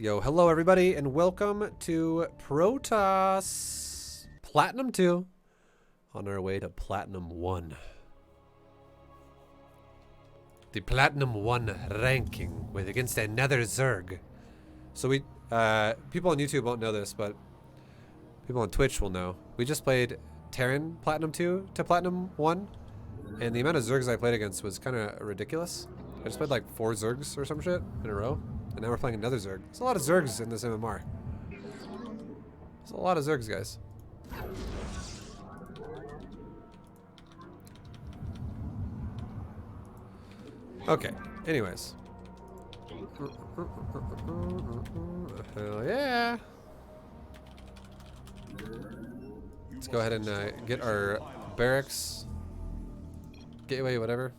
Yo, hello everybody, and welcome to Protoss Platinum 2, on our way to Platinum 1. The Platinum 1 ranking with against another Zerg. So we, people on YouTube won't know this, but people on Twitch will know. We just played Terran Platinum 2 to Platinum 1, and the amount of Zergs I played against was kind of ridiculous. I just played like 4 Zergs or some shit in a row. And now we're playing another Zerg. There's a lot of Zergs in this MMR. There's a lot of Zergs, guys. Okay, anyways. Hell yeah. Let's go ahead and get our barracks, gateway, whatever.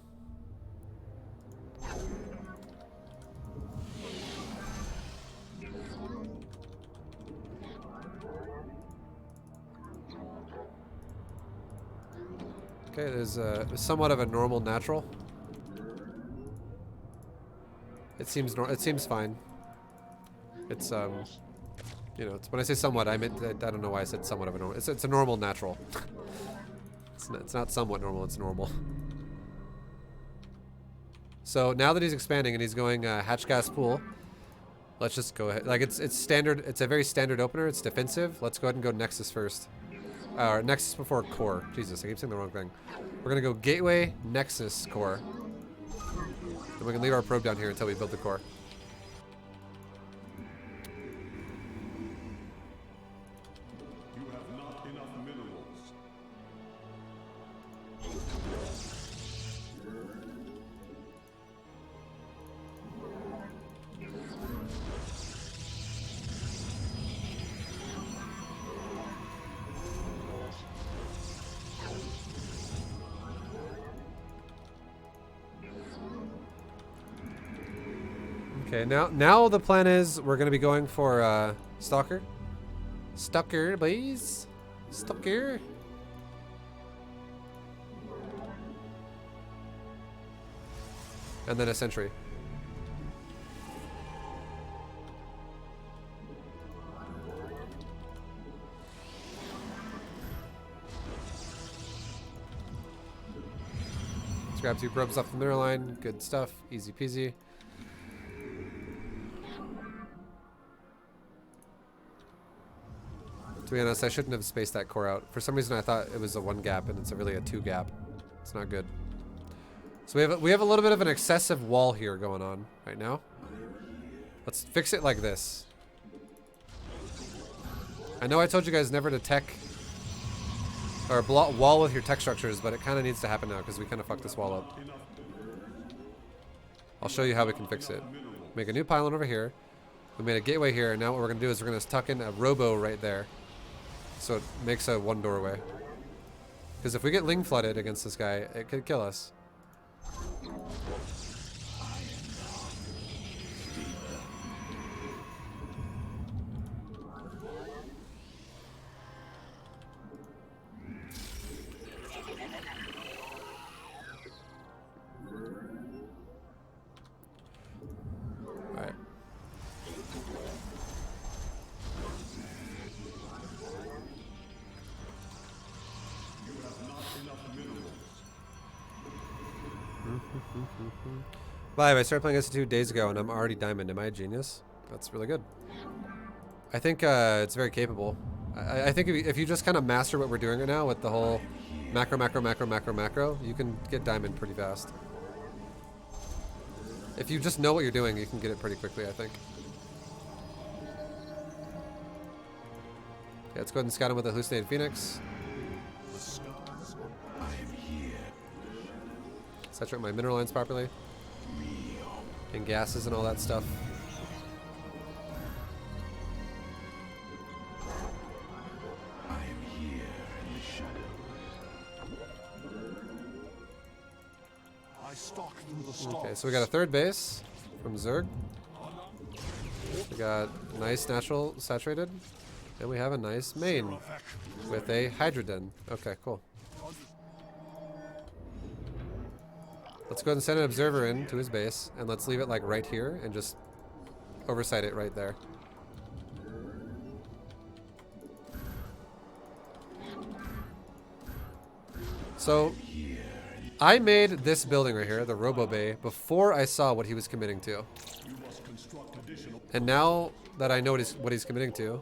Okay, there's somewhat of a normal natural. It seems fine. It's you know, when I say somewhat, I meant I don't know why I said somewhat of a normal. It's a normal natural. It's not somewhat normal. It's normal. So now that he's expanding and he's going hatch gas pool, let's just go ahead. Like it's standard. It's a very standard opener. It's defensive. Let's go ahead and go Nexus first. Nexus before core. Jesus, I keep saying the wrong thing. We're gonna go gateway, Nexus, core. Then we can leave our probe down here until we build the core. You have not enough minerals. Okay, now the plan is we're gonna be going for Stalker. Stalker, please. Stalker. And then a sentry. Let's grab 2 probes off the mirror line. Good stuff. Easy peasy. To be honest, I shouldn't have spaced that core out. For some reason, I thought it was a 1 gap, and it's really a 2 gap. It's not good. So we have a little bit of an excessive wall here going on right now. Let's fix it like this. I know I told you guys never to tech or wall with your tech structures, but it kind of needs to happen now because we kind of fucked this wall up. I'll show you how we can fix it. Make a new pylon over here. We made a gateway here, and now what we're gonna do is we're gonna tuck in a robo right there. So it makes a 1 doorway. Because if we get Ling flooded against this guy, it could kill us. Alright. ViBE, I started playing this 2 days ago and I'm already diamond. Am I a genius? That's really good. I think it's very capable. I think if you just kind of master what we're doing right now with the whole macro, you can get diamond pretty fast. If you just know what you're doing, you can get it pretty quickly, I think. Yeah, let's go ahead and scout him with a hallucinated phoenix. Saturate my mineral lines properly. And gases and all that stuff. I am here in the shadow. I stalk through the stars. Okay, so we got a 3rd base from Zerg. We got nice natural saturated. And we have a nice main with a Hydroden. Okay, cool. Let's go ahead and send an observer in to his base, and let's leave it like right here and just oversight it right there. So I made this building right here, the Robo Bay, before I saw what he was committing to. And now that I know what he's committing to,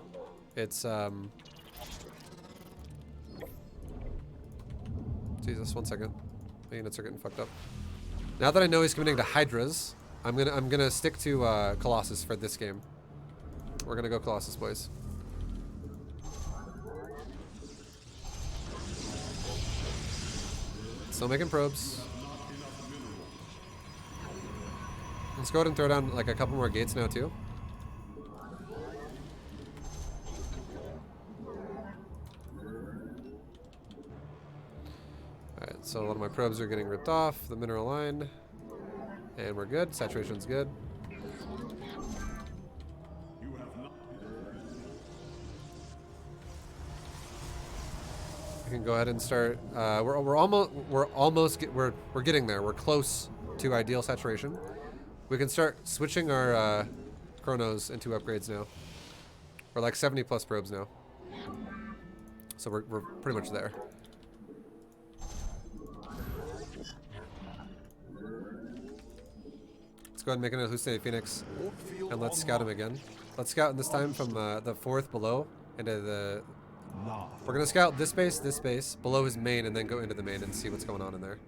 it's Jesus, 1 second. My units are getting fucked up. Now that I know he's committing to Hydras, I'm gonna stick to Colossus for this game. We're gonna go Colossus, boys. Still making probes. Let's go ahead and throw down like a couple more gates now too. Alright, so a lot of my probes are getting ripped off, the mineral line. And we're good. Saturation's good. We can go ahead and start. We're getting there. We're close to ideal saturation. We can start switching our chronos into upgrades now. We're like 70 plus probes now, so we're pretty much there. Let's go ahead and make an hallucinated phoenix, and let's scout him again. Let's scout this time from the 4th below into the. We're gonna scout this base below his main, and then go into the main and see what's going on in there.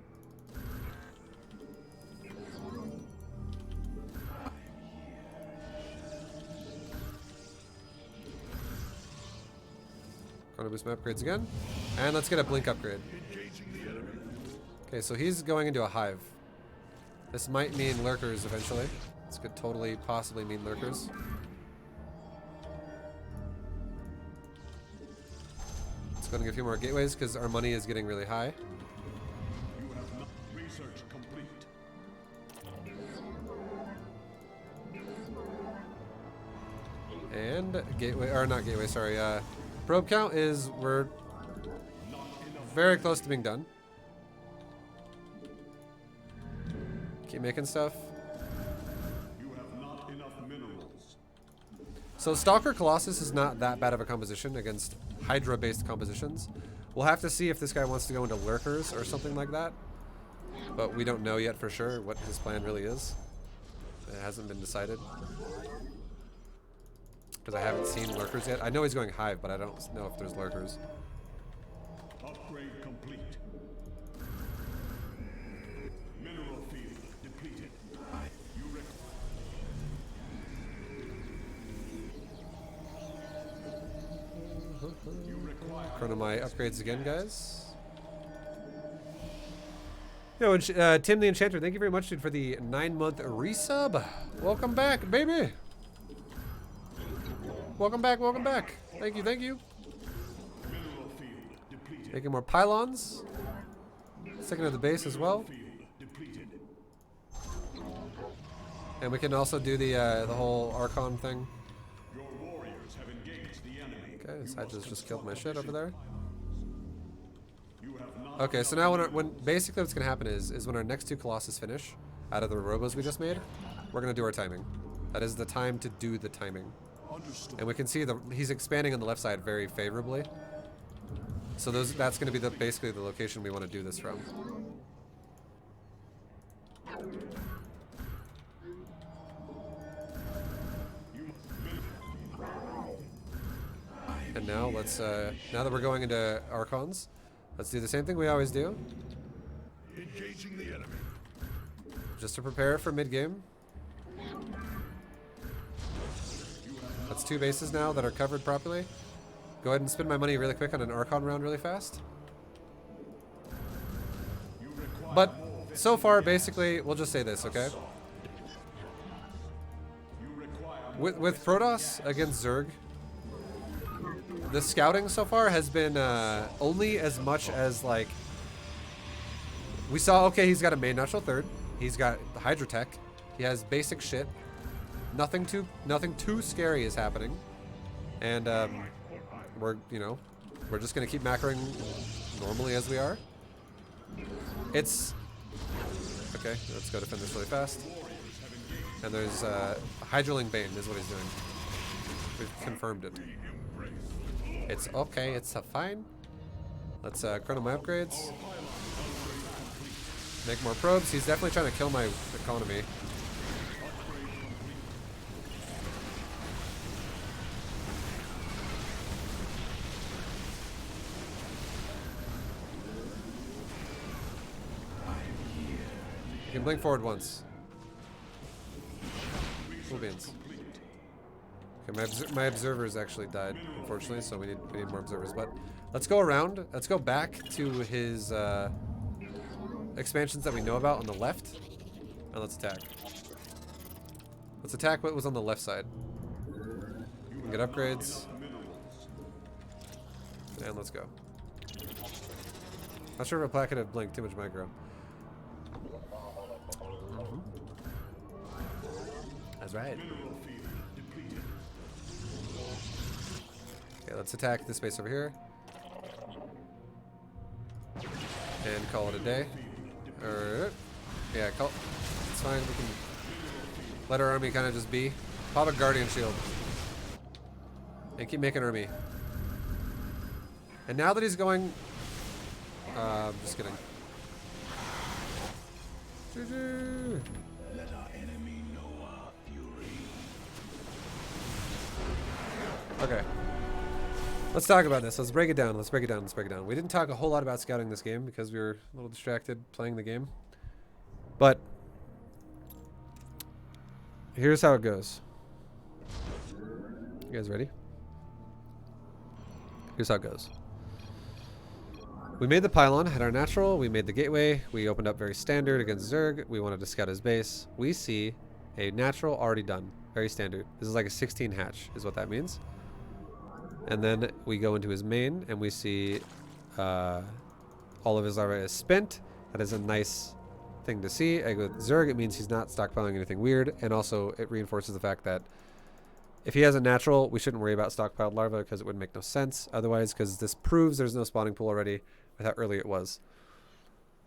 Gonna boost my upgrades again, and let's get a blink upgrade. Okay, so he's going into a hive. This might mean lurkers eventually. This could totally, possibly mean lurkers. Let's go and get a few more gateways because our money is getting really high. You have not research complete. And gateway, or not gateway, sorry. Probe count is, we're very close to being done. Keep making stuff. You have not enough minerals. So Stalker Colossus is not that bad of a composition against Hydra-based compositions. We'll have to see if this guy wants to go into lurkers or something like that. But we don't know yet for sure what his plan really is. It hasn't been decided. Because I haven't seen lurkers yet. I know he's going hive, but I don't know if there's lurkers. Upgrade complete. Mineral field depleted. You require Chrono my upgrades again, guys. Yo, and Tim the Enchanter, thank you very much, dude, for the 9-month resub. Welcome back, baby. Welcome back, welcome back. Thank you, thank you. mineral field depleted. Making more pylons. Sticking to the base as well. Field depleted. And we can also do the whole Archon thing. Your warriors have engaged the enemy. Okay, so I just killed my shit over there. You have not Okay, so now when basically what's gonna happen is when our next 2 Colossus finish, out of the robos we just made, we're gonna do our timing. That is the time to do the timing. understood. And we can see he's expanding on the left side very favorably. So that's going to be basically the location we want to do this from. And now let's now that we're going into Archons, let's do the same thing we always do, Engaging the enemy. just to prepare for mid game. That's 2 bases now that are covered properly. Go ahead and spend my money really quick on an Archon round really fast. But so far, basically, we'll just say this, okay? With Protoss against Zerg, the scouting so far has been only as much as, like, we saw, okay, he's got a main natural third. He's got the Hydra Tech. He has basic shit. Nothing too scary is happening. And we're just gonna keep macroing normally as we are. It's okay, let's go defend this really fast. And there's Hydraling Bane is what he's doing. We've confirmed it. It's okay, it's fine. Let's chrono my upgrades. Make more probes. He's definitely trying to kill my economy. You can blink forward once. Cool beans. Okay, my observers actually died, unfortunately, so we need more observers. But let's go around. Let's go back to his expansions that we know about on the left, and let's attack. Let's attack what was on the left side. Get upgrades, and let's go. Not sure if a plaque could have blinked. Too much micro. That's right. Okay, let's attack this base over here. And call it a day. Or, yeah, it's fine. We can let our army kind of just be. Pop a Guardian Shield. And keep making army. And now that he's going... just kidding. Let our enemy know our fury. Okay. Let's talk about this. Let's break it down. Let's break it down. Let's break it down. We didn't talk a whole lot about scouting this game because we were a little distracted playing the game. But here's how it goes. You guys ready? Here's how it goes. We made the pylon, had our natural, we made the gateway, we opened up very standard against Zerg, we wanted to scout his base. We see a natural already done, very standard. This is like a 16 hatch is what that means. And then we go into his main and we see all of his larvae is spent. That is a nice thing to see. With Zerg, it means he's not stockpiling anything weird, and also it reinforces the fact that if he has a natural, we shouldn't worry about stockpiled larvae because it would make no sense otherwise, because this proves there's no spawning pool already with how early it was.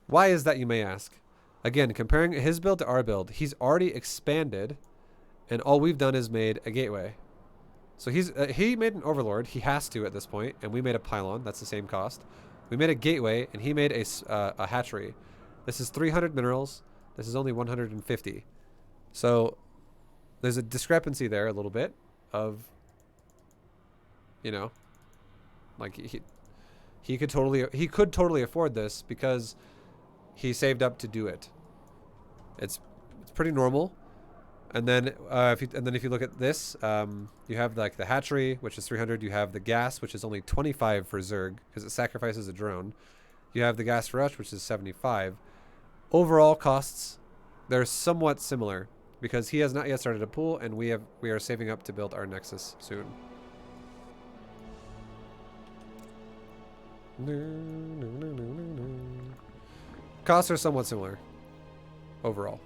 Why is that, you may ask? Again, comparing his build to our build, he's already expanded, and all we've done is made a gateway. So he made an overlord. He has to at this point, and we made a pylon. That's the same cost. We made a gateway, and he made a hatchery. This is 300 minerals. This is only 150. So there's a discrepancy there a little bit of, you know, like he could totally afford this because he saved up to do it. It's pretty normal. And then if you look at this, you have like the hatchery, which is 300. You have the gas, which is only 25 for Zerg because it sacrifices a drone. You have the gas rush, which is 75. Overall costs, they're somewhat similar because he has not yet started a pool, and we are saving up to build our Nexus soon. Costs are somewhat similar overall.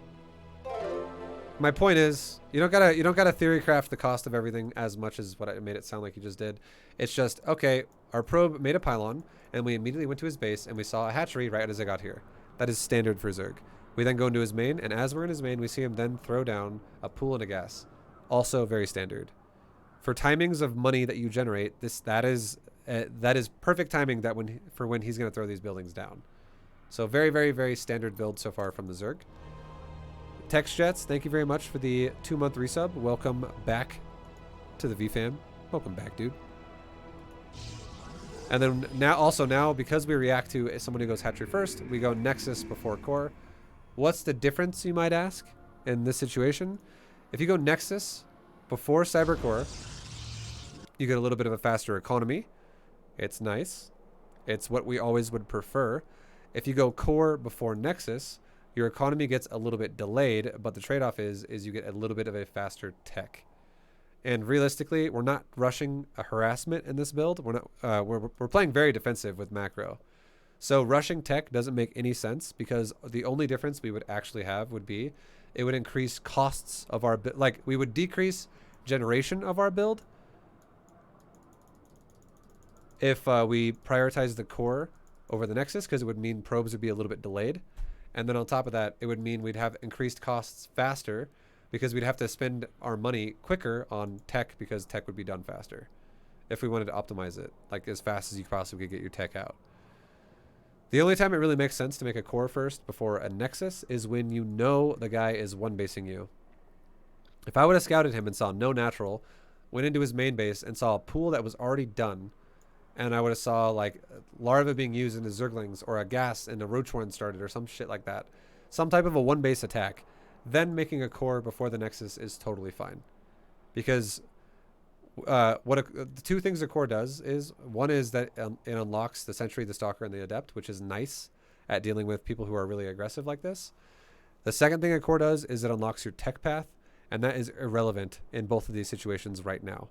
My point is, you don't gotta theory craft the cost of everything as much as what I made it sound like you just did. It's just, okay, our probe made a pylon, and we immediately went to his base, and we saw a hatchery right as I got here. That is standard for Zerg. We then go into his main, and as we're in his main, we see him then throw down a pool and a gas. Also very standard. For timings of money that you generate, that is perfect timing for when he's gonna throw these buildings down. So very, very, very standard build so far from the Zerg. Text Jets, thank you very much for the 2-month resub. Welcome back to the VFam. Welcome back, dude. And then now, because we react to someone who goes hatchery first, we go Nexus before core. What's the difference, you might ask, in this situation? If you go Nexus before Cyber Core, you get a little bit of a faster economy. It's nice. It's what we always would prefer. If you go core before Nexus, your economy gets a little bit delayed, but the trade-off is you get a little bit of a faster tech. And realistically, we're not rushing a harassment in this build. We're playing very defensive with macro. So rushing tech doesn't make any sense because the only difference we would actually have would be it would increase costs of our build. Like, we would decrease generation of our build if we prioritize the core over the Nexus, because it would mean probes would be a little bit delayed. And then on top of that, it would mean we'd have increased costs faster because we'd have to spend our money quicker on tech because tech would be done faster if we wanted to optimize it like as fast as you possibly could get your tech out. The only time it really makes sense to make a core first before a nexus is when you know the guy is one basing you. If I would have scouted him and saw no natural, went into his main base and saw a pool that was already done, and I would have saw like larva being used into zerglings or a gas and a roach horn started or some shit like that, some type of a one base attack, then making a core before the nexus is totally fine. Because the two things the core does is, one is that it unlocks the sentry, the stalker, and the adept, which is nice at dealing with people who are really aggressive like this. The second thing a core does is it unlocks your tech path, and that is irrelevant in both of these situations right now.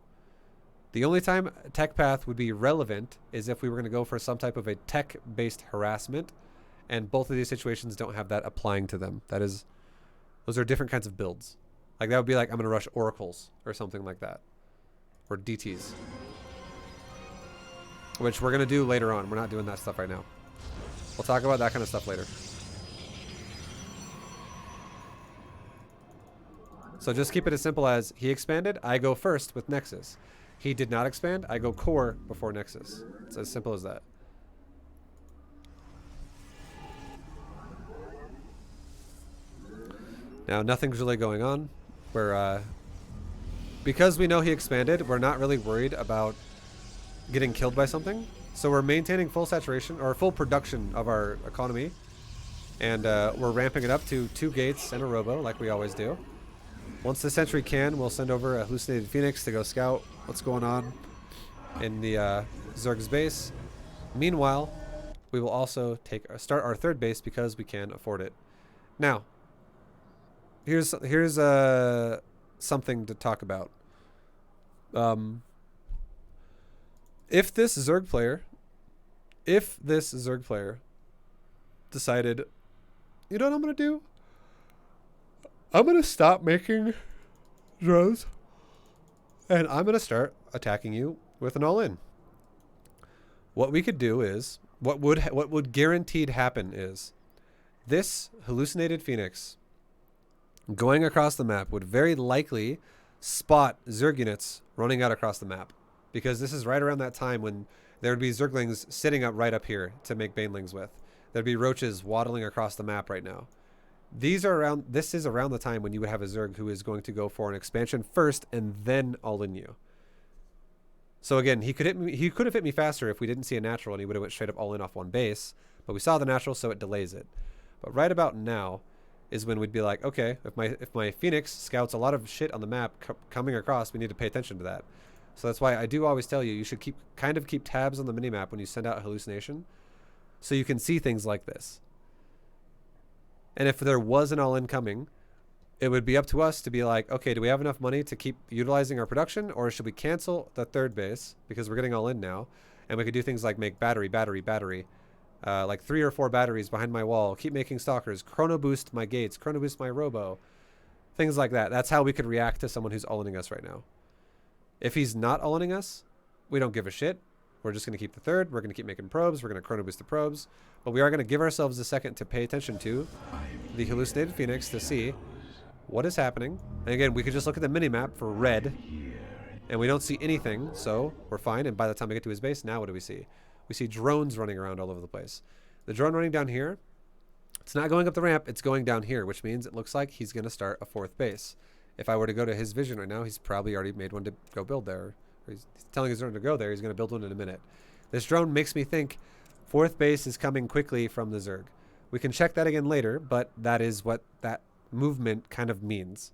The only time tech path would be relevant is if we were going to go for some type of a tech-based harassment, and both of these situations don't have that applying to them. Those are different kinds of builds. Like that would be like, I'm going to rush oracles or something like that. Or DTs. Which we're going to do later on. We're not doing that stuff right now. We'll talk about that kind of stuff later. So just keep it as simple as he expanded, I go first with Nexus. He did not expand, I go core before Nexus. It's as simple as that. Now nothing's really going on. Because we know he expanded, we're not really worried about getting killed by something. So we're maintaining full saturation or full production of our economy. And we're ramping it up to 2 gates and a robo like we always do. Once the sentry can, we'll send over a hallucinated phoenix to go scout what's going on in the Zerg's base. Meanwhile, we will also start our third base because we can afford it. Now, here's something to talk about. If this Zerg player decided, you know what I'm gonna do? I'm gonna stop making drones, and I'm gonna start attacking you with an all-in. What we could do is, what would guaranteed happen is, this hallucinated phoenix going across the map would very likely spot Zerg units running out across the map, because this is right around that time when there would be Zerglings sitting up right up here to make banelings with. There'd be roaches waddling across the map right now. This is around the time when you would have a Zerg who is going to go for an expansion first and then all in you. So again, he could have hit me faster if we didn't see a natural and he would have went straight up all in off one base, but we saw the natural, so it delays it. But right about now is when we'd be like, okay, if my Phoenix scouts a lot of shit on the map coming across, we need to pay attention to that. So that's why I do always tell you, you should keep tabs on the minimap when you send out a hallucination, so you can see things like this. And if there was an all-in coming, it would be up to us to be like, okay, do we have enough money to keep utilizing our production, or should we cancel the third base because we're getting all in now, and we could do things like make battery, like 3 or 4 batteries behind my wall, keep making stalkers, chrono boost my gates, chrono boost my robo, things like that. That's how we could react to someone who's all-inning us right now. If he's not all-inning us, we don't give a shit. We're just going to keep the third. We're going to keep making probes. We're going to chrono boost the probes. But we are going to give ourselves a second to pay attention to the hallucinated phoenix to see what is happening. And again, we could just look at the minimap for red, and we don't see anything, so we're fine. And by the time we get to his base, now what do we see? We see drones running around all over the place. The drone running down here, it's not going up the ramp, it's going down here, which means it looks like he's going to start a 4th base. If I were to go to his vision right now, he's probably already made one to go build there. He's telling his drone to go there. He's going to build one in a minute. This drone makes me think 4th base is coming quickly from the Zerg. We can check that again later, but that is what that movement kind of means.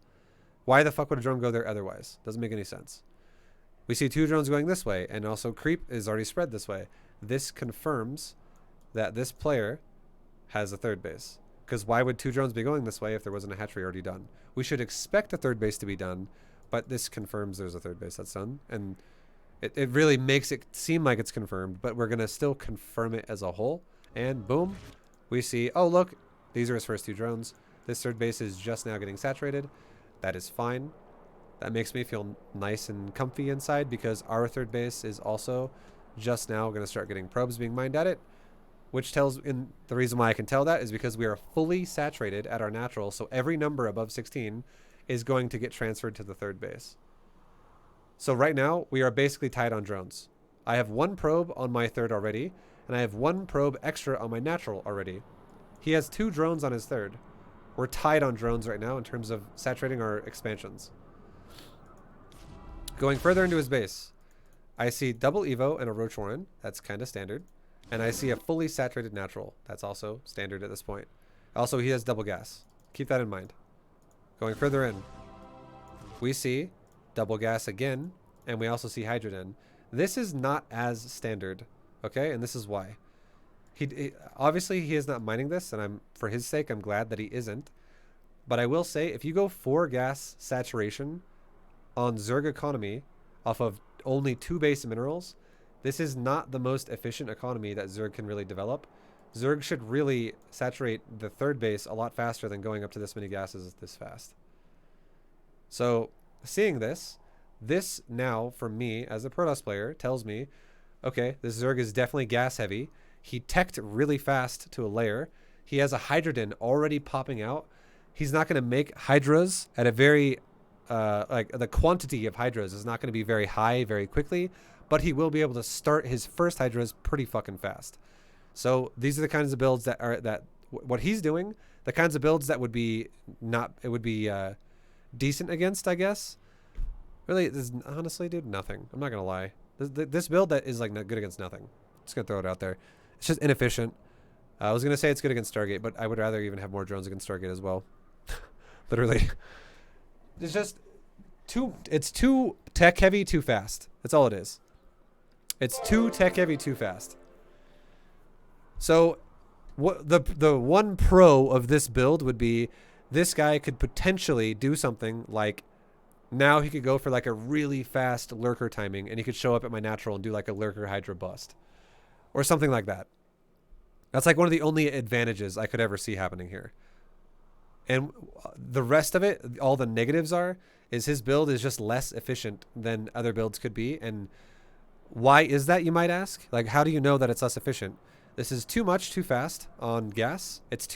Why the fuck would a drone go there otherwise? Doesn't make any sense. We see 2 drones going this way, and also creep is already spread this way. This confirms that this player has a 3rd base. Because why would 2 drones be going this way if there wasn't a hatchery already done? We should expect a 3rd base to be done, but this confirms there's a 3rd base that's done. And it really makes it seem like it's confirmed, but we're going to still confirm it as a whole. And boom, we see, oh look, these are his first 2 drones. This 3rd base is just now getting saturated. That is fine. That makes me feel nice and comfy inside, because our 3rd base is also just now going to start getting probes being mined at it, which tells, in the reason why I can tell that is because we are fully saturated at our natural, so every number above 16 is going to get transferred to the 3rd base. So right now we are basically tied on drones. I have 1 probe on my 3rd already, and I have 1 probe extra on my natural already. He has 2 drones on his third. We're tied on drones right now in terms of saturating our expansions. Going further into his base, I see double Evo and a Roach Warren. That's kind of standard. And I see a fully saturated natural. That's also standard at this point. Also, he has double gas. Keep that in mind. Going further in, we see double gas again, and we also see hydrogen. This is not as standard, okay? And this is why. Obviously, he is not mining this, and for his sake, I'm glad that he isn't. But I will say, if you go 4 gas saturation on Zerg economy off of only 2 base minerals, this is not the most efficient economy that Zerg can really develop. Zerg should really saturate the 3rd base a lot faster than going up to this many gases this fast. So seeing this now for me as a Protoss player tells me, okay, this Zerg is definitely gas heavy. He teched really fast to a layer. He has a hydrogen already popping out. He's not going to make hydras at a very like the quantity of hydras is not going to be very high very quickly, but he will be able to start his first hydras pretty fucking fast. So these are the kinds of builds that what he's doing, the kinds of builds that would be decent against, I guess. Really, honestly, dude, nothing. I'm not gonna lie. This build that is like not good against nothing. Just gonna throw it out there. It's just inefficient. I was gonna say it's good against Stargate, but I would rather even have more drones against Stargate as well. Literally, it's just it's too tech heavy, too fast. That's all it is. It's too tech heavy, too fast. So, what the one pro of this build would be, this guy could potentially do something like, now he could go for like a really fast lurker timing, and he could show up at my natural and do like a lurker hydra bust, or something like that. That's like one of the only advantages I could ever see happening here. And the rest of it, all the negatives is his build is just less efficient than other builds could be. And why is that, you might ask? Like, how do you know that it's less efficient? This is too much, too fast on gas. It's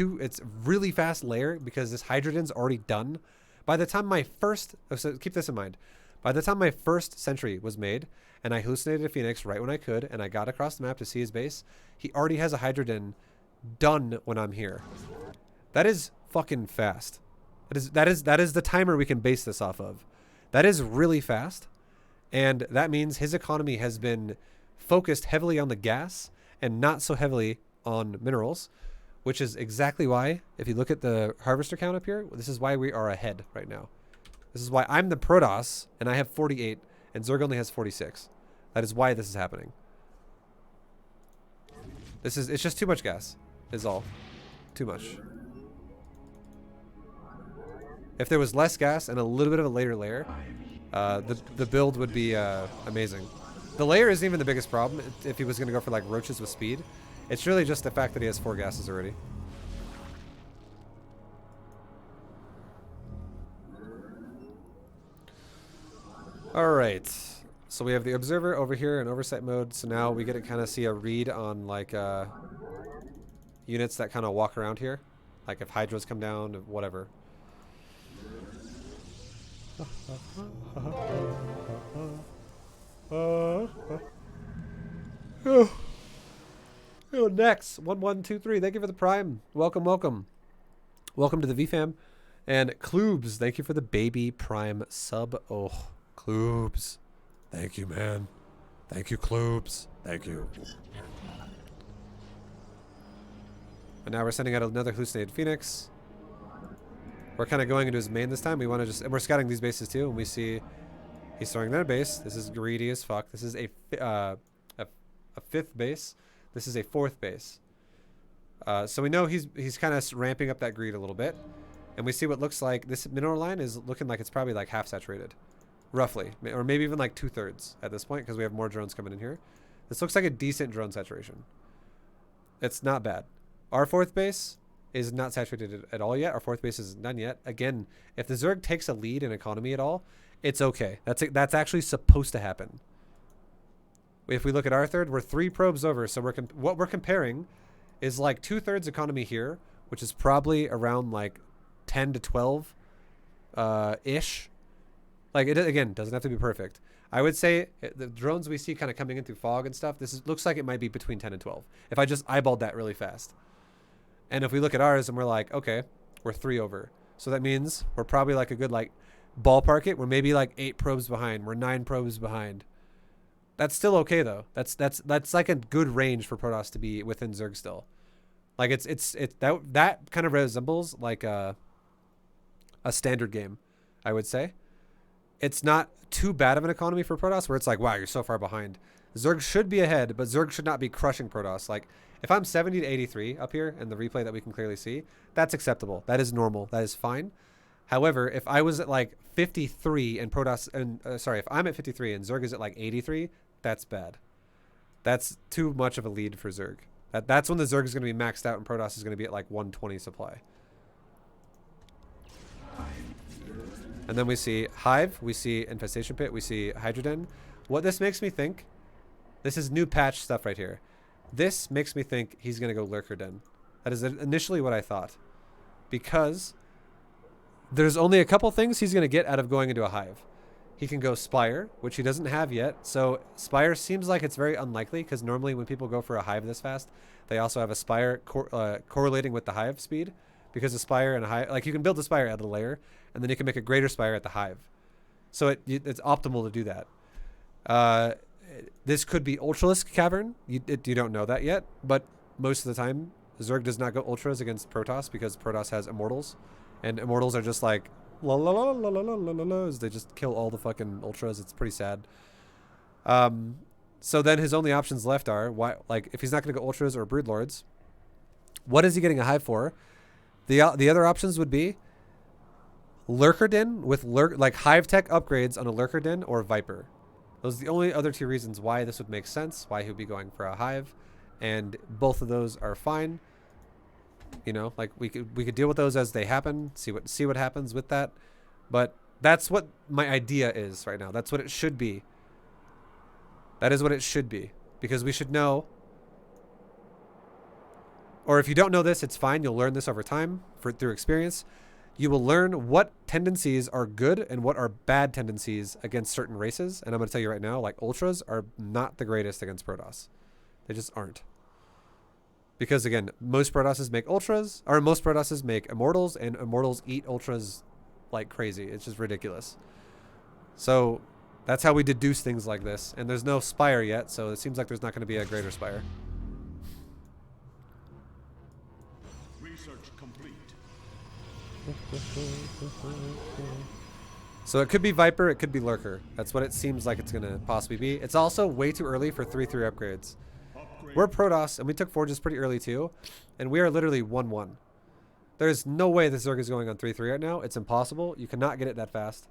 really fast layer because this hydrogen's already done. By the time my first, so keep this in mind, by the time my first sentry was made and I hallucinated a Phoenix right when I could and I got across the map to see his base, he already has a hydrogen done when I'm here. That is fucking fast. That is the timer we can base this off of. That is really fast. And that means his economy has been focused heavily on the gas and not so heavily on minerals, which is exactly why, if you look at the harvester count up here, this is why we are ahead right now. This is why I'm the Protoss and I have 48 and Zerg only has 46. That is why this is happening. It's just too much gas is all. Too much. If there was less gas and a little bit of a later layer, the build would be amazing. The layer isn't even the biggest problem if he was going to go for like roaches with speed. It's really just the fact that he has 4 gases already. Alright. So we have the observer over here in oversight mode. So now we get to kind of see a read on like units that kind of walk around here. Like if hydras come down, whatever. Next 1123, thank you for the prime. Welcome to the VFam. And Kloobs, thank you for the baby prime sub. Oh, Kloobs, thank you, man. Thank you, Kloobs. Thank you. And now we're sending out another hallucinated Phoenix. We're kind of going into his main this time. We want to just, and we're scouting these bases too, and we see he's throwing that base. This is greedy as fuck. This is a 5th base. This is a 4th base. So we know he's kind of ramping up that greed a little bit, and we see what looks like this mineral line is looking like it's probably like half saturated, roughly, or maybe even like 2/3 at this point because we have more drones coming in here. This looks like a decent drone saturation. It's not bad. Our 4th base is not saturated at all yet. Our 4th base isn't done yet. Again, if the Zerg takes a lead in economy at all, it's okay. That's actually supposed to happen. If we look at our 3rd, we're 3 probes over. So what we're comparing is like 2/3 economy here, which is probably around like 10 to 12 ish. Like, it again doesn't have to be perfect. I would say the drones we see kind of coming in through fog and stuff, looks like it might be between 10 and 12. If I just eyeballed that really fast. And if we look at ours and we're like, okay, we're 3 over. So that means we're probably like a good, like, ballpark it. We're maybe like 8 probes behind. We're 9 probes behind. That's still okay though. That's like a good range for Protoss to be within Zerg still. Like that kind of resembles like a standard game, I would say. It's not too bad of an economy for Protoss where it's like, wow, you're so far behind. Zerg should be ahead, but Zerg should not be crushing Protoss. Like, if I'm 70 to 83 up here in the replay that we can clearly see, that's acceptable. That is normal. That is fine. However, if I was at like 53 and Protoss, and sorry, if I'm at 53 and Zerg is at like 83, that's bad. That's too much of a lead for Zerg. That's when the Zerg is going to be maxed out and Protoss is going to be at like 120 supply. And then we see Hive, we see Infestation Pit, we see Hydroden. What this makes me think, this is new patch stuff right here. This makes me think he's going to go Lurker Den. That is initially what I thought. Because there's only a couple things he's going to get out of going into a Hive. He can go Spire, which he doesn't have yet. So Spire seems like it's very unlikely because normally when people go for a Hive this fast, they also have a Spire correlating with the Hive speed. Because a Spire and a Hive, like you can build a Spire at a layer, and then you can make a greater Spire at the Hive. So it's optimal to do that. This could be Ultralisk Cavern. You don't know that yet, but most of the time, Zerg does not go Ultras against Protoss because Protoss has Immortals, and Immortals are just like la la la la la la la la. They just kill all the fucking Ultras. It's pretty sad. So then his only options left are like if he's not going to go Ultras or Broodlords, what is he getting a Hive for? The other options would be Lurker Den with like Hive Tech upgrades on a Lurker Den or Viper. Those are the only other 2 reasons why this would make sense, why he would be going for a Hive, and both of those are fine. You know, like we could deal with those as they happen, see what happens with that. But that's what my idea is right now. That's what it should be. That is what it should be, because we should know. Or if you don't know this, it's fine. You'll learn this over time through experience. You will learn what tendencies are good and what are bad tendencies against certain races. And I'm going to tell you right now, like Ultras are not the greatest against Protoss. They just aren't. Because again, most Protosses make Ultras, or most Protosses make Immortals, and Immortals eat Ultras like crazy. It's just ridiculous. So that's how we deduce things like this. And there's no Spire yet, so it seems like there's not going to be a greater Spire. So it could be Viper, it could be Lurker. That's what it seems like it's going to possibly be. It's also way too early for 3-3 upgrades. We're Protoss, and we took Forges pretty early too, and we are literally 1-1. There's no way this Zerg is going on 3-3 right now. It's impossible. You cannot get it that fast.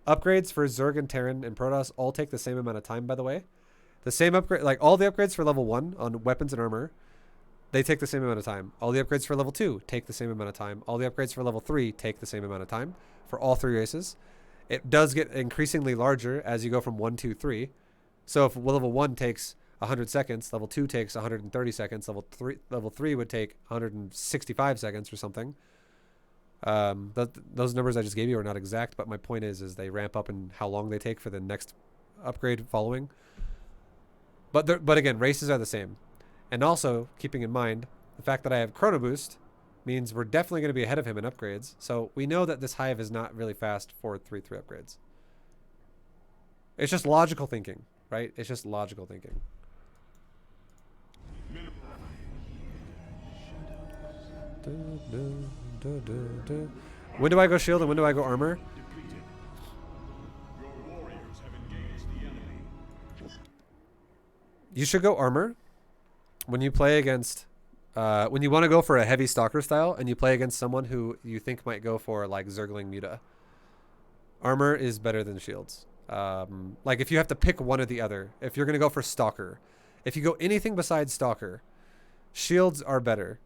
Upgrades for Zerg and Terran and Protoss all take the same amount of time, by the way. The same upgrade, like all the upgrades for level 1 on weapons and armor, they take the same amount of time. All the upgrades for level 2 take the same amount of time. All the upgrades for level 3 take the same amount of time for all 3 races. It does get increasingly larger as you go from 1, 2, 3. So if level 1 takes 100 seconds, level 2 takes 130 seconds, level 3 would take 165 seconds or something. Those numbers I just gave you are not exact, but my point is they ramp up in how long they take for the next upgrade following. But again, races are the same. And also, keeping in mind, the fact that I have Chrono Boost means we're definitely going to be ahead of him in upgrades. So we know that this Hive is not really fast for 3-3 upgrades. It's just logical thinking, right? It's just logical thinking. When do I go shield and when do I go armor? You should go armor when you play against, when you want to go for a heavy stalker style and you play against someone who you think might go for like Zergling Muta. Armor is better than shields. Like if you have to pick one or the other, if you're going to go for stalker, if you go anything besides stalker, shields are better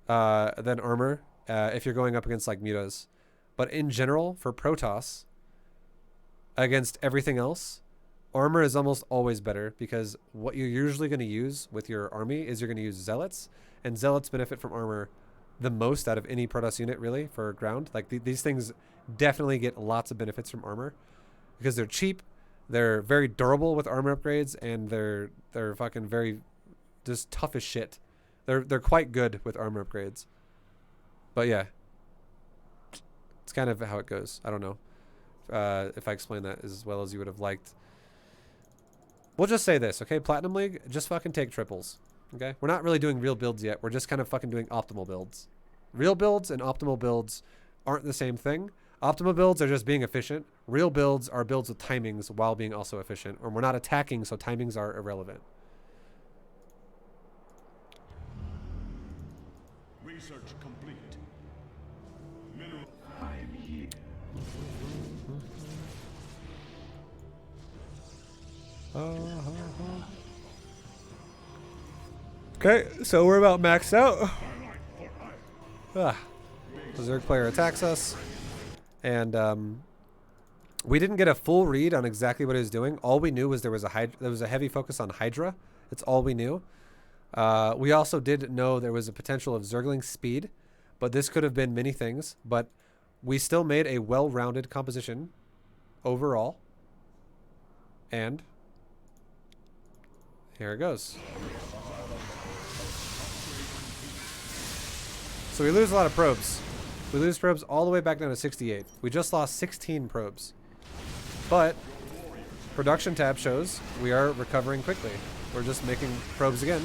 than armor if you're going up against like mutas. But in general, for Protoss, against everything else, armor is almost always better because what you're usually going to use with your army is you're going to use zealots, and zealots benefit from armor the most out of any Protoss unit, really, for ground. Like, these things definitely get lots of benefits from armor because they're cheap, they're very durable with armor upgrades, and they're fucking very just tough as shit. They're quite good with armor upgrades. But yeah, it's kind of how it goes. I don't know if I explained that as well as you would have liked. We'll just say this, okay? Platinum League, just fucking take triples, okay? We're not really doing real builds yet. We're just kind of fucking doing optimal builds. Real builds and optimal builds aren't the same thing. Optimal builds are just being efficient. Real builds are builds with timings while being also efficient. Or we're not attacking, so timings are irrelevant. Research complete. Mineral. I'm here. Okay, so we're about maxed out. The Zerg player attacks us, and we didn't get a full read on exactly what he was doing. All we knew was there was a heavy focus on Hydra. That's all we knew. We also did know there was a potential of Zergling speed, but this could have been many things. But we still made a well-rounded composition overall, and here it goes. So we lose a lot of probes. We lose probes all the way back down to 68. We just lost 16 probes. But production tab shows we are recovering quickly. We're just making probes again.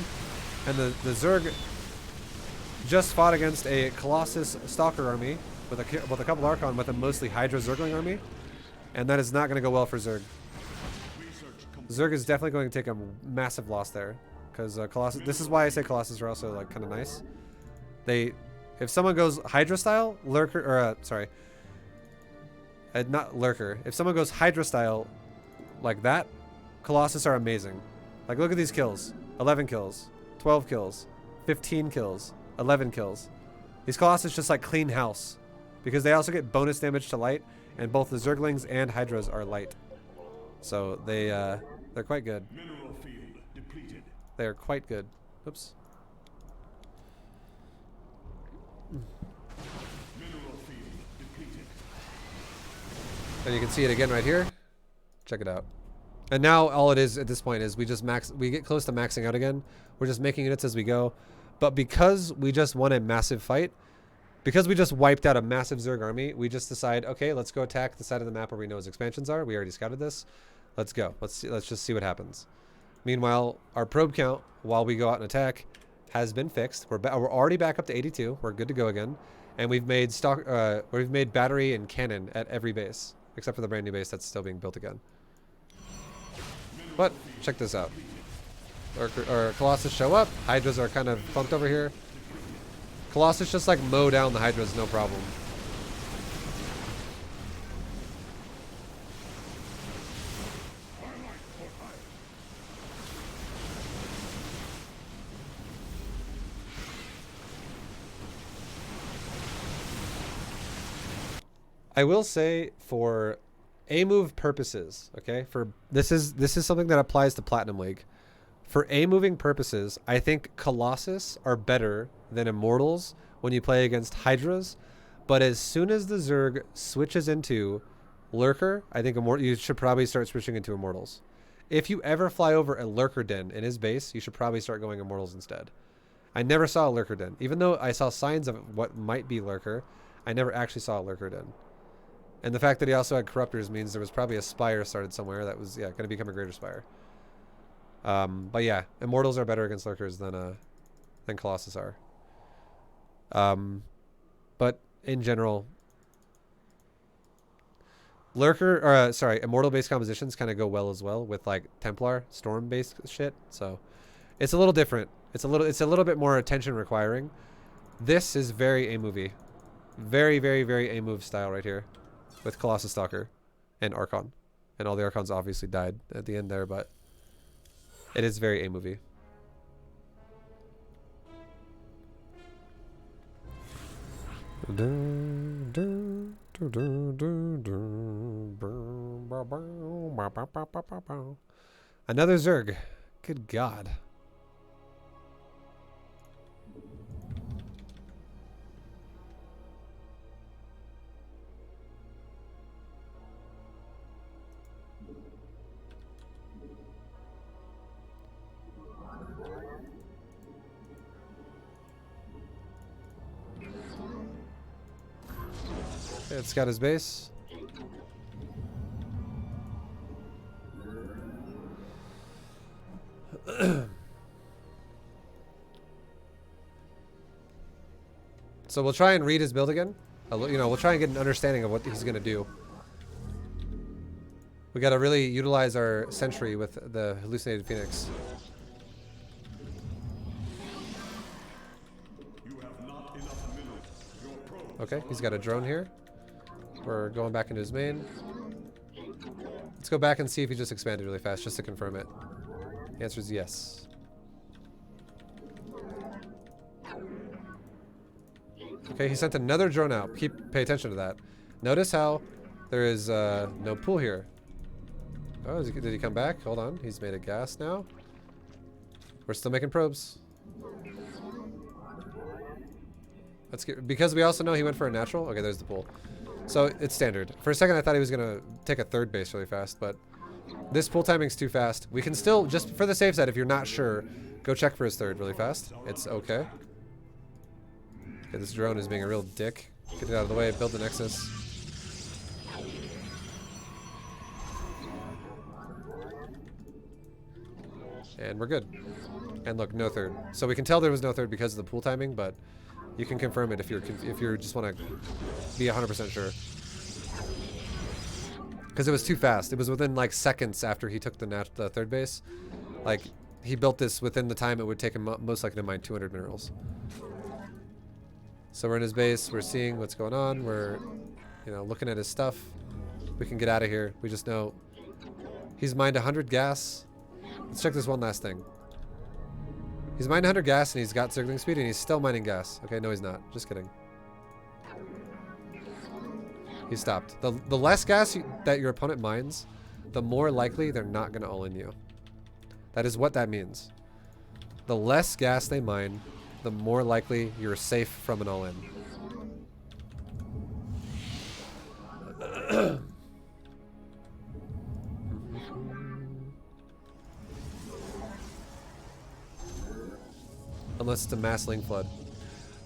And the Zerg just fought against a Colossus Stalker army with a couple Archon with a mostly Hydra Zergling army. And that is not going to go well for Zerg. Zerg is definitely going to take a massive loss there. Because Colossus... This is why I say Colossus are also like kind of nice. If someone goes Hydra style, Lurker, or sorry, not Lurker. If someone goes Hydra style like that, Colossus are amazing. Like, look at these kills. 11 kills, 12 kills, 15 kills, 11 kills. These Colossus just like clean house because they also get bonus damage to light, and both the Zerglings and Hydras are light. So they're quite good. Mineral field depleted. They are quite good. Oops. Mineral field depleted. And you can see it again right here. Check it out. And now all it is at this point is we get close to maxing out again. We're just making units as we go. But because we just won a massive fight, because we just wiped out a massive Zerg army, we just decide, okay, let's go attack the side of the map where we know his expansions are. We already scouted this. Let's go. Let's just see what happens. Meanwhile, our probe count while we go out and attack has been fixed. We're already back up to 82. We're good to go again. And we've made battery and cannon at every base, except for the brand new base that's still being built again. But check this out. Our Colossus show up. Hydras are kind of bumped over here. Colossus just like mow down the Hydras, no problem. I will say for A-move purposes, okay? This is something that applies to Platinum League. For A-moving purposes, I think Colossus are better than Immortals when you play against Hydras. But as soon as the Zerg switches into Lurker, I think you should probably start switching into Immortals. If you ever fly over a Lurker Den in his base, you should probably start going Immortals instead. I never saw a Lurker Den. Even though I saw signs of what might be Lurker, I never actually saw a Lurker Den. And the fact that he also had Corruptors means there was probably a Spire started somewhere that was, going to become a Greater Spire. But yeah, Immortals are better against Lurkers than Colossus are. But in general, Immortal-based compositions kind of go well as well with like Templar, Storm-based shit. So it's a little different. It's a little bit more attention requiring. This is very A-movie. Very, very, very A-move style right here. With Colossus Stalker and Archon. And all the Archons obviously died at the end there, but it is very A-movie. Another Zerg. Good God. It's got his base. So we'll try and read his build again. You know, we'll try and get an understanding of what he's gonna do. We gotta really utilize our sentry with the hallucinated phoenix. Okay, he's got a drone here. We're going back into his main. Let's go back and see if he just expanded really fast, just to confirm it. The answer is yes. Okay, he sent another drone out. Pay attention to that. Notice how there is no pool here. Oh, did he come back? Hold on, he's made a gas now. We're still making probes. Let's get, because we also know he went for a natural. Okay, there's the pool. So it's standard. For a second, I thought he was gonna take a third base really fast, but this pool timing's too fast. We can still, just for the safe side, if you're not sure, go check for his third really fast. It's okay. Okay, this drone is being a real dick. Get it out of the way, build the Nexus. And we're good. And look, no third. So we can tell there was no third because of the pool timing, but you can confirm it if you're just want to be 100% sure. Because it was too fast. It was within like seconds after he took the third base. Like, he built this within the time it would take him most likely to mine 200 minerals. So we're in his base. We're seeing what's going on. We're, you know, looking at his stuff. We can get out of here. We just know he's mined 100 gas. Let's check this one last thing. He's mined 100 gas and he's got circling speed and he's still mining gas. Okay, no he's not. Just kidding. He stopped. The less gas that your opponent mines, the more likely they're not going to all-in you. That is what that means. The less gas they mine, the more likely you're safe from an all-in. Unless it's a mass Ling Flood.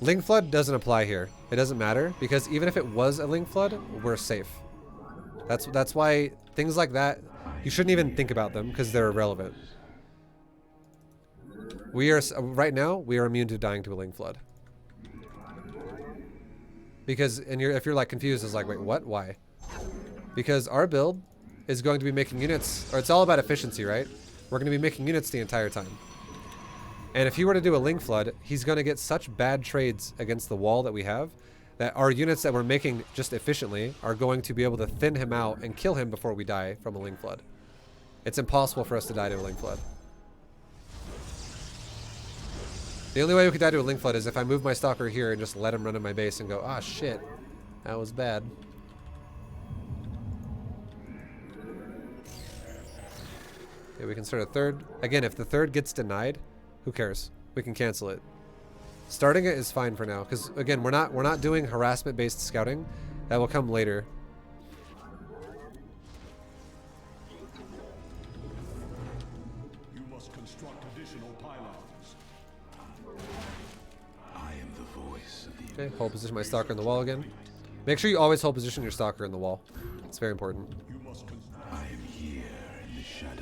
Ling Flood doesn't apply here. It doesn't matter, because even if it was a Ling Flood, we're safe. That's why things like that, you shouldn't even think about them, because they're irrelevant. We are, right now, we are immune to dying to a Ling Flood. Because, and if you're like confused, it's like, wait, what? Why? Because our build is going to be making units, or it's all about efficiency, right? We're going to be making units the entire time. And if he were to do a Ling Flood, he's going to get such bad trades against the wall that we have that our units that we're making just efficiently are going to be able to thin him out and kill him before we die from a Ling Flood. It's impossible for us to die to a Ling Flood. The only way we could die to a Ling Flood is if I move my Stalker here and just let him run in my base and go, ah, shit, that was bad. Okay, we can start a third. Again, if the third gets denied, who cares? We can cancel it. Starting it is fine for now, because again, we're not doing harassment-based scouting. That will come later. You must construct additional pylons. I am the voice of the Okay, hold position my Stalker in the wall again. Make sure you always hold position your Stalker in the wall. It's very important. I am here in the shadows.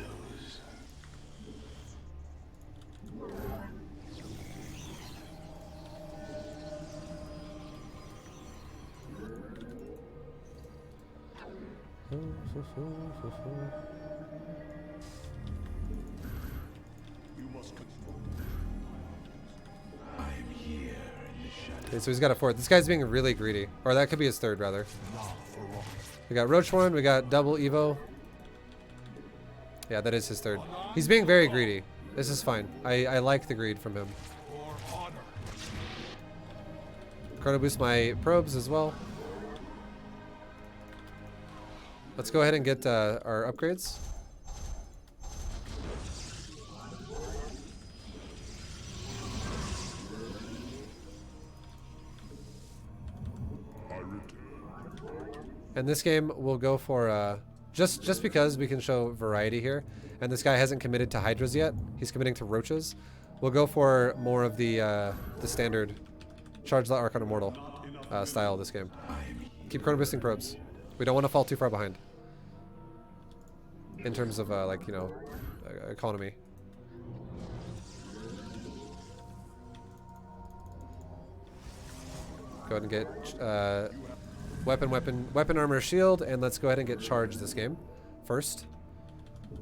I am here in the shadows. Okay, so he's got a fourth. This guy's being really greedy. Or that could be his third, rather. We got Roach one, we got double Evo. Yeah, that is his third. He's being very greedy. This is fine. I like the greed from him. Chrono boost my probes as well. Let's go ahead and get our upgrades. And this game we'll go for just because we can show variety here, and this guy hasn't committed to Hydras yet. He's committing to Roaches. We'll go for more of the standard Charge the Archon Immortal style of this game. Keep chrono boosting probes. We don't want to fall too far behind. In terms of, like, you know, economy. Go ahead and get weapon, armor, shield, and let's go ahead and get charged this game first.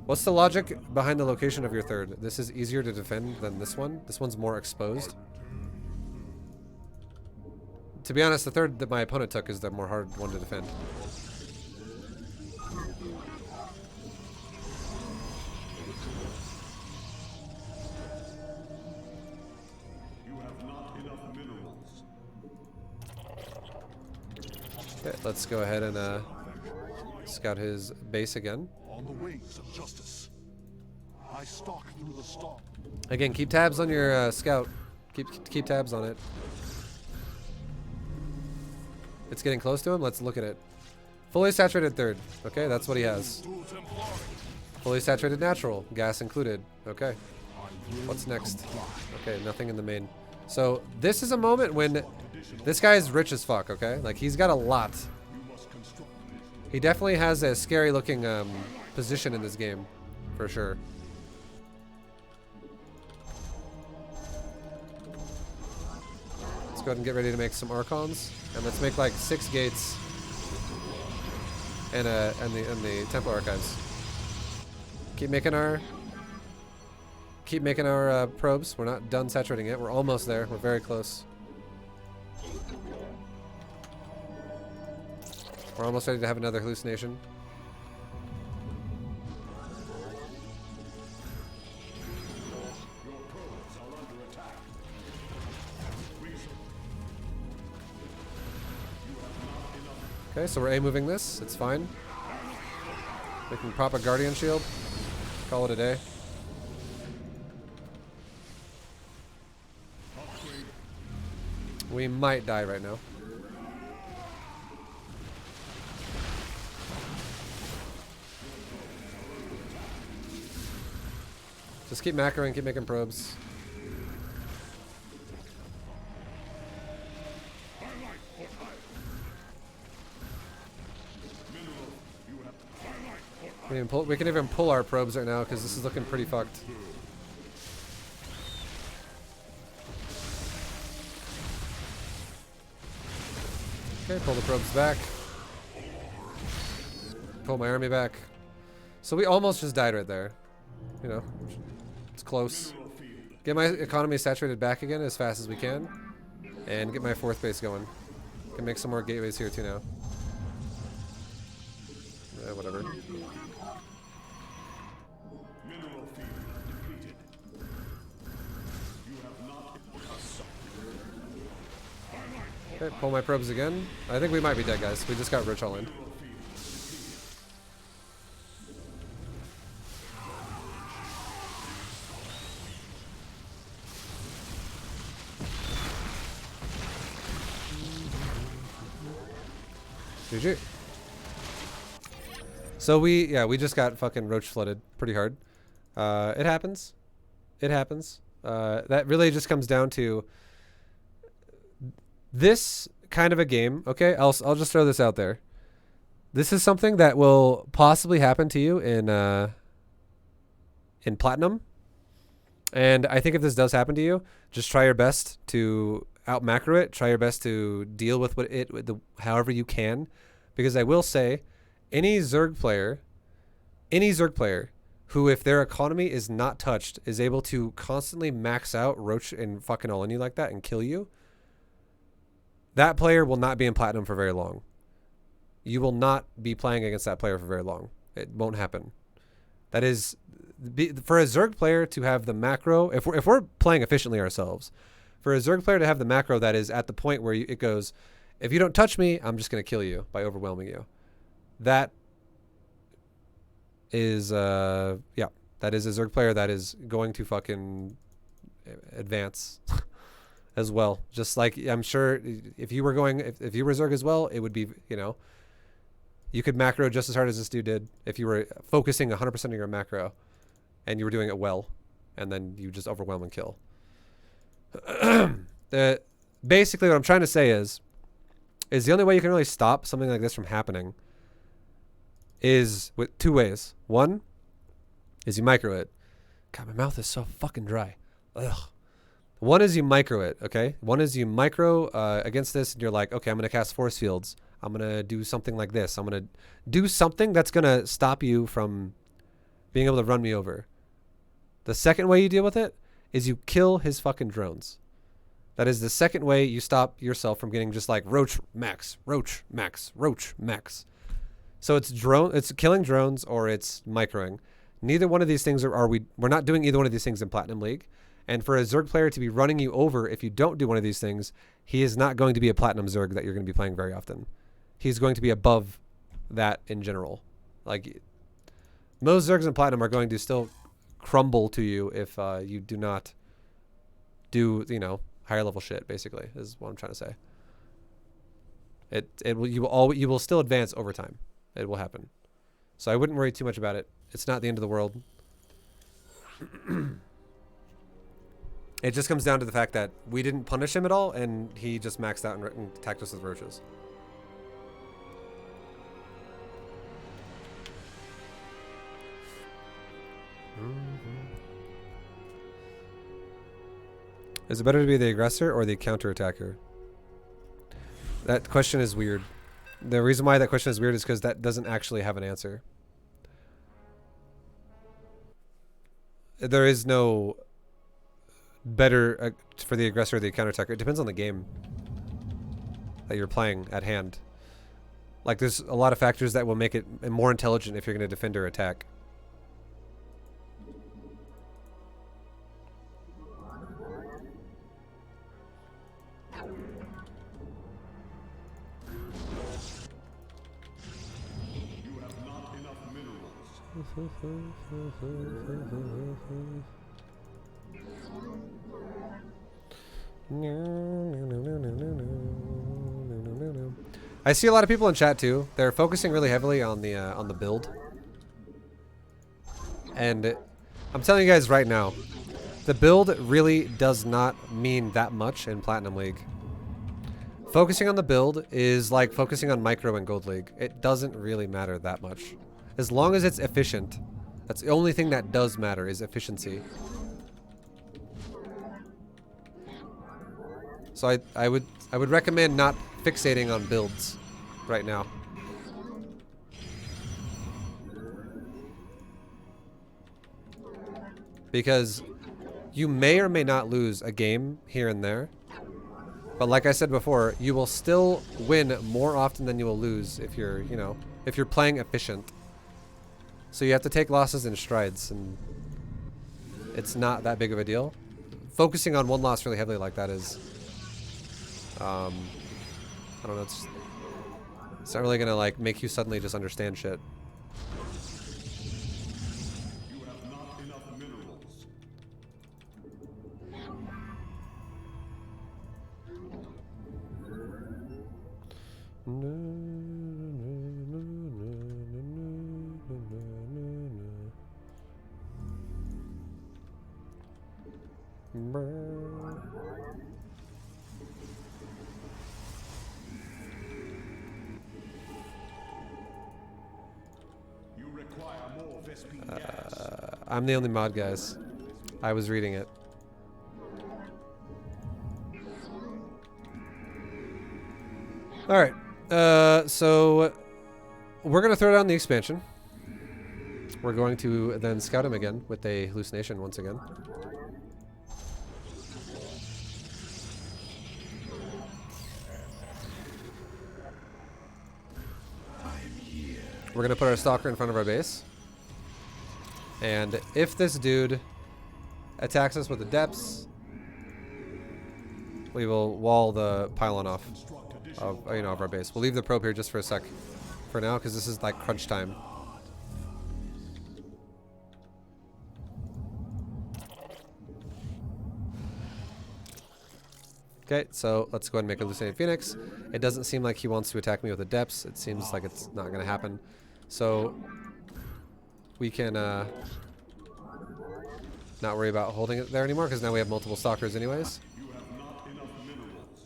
What's the logic behind the location of your third? This is easier to defend than this one. This one's more exposed. To be honest, the third that my opponent took is the more hard one to defend. Okay, let's go ahead and scout his base again. On the wings of justice, I stalk through the storm. Again, keep tabs on your scout. Keep tabs on it. It's getting close to him. Let's look at it. Fully saturated third. Okay, that's what he has. Fully saturated natural, gas included. Okay. What's next? Okay, nothing in the main. So this is a moment when this guy is rich as fuck. Okay, like he's got a lot. He definitely has a scary looking position in this game, for sure. Let's go ahead and get ready to make some Archons, and let's make like 6 gates and the Temple Archives. Keep making our probes. We're not done saturating it. We're almost there. We're very close. We're almost ready to have another hallucination. Okay, so we're A-moving this. It's fine. We can pop a Guardian Shield. Call it a day. We might die right now. Just keep macroing, keep making probes. We can even pull our probes right now because this is looking pretty fucked. Okay, pull the probes back. Pull my army back. So we almost just died right there. You know, it's close. Get my economy saturated back again as fast as we can. And get my 4th base going. Can make some more gateways here too now. Whatever. Okay, pull my probes again. I think we might be dead, guys. We just got rich all in. GG. So we just got fucking roach flooded pretty hard. It happens. It happens. That really just comes down to this kind of a game. Okay, I'll just throw this out there. This is something that will possibly happen to you in Platinum. And I think if this does happen to you, just try your best to out macro it. Try your best to deal with however you can, because I will say, any Zerg player who, if their economy is not touched, is able to constantly max out roach and fucking all in you like that and kill you, that player will not be in Platinum for very long. You will not be playing against that player for very long. It won't happen. That is, for a Zerg player to have the macro, if we're playing efficiently ourselves, for a Zerg player to have the macro that is at the point where it goes, if you don't touch me, I'm just going to kill you by overwhelming you. That is, that is a Zerg player that is going to fucking advance as well. Just like, I'm sure if you were if you were Zerg as well, it would be, you could macro just as hard as this dude did if you were focusing 100% of your macro and you were doing it well, and then you just overwhelm and kill. Basically what I'm trying to say is, is the only way you can really stop something like this from happening is with two ways. One is you micro it. God, my mouth is so fucking dry. Ugh. One is you micro it, okay? One is you micro against this, and you're like, okay, I'm going to cast force fields. I'm going to do something like this. I'm going to do something that's going to stop you from being able to run me over. The second way you deal with it is you kill his fucking drones. That is the second way you stop yourself from getting just like roach max, roach max, roach max. So it's killing drones or it's microing. Neither one of these things we're not doing either one of these things in Platinum League. And for a Zerg player to be running you over if you don't do one of these things, he is not going to be a Platinum Zerg that you're going to be playing very often. He's going to be above that in general. Like, most Zergs in Platinum are going to still crumble to you if you do not do, higher level shit, basically, is what I'm trying to say. You will still advance over time. It will happen. So I wouldn't worry too much about it. It's not the end of the world. It just comes down to the fact that we didn't punish him at all, and he just maxed out and attacked us with roaches. Is it better to be the aggressor or the counterattacker? That question is weird. The reason why that question is weird is because that doesn't actually have an answer. There is no better for the aggressor or the counterattacker. It depends on the game that you're playing at hand. Like, there's a lot of factors that will make it more intelligent if you're going to defend or attack. I see a lot of people in chat too. They're focusing really heavily on the build. And I'm telling you guys right now, the build really does not mean that much in Platinum League. Focusing on the build is like focusing on Micro and Gold League. It doesn't really matter that much. As long as it's efficient. That's the only thing that does matter, is efficiency. So I would recommend not fixating on builds right now. Because you may or may not lose a game here and there. But like I said before, you will still win more often than you will lose if you're, if you're playing efficient. So you have to take losses in strides, and it's not that big of a deal. Focusing on one loss really heavily like that is, I don't know, it's not really gonna like make you suddenly just understand shit. You have not enough minerals. You require more Vespene gas. I'm the only mod, guys. I was reading it. Alright. So we're going to throw down the expansion. We're going to then scout him again with a hallucination once again. We're going to put our stalker in front of our base. And if this dude attacks us with the depths, we will wall the pylon off of, of our base. We'll leave the probe here just for a sec for now, because this is like crunch time. Okay, so let's go ahead and make a Hallucinated Phoenix. It doesn't seem like he wants to attack me with the depths. It seems like it's not going to happen. So we can not worry about holding it there anymore, because now we have multiple stalkers anyways.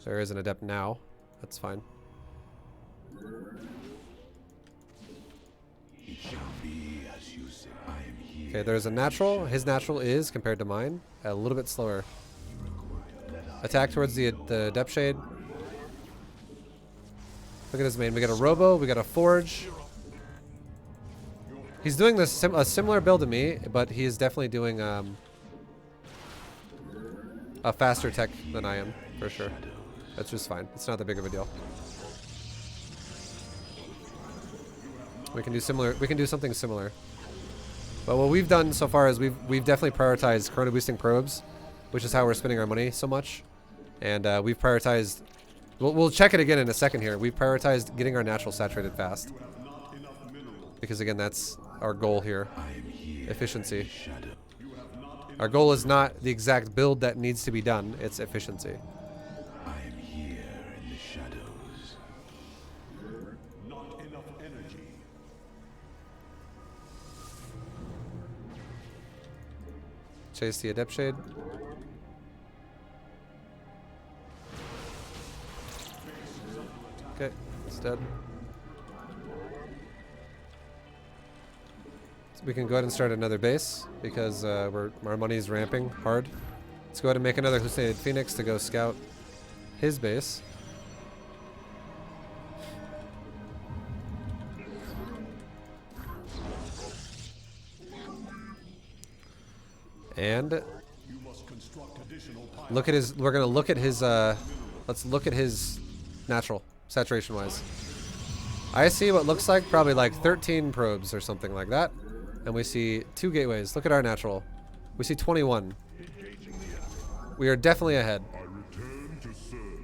There is an adept now. That's fine. It shall be as you say. I am here. Okay, there's a natural. His natural is, compared to mine, a little bit slower. Attack towards the depth shade. Look at his main. We got a robo. We got a forge. He's doing this a similar build to me, but he is definitely doing a faster tech than I am, for sure. That's just fine. It's not that big of a deal. We can do similar. We can do something similar. But what we've done so far is we've definitely prioritized chrono boosting probes, which is how we're spending our money so much, and we've prioritized. We'll check it again in a second here. We've prioritized getting our natural saturated fast, because again, that's our goal here. Efficiency. Our goal is not the exact build that needs to be done. It's efficiency. I am here in the shadows. Not enough energy. Chase the adept shade. Okay, it's dead. So we can go ahead and start another base because our money's ramping hard. Let's go ahead and make another Hallucinated Phoenix to go scout his base. And look at his. We're gonna look at his. Let's look at his natural saturation wise. I see what looks like probably like 13 probes or something like that, and we see 2 gateways. Look at our natural. We see 21. We are definitely ahead.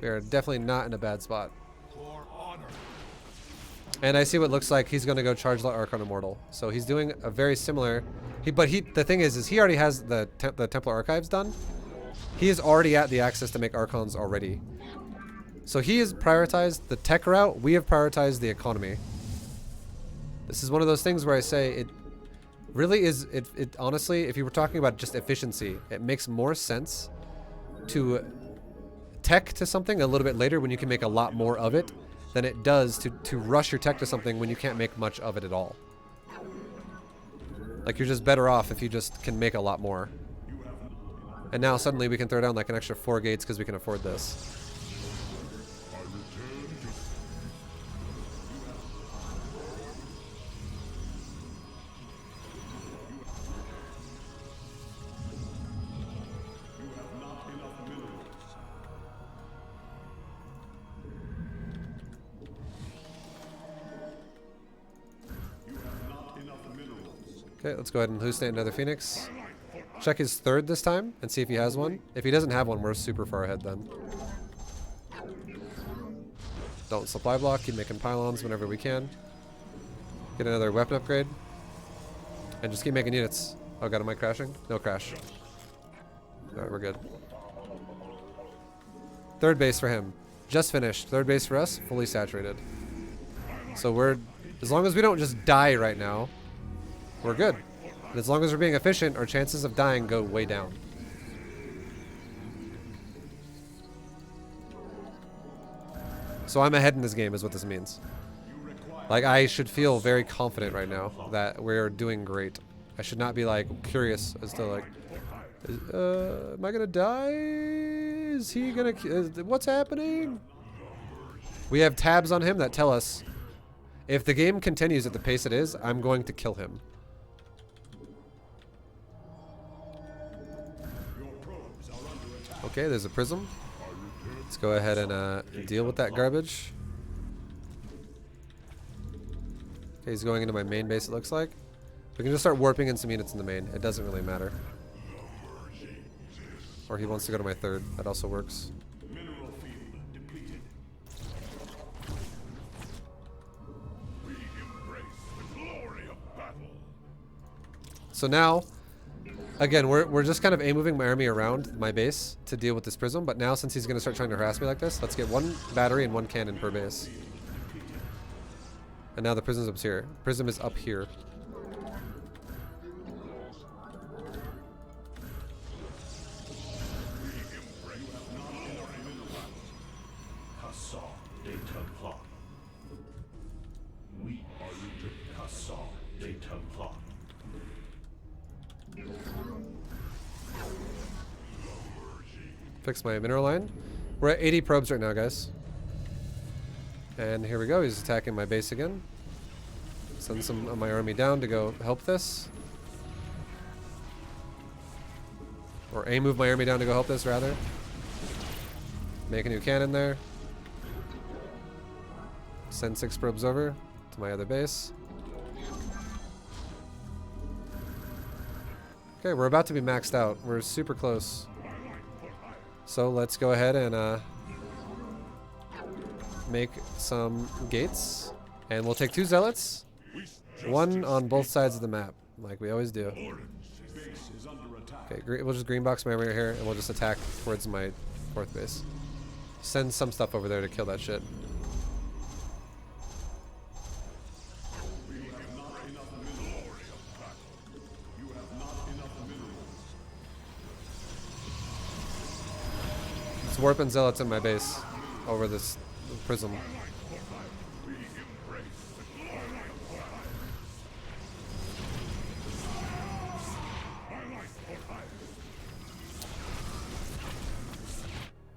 We are definitely not in a bad spot. And I see what looks like he's going to go charge the Archon Immortal. So he's doing a very similar. The thing is he already has the Templar Archives done. He is already at the access to make Archons already. So he has prioritized the tech route. We have prioritized the economy. This is one of those things where I say it really is. It honestly, if you were talking about just efficiency, it makes more sense to tech to something a little bit later when you can make a lot more of it than it does to rush your tech to something when you can't make much of it at all. Like, you're just better off if you just can make a lot more. And now suddenly we can throw down like an extra 4 gates because we can afford this. Okay, let's go ahead and hallucinate another Phoenix. Check his third this time and see if he has one. If he doesn't have one, we're super far ahead then. Don't supply block. Keep making pylons whenever we can. Get another weapon upgrade. And just keep making units. Oh god, am I crashing? No crash. Alright, we're good. Third base for him. Just finished. Third base for us, fully saturated. So we're... As long as we don't just die right now, we're good. And as long as we're being efficient, our chances of dying go way down. So I'm ahead in this game is what this means. Like, I should feel very confident right now that we're doing great. I should not be like curious as to like, am I gonna die? Is he gonna, what's happening? We have tabs on him that tell us if the game continues at the pace it is, I'm going to kill him. Okay, there's a prism. Let's go ahead and deal with that garbage. Okay, he's going into my main base, it looks like. We can just start warping in some units in the main. It doesn't really matter. Or he wants to go to my third. That also works. So now, again, we're just kind of moving my army around my base to deal with this prism, but now since he's going to start trying to harass me like this, let's get 1 battery and 1 cannon per base. And now the prism's up here. Prism is up here. Fix my mineral line. We're at 80 probes right now, guys. And here we go. He's attacking my base again. Send some of my army down to go help this. Or move my army down to go help this, rather. Make a new cannon there. Send 6 probes over to my other base. Okay, we're about to be maxed out. We're super close. So let's go ahead and make some gates. And we'll take 2 zealots. 1 on both sides of the map, like we always do. Okay, we'll just green box my army right here, and we'll just attack towards my 4th base. Send some stuff over there to kill that shit. It's warping zealots in my base over this prism.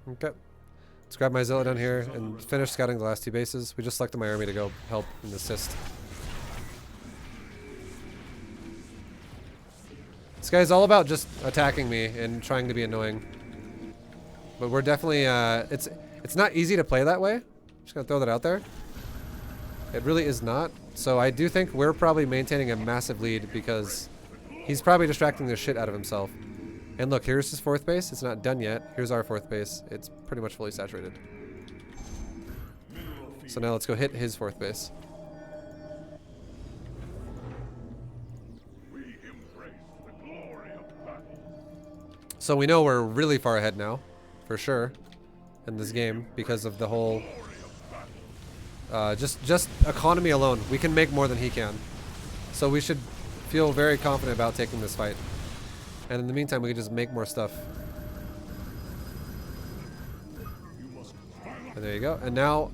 Okay. Let's grab my zealot down here and finish scouting the last 2 bases. We just selected my army to go help and assist. This guy's all about just attacking me and trying to be annoying. But we're definitely, it's not easy to play that way. Just gonna throw that out there. It really is not. So I do think we're probably maintaining a massive lead because he's probably distracting the shit out of himself. And look, here's his 4th base. It's not done yet. Here's our 4th base. It's pretty much fully saturated. So now let's go hit his 4th base. So we know we're really far ahead now, for sure, in this game because of the whole, just economy alone. We can make more than he can. So we should feel very confident about taking this fight. And in the meantime, we can just make more stuff. And there you go. And now,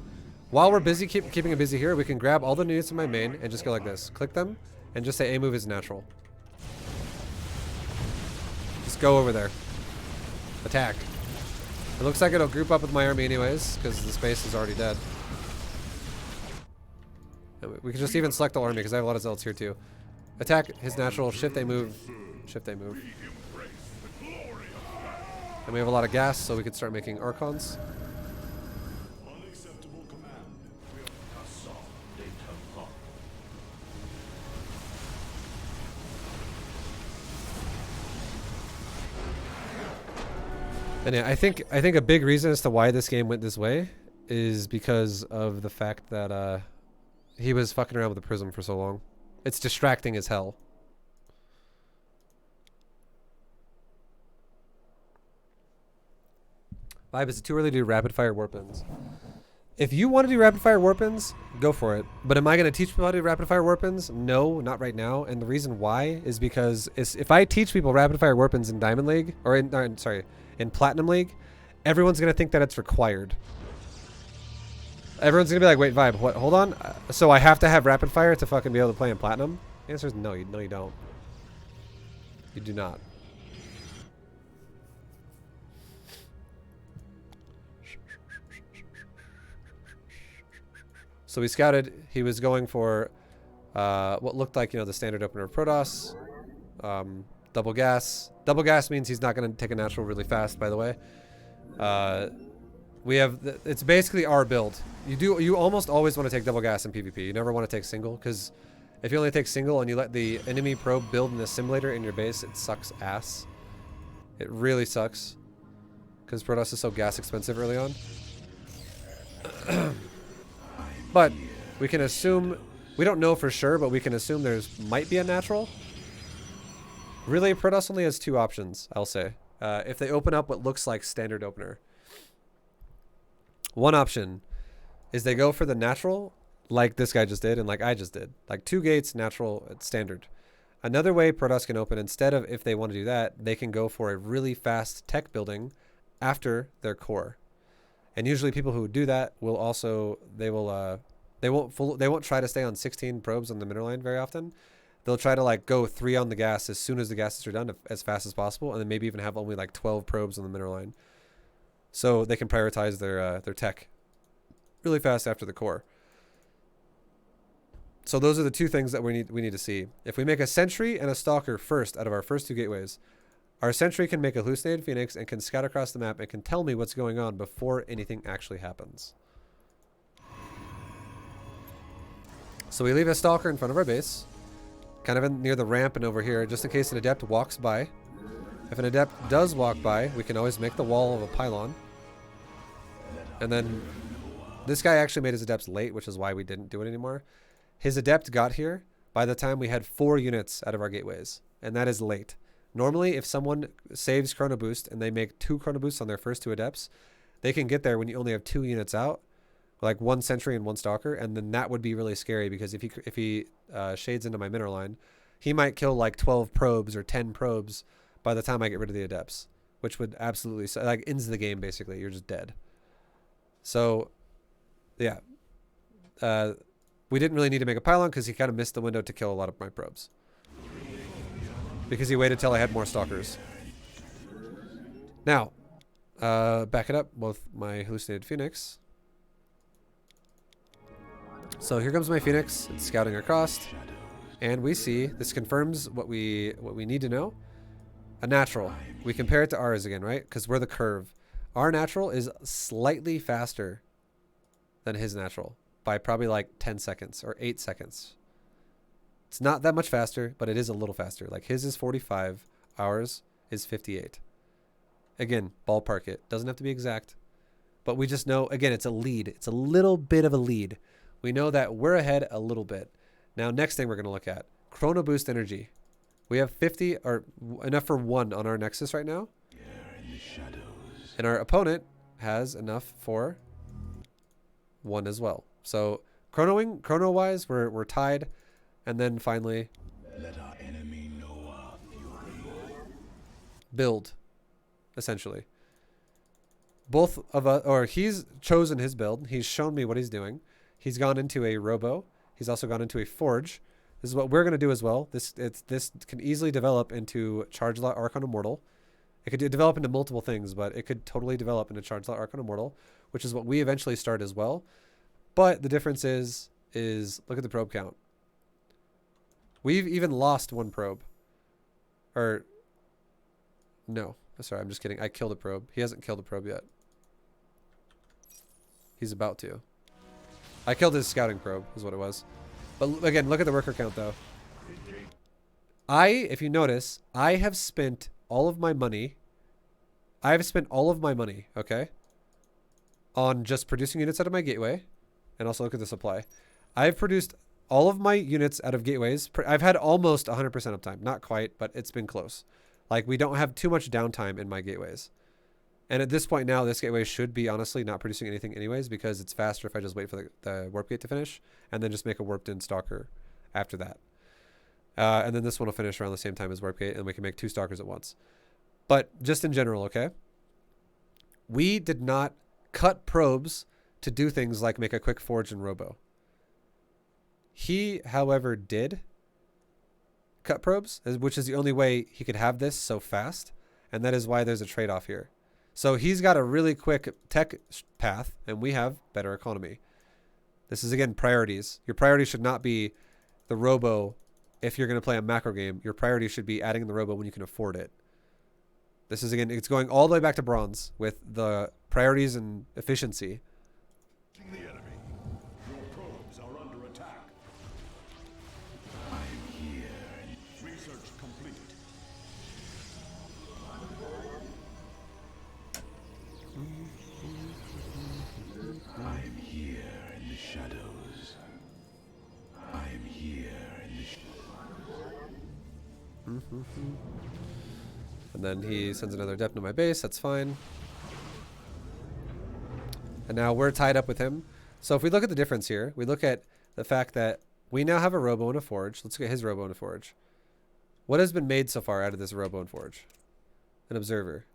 while we're busy keeping it busy here, we can grab all the units in my main and just go like this. Click them and just say A move is natural. Just go over there. Attack. It looks like it'll group up with my army anyways, because the space is already dead. And we can just even select the army, because I have a lot of zealots here too. Attack his natural, shift A move, shift A move. And we have a lot of gas, so we can start making Archons. And yeah, I think a big reason as to why this game went this way is because of the fact that he was fucking around with the prism for so long. It's distracting as hell. ViBE, is it too early to do rapid fire warp-ins? If you want to do rapid fire warp-ins, go for it. But am I going to teach people how to do rapid fire warp-ins? No, not right now. And the reason why is because if I teach people rapid fire warp-ins in Diamond League, or in Platinum League, everyone's going to think that it's required. Everyone's going to be like, wait, ViBE, what? Hold on. So I have to have rapid fire to fucking be able to play in Platinum? The answer is no, you don't. You do not. So we scouted. He was going for what looked like, the standard opener of Protoss. Double gas. Double gas means he's not going to take a natural really fast, by the way. It's basically our build. You almost always want to take double gas in PvP. You never want to take single, because if you only take single and you let the enemy probe build an assimilator in your base, it sucks ass. It really sucks. Because Protoss is so gas expensive early on. But we can assume, we don't know for sure, but we can assume might be a natural. Really, Protoss only has 2 options, I'll say. If they open up what looks like standard opener. One option is they go for the natural, like this guy just did and like I just did. Like 2 gates, natural, standard. Another way Protoss can open, instead of if they want to do that, they can go for a really fast tech building after their core. And usually people who do that will also, they won't try to stay on 16 probes on the mineral line very often. They'll try to like go 3 on the gas as soon as the gases are done as fast as possible, and then maybe even have only like 12 probes on the mineral line. so they can prioritize their tech really fast after the core. So those are the two things that we need to see. If we make a sentry and a stalker first out of our first two gateways, our sentry can make a hallucinated phoenix and can scout across the map and can tell me what's going on before anything actually happens. So we leave a stalker in front of our base, kind of near the ramp and over here, just in case an adept walks by. If an adept does walk by, we can always make the wall of a pylon. And then this guy actually made his adepts late, which is why we didn't do it anymore. His adept got here by the time we had 4 units out of our gateways, and that is late. Normally, if someone saves Chrono Boost and they make 2 Chrono Boosts on their first 2 adepts, they can get there when you only have 2 units out, like 1 sentry and 1 stalker, and then that would be really scary because if he shades into my mineral line, he might kill like 12 probes or 10 probes by the time I get rid of the adepts, which would absolutely like ends the game basically. You're just dead. So, yeah. We didn't really need to make a pylon because he kind of missed the window to kill a lot of my probes. Because he waited till I had more stalkers. Now, back it up with my hallucinated phoenix. So here comes my phoenix. It's scouting across. And we see, this confirms what we need to know. A natural. We compare it to ours again, right? Because we're the curve. Our natural is slightly faster than his natural. By probably like 10 seconds or 8 seconds. It's not that much faster, but it is a little faster. Like his is 45, ours is 58. Again, ballpark it. Doesn't have to be exact. But we just know, again, it's a lead. It's a little bit of a lead. We know that we're ahead a little bit. Now, next thing we're going to look at. Chrono Boost energy. We have 50, or enough for 1 on our Nexus right now. In the shadows. And our opponent has enough for 1 as well. So chrono-wise, we're tied, and then finally, Let our enemy know our fury. Build, essentially. Both of us, or he's chosen his build. He's shown me what he's doing. He's gone into a robo. He's also gone into a forge. This is what we're gonna do as well. This can easily develop into Charge Lot Archon Immortal. It could develop into multiple things, but it could totally develop into Charge Lot Archon Immortal, which is what we eventually start as well. But the difference is look at the probe count. We've even lost 1 probe. Or, no. Sorry, I'm just kidding. I killed a probe. He hasn't killed a probe yet. He's about to. I killed his scouting probe, is what it was. But again, look at the worker count, though. If you notice, I have spent all of my money. Okay? On just producing units out of my gateway. And also look at the supply. I've produced all of my units out of gateways. I've had almost 100% uptime. Not quite, but it's been close. Like, we don't have too much downtime in my gateways. And at this point now, this gateway should be honestly not producing anything anyways, because it's faster if I just wait for the warp gate to finish and then just make a warped in stalker after that. And then this one will finish around the same time as warp gate, and we can make 2 stalkers at once. But just in general, okay? We did not cut probes to do things like make a quick forge and robo. He, however, did cut probes, which is the only way he could have this so fast, and that is why there's a trade-off here. So he's got a really quick tech path, and we have better economy. This is, again, priorities. Your priority should not be the robo if you're going to play a macro game. Your priority should be adding the robo when you can afford it. This is, again, it's going all the way back to bronze with the priorities and efficiency. The enemy. Your probes are under attack. I'm here. Research complete. I'm here in the shadows. I'm here in the shadows. And then he sends another adept to my base. That's fine. And now we're tied up with him. So if we look at the difference here, we look at the fact that we now have a robo and a forge. Let's look at his robo and a forge. What has been made so far out of this robo and forge? An observer.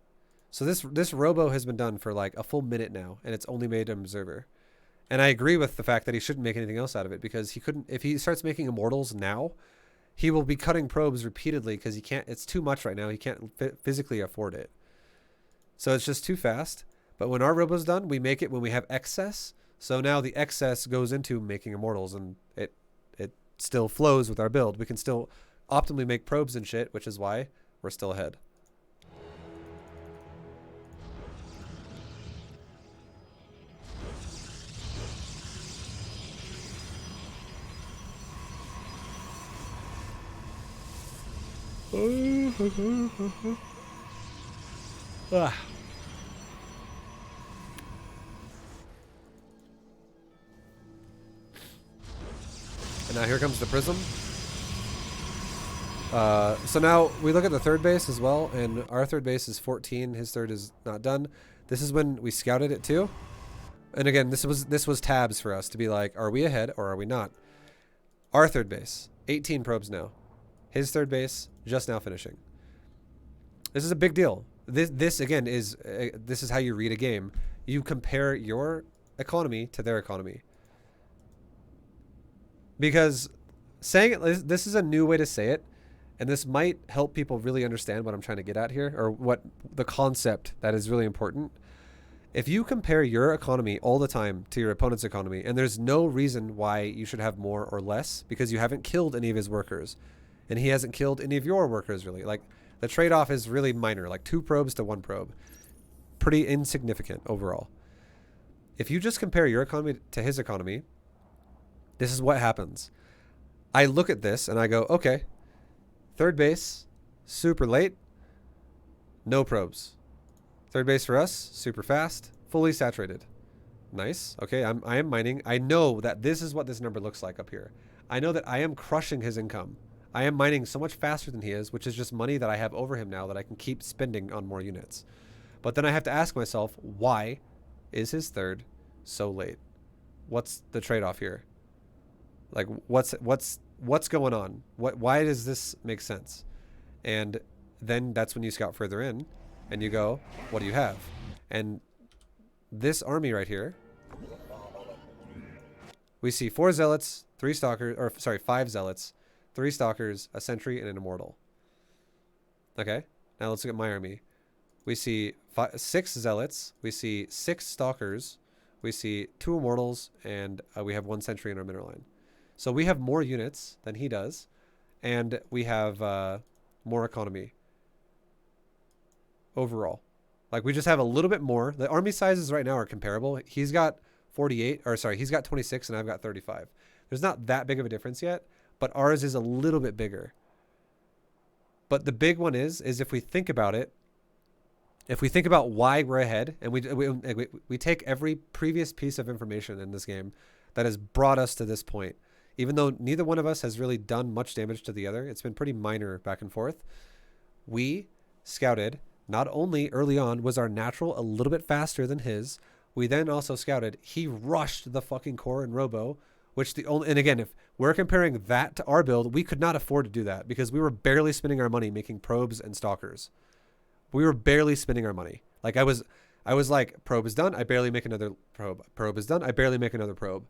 So this robo has been done for like a full minute now, and it's only made an observer. And I agree with the fact that he shouldn't make anything else out of it, because he couldn't. If he starts making immortals now, he will be cutting probes repeatedly because he can't. It's too much right now. He can't physically afford it. So it's just too fast. But when our robo's done, we make it when we have excess. So now the excess goes into making immortals, and it still flows with our build. We can still optimally make probes and shit, which is why we're still ahead. Ah. And now here comes the prism. So now we look at the third base as well, and our third base is 14. His third is not done. This is when we scouted it too. And again, this was tabs for us to be like, are we ahead or are we not? Our third base, 18 probes now. His third base just now finishing. This is a big deal. This again is this is how you read a game. You compare your economy to their economy. Because saying it, this is a new way to say it, and this might help people really understand what I'm trying to get at here, or what the concept that is really important. If you compare your economy all the time to your opponent's economy, and there's no reason why you should have more or less, because you haven't killed any of his workers, and he hasn't killed any of your workers really. Like, the trade-off is really minor, like 2 probes to 1 probe. Pretty insignificant overall. If you just compare your economy to his economy, this is what happens. I look at this and I go, okay, third base, super late, no probes. Third base for us, super fast, fully saturated. Nice. Okay, I am mining. I know that this is what this number looks like up here. I know that I am crushing his income. I am mining so much faster than he is, which is just money that I have over him now that I can keep spending on more units. But then I have to ask myself, why is his third so late? What's the trade-off here? Like, what's going on? Why does this make sense? And then that's when you scout further in and you go, what do you have? And this army right here, we see 4 zealots, 3 stalkers, or sorry, 5 zealots, 3 stalkers, a sentry, and an immortal. Okay, now let's look at my army. We see 6 zealots, we see 6 stalkers, we see 2 immortals, and we have 1 sentry in our mineral line. So we have more units than he does, and we have more economy overall. Like, we just have a little bit more. The army sizes right now are comparable. He's got 48, or sorry, he's got 26 and I've got 35. There's not that big of a difference yet, but ours is a little bit bigger. But the big one is if we think about it, if we think about why we're ahead, and we take every previous piece of information in this game that has brought us to this point, even though neither one of us has really done much damage to the other, it's been pretty minor back and forth. We scouted, not only early on was our natural a little bit faster than his, we then also scouted, he rushed the fucking core and robo, which and again, if we're comparing that to our build, we could not afford to do that because we were barely spending our money making probes and stalkers. We were barely spending our money. Like, I was like, probe is done, I barely make another probe. Probe is done, I barely make another probe.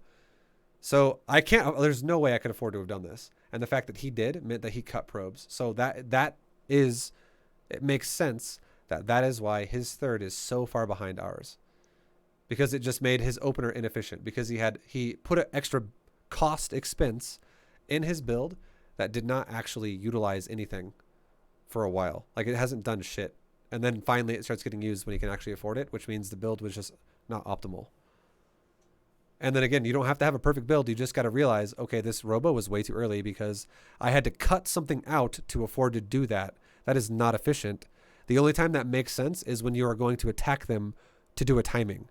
So I can't, there's no way I could afford to have done this. And the fact that he did meant that he cut probes. So that is, it makes sense that is why his third is so far behind ours. Because it just made his opener inefficient, because he put an extra cost expense in his build that did not actually utilize anything for a while. Like, it hasn't done shit. And then finally it starts getting used when he can actually afford it, which means the build was just not optimal. And then again, you don't have to have a perfect build. You just got to realize, okay, this robo was way too early because I had to cut something out to afford to do that. That is not efficient. The only time that makes sense is when you are going to attack them to do a timing.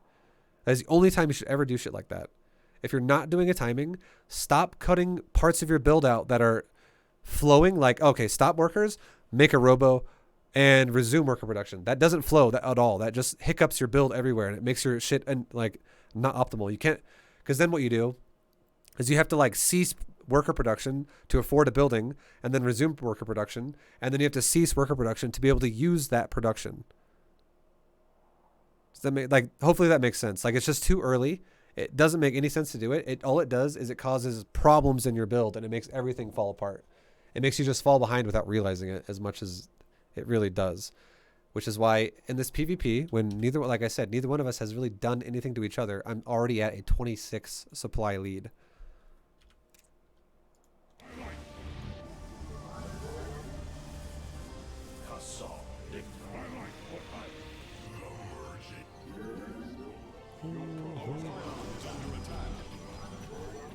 That is the only time you should ever do shit like that. If you're not doing a timing, stop cutting parts of your build out that are flowing. Like, okay, stop workers, make a robo, and resume worker production. That doesn't flow at all. That just hiccups your build everywhere, and it makes your shit like not optimal. You can't, because then what you do is you have to like cease worker production to afford a building, and then resume worker production, and then you have to cease worker production to be able to use that production. Does that make, like, hopefully that makes sense. Like, it's just too early. It doesn't make any sense to do it. All it does is it causes problems in your build, and it makes everything fall apart. It makes you just fall behind without realizing it as much as it really does. which is why in this PvP, when like I said, neither one of us has really done anything to each other, I'm already at a 26 supply lead.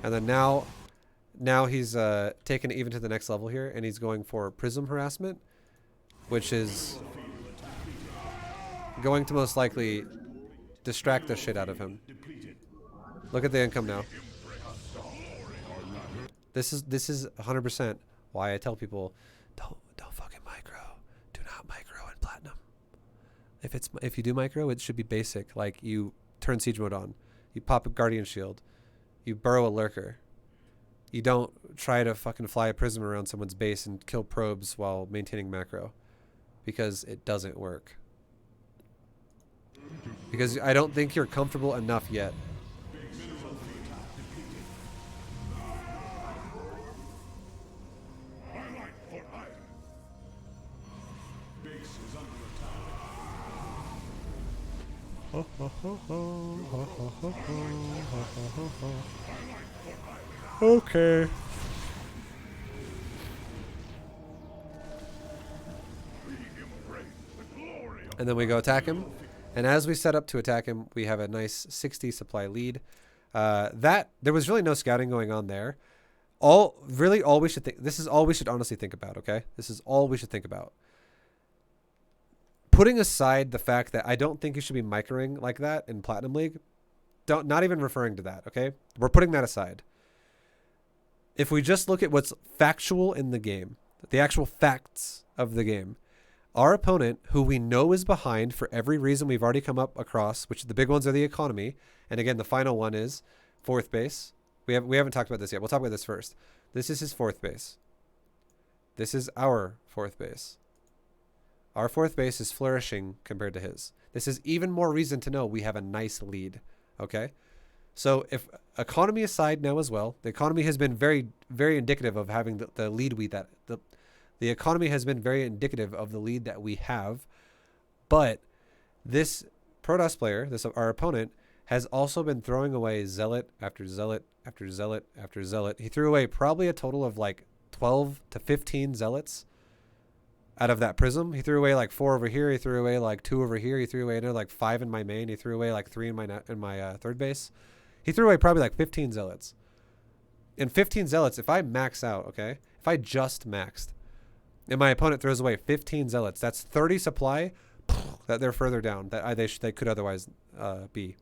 And then now he's taken it even to the next level here, and he's going for Prism Harassment, which is going to most likely distract the shit out of him. Look at the income now. This is 100% why I tell people don't fucking micro. Do not micro in Platinum. If you do micro, it should be basic. Like you turn siege mode on, you pop a Guardian Shield, you burrow a lurker. You don't try to fucking fly a prism around someone's base and kill probes while maintaining macro, because it doesn't work. Because I don't think you're comfortable enough yet. Okay. And then we go attack him. And as we set up to attack him, we have a nice 60 supply lead. There was really no scouting going on there. All we should think, this is all we should honestly think about, okay? This is all we should think about. Putting aside the fact that I don't think you should be microing like that in Platinum League, not even referring to that, okay? We're putting that aside. If we just look at what's factual in the game, the actual facts of the game, our opponent, who we know is behind for every reason we've already come up across, which the big ones are the economy, and again, the final one is 4th base. We haven't talked about this yet. We'll talk about this first. This is his 4th base. This is our 4th base. Our 4th base is flourishing compared to his. This is even more reason to know we have a nice lead, okay? So if economy aside now as well, the economy has been very, very indicative of having the lead the economy has been very indicative of the lead that we have. But this Protoss player, our opponent, has also been throwing away zealot after zealot after zealot after zealot. He threw away probably a total of like 12 to 15 zealots out of that prism. He threw away like 4 over here. He threw away like 2 over here. He threw away another like 5 in my main. He threw away like 3 in my 3rd base. He threw away probably like 15 zealots. And 15 zealots, if I max out, okay? If I just maxed, and my opponent throws away 15 zealots, that's 30 supply that they're further down that they could otherwise be.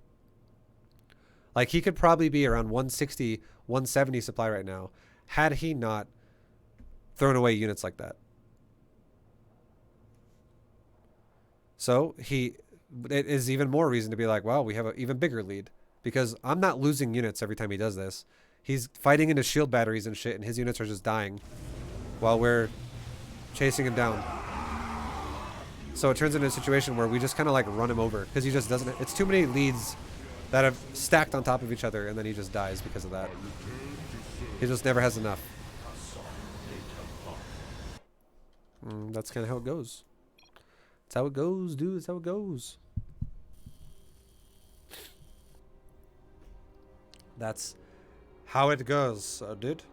Like he could probably be around 160, 170 supply right now had he not thrown away units like that. So it is even more reason to be like, wow, we have an even bigger lead, because I'm not losing units every time he does this. He's fighting into shield batteries and shit, and his units are just dying while we're chasing him down. So it turns into a situation where we just kind of like run him over, because he just doesn't. It's too many leads that have stacked on top of each other, and then he just dies because of that. He just never has enough. That's kind of how it goes. That's how it goes, dude. That's how it goes. That's how it goes, dude.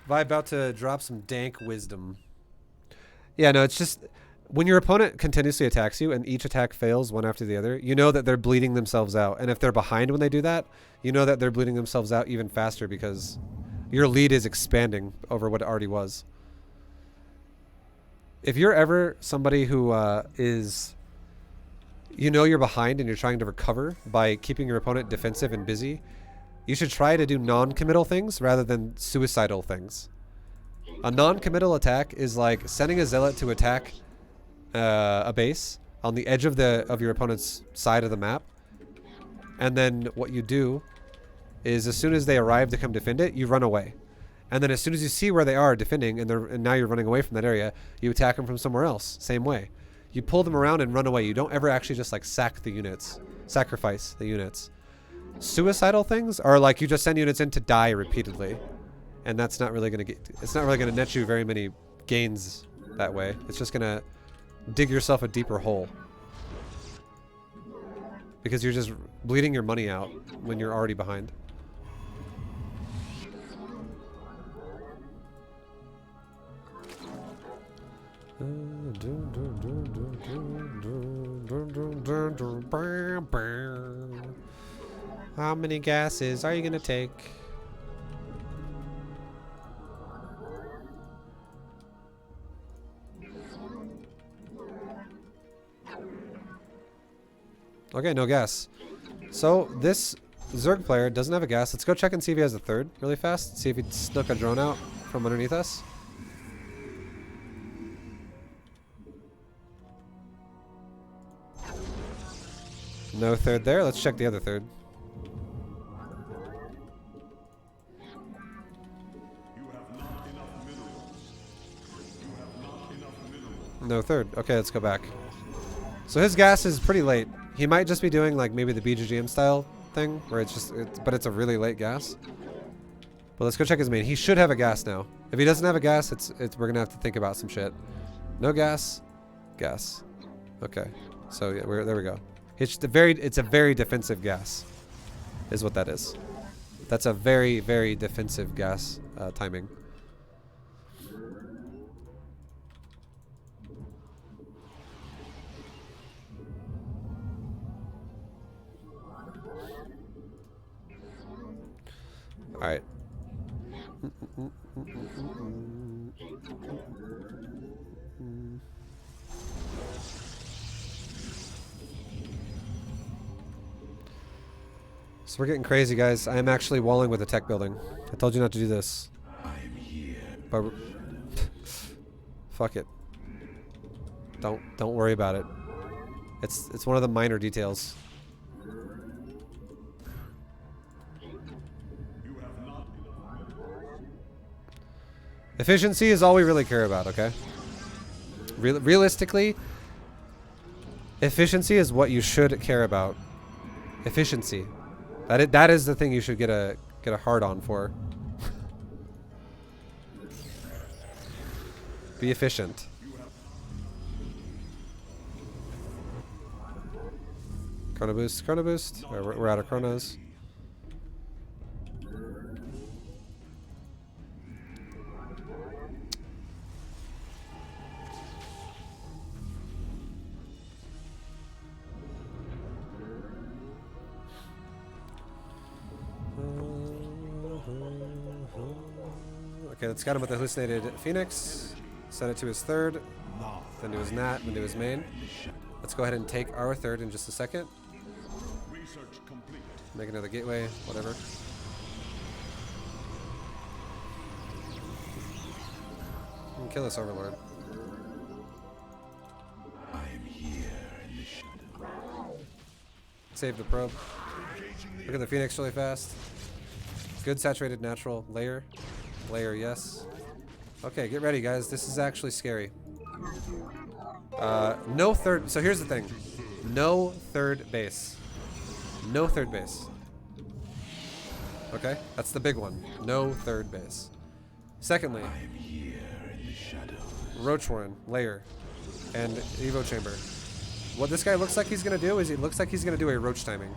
ViBE about to drop some dank wisdom. Yeah, no, it's just when your opponent continuously attacks you and each attack fails one after the other, you know that they're bleeding themselves out. And if they're behind when they do that, you know that they're bleeding themselves out even faster, because your lead is expanding over what it already was. If you're ever somebody who you're behind and you're trying to recover by keeping your opponent defensive and busy, you should try to do non-committal things rather than suicidal things. A non-committal attack is like sending a zealot to attack a base on the edge of your opponent's side of the map. And then what you do is as soon as they arrive to come defend it, you run away. And then as soon as you see where they are defending and now you're running away from that area, you attack them from somewhere else. Same way. You pull them around and run away. You don't ever actually just like sacrifice the units. Suicidal things are like you just send units in to die repeatedly. And that's not really going to it's not really going to net you very many gains that way. It's just going to dig yourself a deeper hole. Because you're just bleeding your money out when you're already behind. How many gases are you gonna take? Okay, no gas. So this Zerg player doesn't have a gas. Let's go check and see if he has a third really fast. See if he snuck a drone out from underneath us. No third there. Let's check the other third. No third. Okay, let's go back. So his gas is pretty late. He might just be doing like maybe the BGGM style thing where but it's a really late gas. But let's go check his main. He should have a gas now. If he doesn't have a gas, we're gonna have to think about some shit. No gas. Gas. Okay. So yeah, there we go. It's a very defensive gas, is what that is. That's a very, very defensive gas timing. All right. So we're getting crazy, guys. I am actually walling with a tech building. I told you not to do this. I'm here. But fuck it. Don't worry about it. It's one of the minor details. Efficiency is all we really care about, okay? Realistically, efficiency is what you should care about. Efficiency. That is the thing you should get a hard on for. Be efficient. Chrono boost, chrono boost. We're out of chronos. Okay, let's get him with the hallucinated Phoenix. Send it to his third, then to his Nat, then to his main. Let's go ahead and take our third in just a second. Make another gateway, whatever. And kill this Overlord. I'm here in the shadow. Save the probe. Look at the Phoenix really fast. Good saturated natural layer. Layer, yes. Okay, get ready, guys. This is actually scary. No third. So here's the thing. No third base. No third base. Okay, that's the big one. No third base. Secondly, I'm here in the shadow. Roach Warren, layer, and Evo Chamber. What this guy looks like he's gonna do is he looks like he's gonna do a roach timing.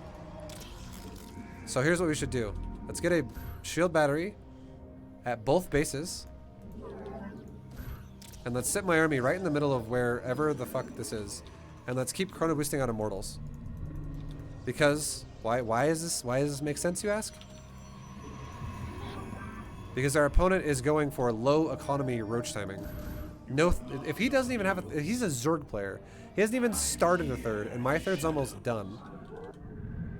So here's what we should do. Let's get a shield battery at both bases. And let's sit my army right in the middle of wherever the fuck this is. And let's keep chrono boosting on Immortals. Because why does this make sense, you ask? Because our opponent is going for low economy roach timing. No, if he doesn't even have if he's a Zerg player. He hasn't even started a third, and my third's almost done.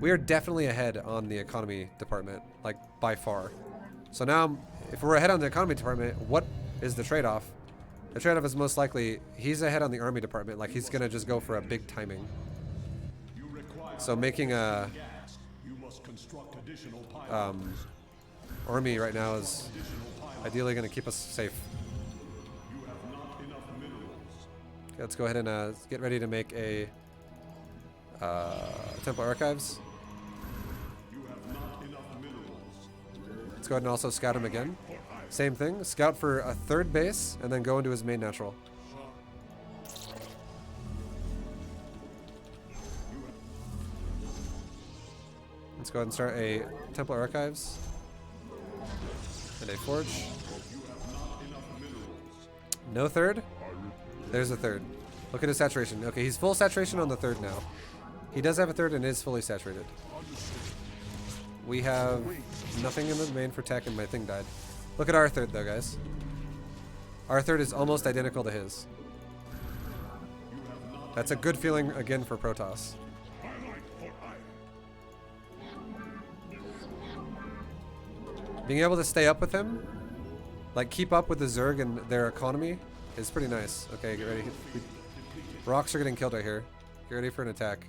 We are definitely ahead on the economy department, like by far. So now, if we're ahead on the economy department, what is the trade-off? The trade-off is most likely he's ahead on the army department. Like he's gonna just go for a big timing. So making a army right now is ideally gonna keep us safe. Okay, let's go ahead and get ready to make a Temple Archives. Let's go ahead and also scout him again. Same thing, scout for a third base and then go into his main natural. Let's go ahead and start a Temple Archives and a Forge. No third? There's a third. Look at his saturation. Okay, he's full saturation on the third now. He does have a third and is fully saturated. We have nothing in the main for tech and my thing died. Look at our third though, guys. Our third is almost identical to his. That's a good feeling again for Protoss. Being able to stay up with him, like keep up with the Zerg and their economy, is pretty nice. Okay, get ready. Rocks are getting killed right here. Get ready for an attack.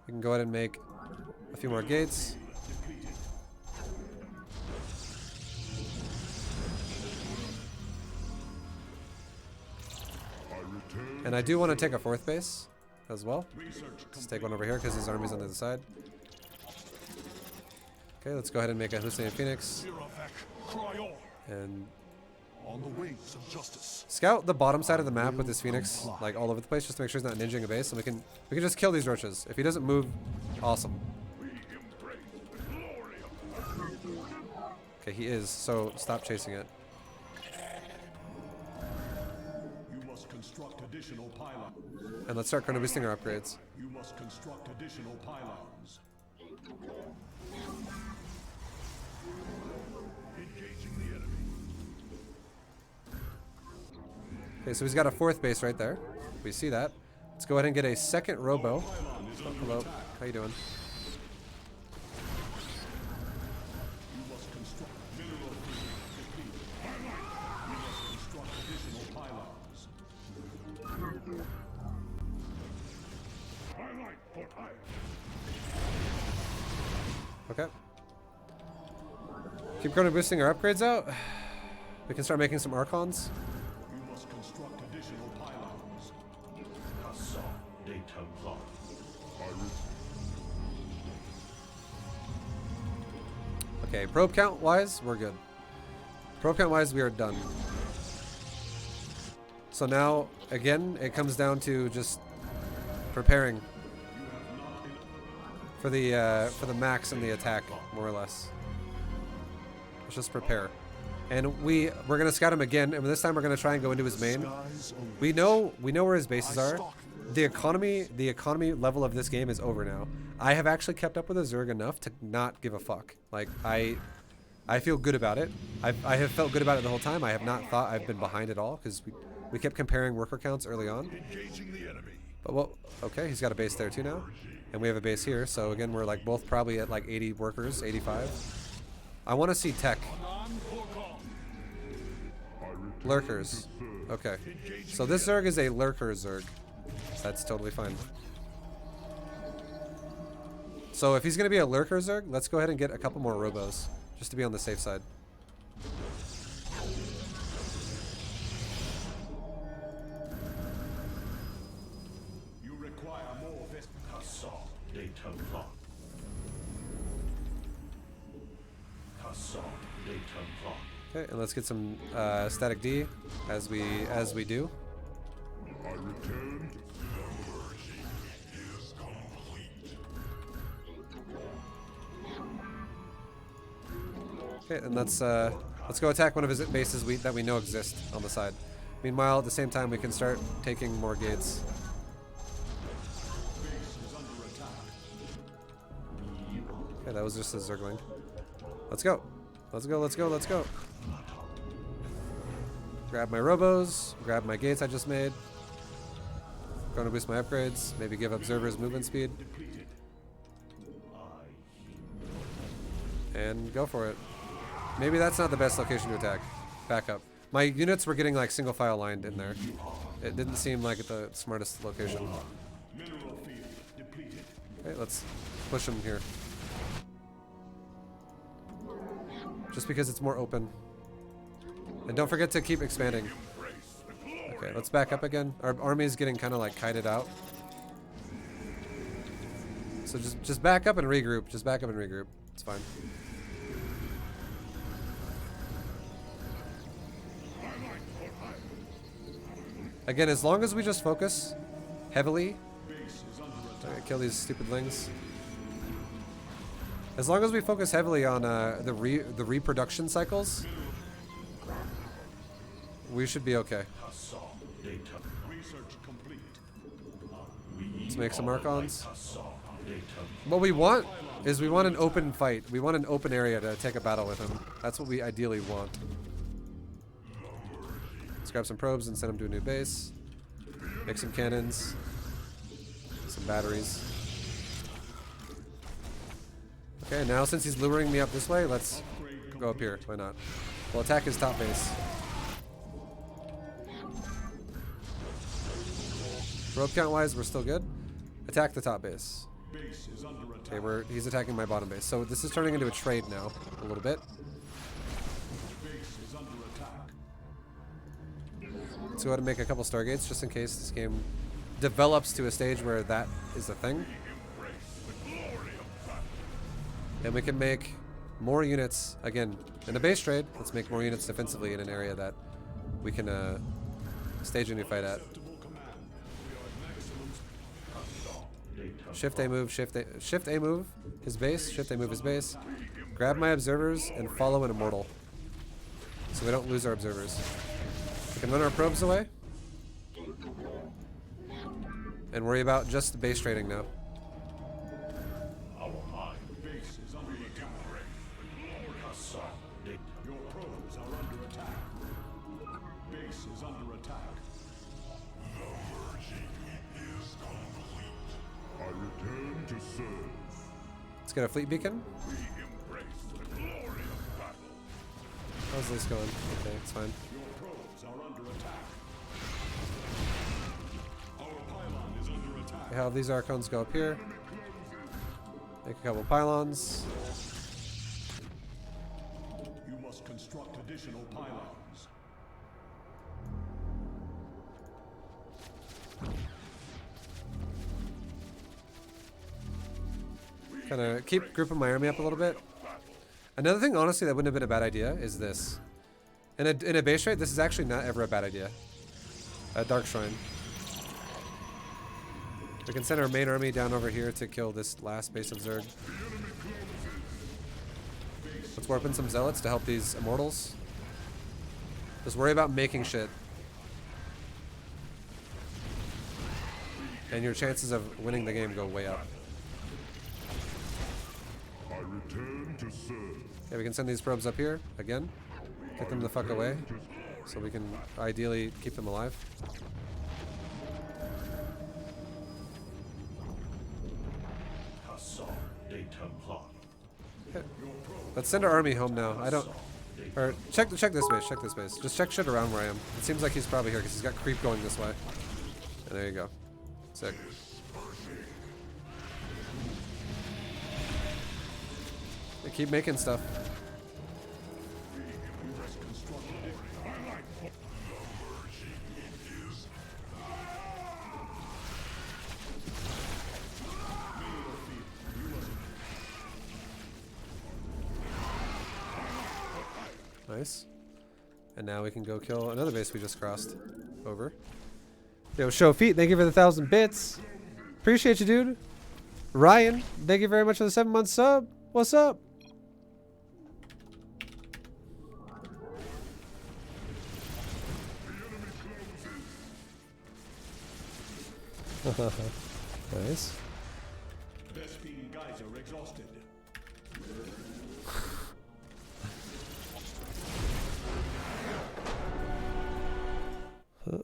We can go ahead and make a few more gates. And I do want to take a fourth base as well. Let's take one over here because his army's on the other side. Okay, let's go ahead and make a hallucinating phoenix. And on the wings of justice. Scout the bottom side of the map with this phoenix, like all over the place, just to make sure he's not ninjing a base, and we can just kill these roaches. If he doesn't move, awesome. Okay, he is, so stop chasing it. You must construct additional pylons. And let's start chrono boosting our upgrades. You must construct additional pylons. Engaging the enemy. Okay, so he's got a fourth base right there. We see that. Let's go ahead and get a second robo. Oh, hello, how you doing? Okay. Keep chrono boosting our upgrades out. We can start making some Archons. You must construct additional pylons. Okay, probe count wise, we're good. Probe count wise, we are done. So now, again, it comes down to just preparing for the max and the attack, more or less. Let's just prepare. And we're gonna scout him again, and this time we're gonna try and go into his main. We know where his bases are. The economy level of this game is over now. I have actually kept up with the Zerg enough to not give a fuck. Like I feel good about it. I have felt good about it the whole time. I have not thought I've been behind at all because we kept comparing worker counts early on. But well, okay, he's got a base there too now, and we have a base here. So again, we're like both probably at like 80 workers, 85. I want to see tech. Lurkers. Okay. So this Zerg is a lurker Zerg. That's totally fine. So if he's going to be a lurker Zerg, let's go ahead and get a couple more robos, just to be on the safe side. You require more Okay, and let's get some static D as we do. I returned. The mercy is complete. Okay, and let's go attack one of his bases that we know exist on the side. Meanwhile, at the same time, we can start taking more gates. Okay, that was just a Zergling. Let's go. Let's go, let's go, let's go. Grab my robos, grab my gates I just made. Gonna boost my upgrades, maybe give observers movement speed. And go for it. Maybe that's not the best location to attack. Back up. My units were getting like single file lined in there. It didn't seem like the smartest location. Okay, let's push them here. Just because it's more open. And don't forget to keep expanding. Okay, let's back up again. Our army is getting kind of like kited out. So just back up and regroup. Just back up and regroup. It's fine. Again, as long as we just focus heavily. Okay, kill these stupid lings. As long as we focus heavily on the reproduction cycles, we should be okay. Let's make some Archons. What we want is we want an open fight. We want an open area to take a battle with him. That's what we ideally want. Let's grab some probes and send them to a new base. Make some cannons. Some batteries. Okay, now since he's luring me up this way, let's go up here. Why not? We'll attack his top base. Probe count wise, we're still good. Attack the top base. Okay, he's attacking my bottom base. So this is turning into a trade now, a little bit. Let's go ahead and make a couple Stargates just in case this game develops to a stage where that is a thing. And we can make more units, again, in a base trade. Let's make more units defensively in an area that we can stage a new fight at. Shift A move, shift A move his base, shift A move his base. Grab my observers and follow an immortal. So we don't lose our observers. We can run our probes away. And worry about just base trading now. Let's get a fleet beacon. How's this going? Okay, it's fine. We have these Archons go up here. Make a couple pylons. You must construct additional pylons. Kind of keep grouping my army up a little bit. Another thing, honestly, that wouldn't have been a bad idea is this. In a base trade, this is actually not ever a bad idea. A Dark Shrine. We can send our main army down over here to kill this last base of Zerg. Let's warp in some Zealots to help these Immortals. Just worry about making shit. And your chances of winning the game go way up. Okay, we can send these probes up here again. Get them the fuck away. So we can ideally keep them alive. Okay. Let's send our army home now. I don't... Or check this base, check this base. Just check shit around where I am. It seems like he's probably here because he's got creep going this way. And there you go. Sick. They keep making stuff. Nice. And now we can go kill another base we just crossed over. Yo, Show Feet, thank you for the 1,000 bits. Appreciate you, dude. Ryan, thank you very much for the 7-month sub. What's up? Nice. Bespin Geyser exhausted.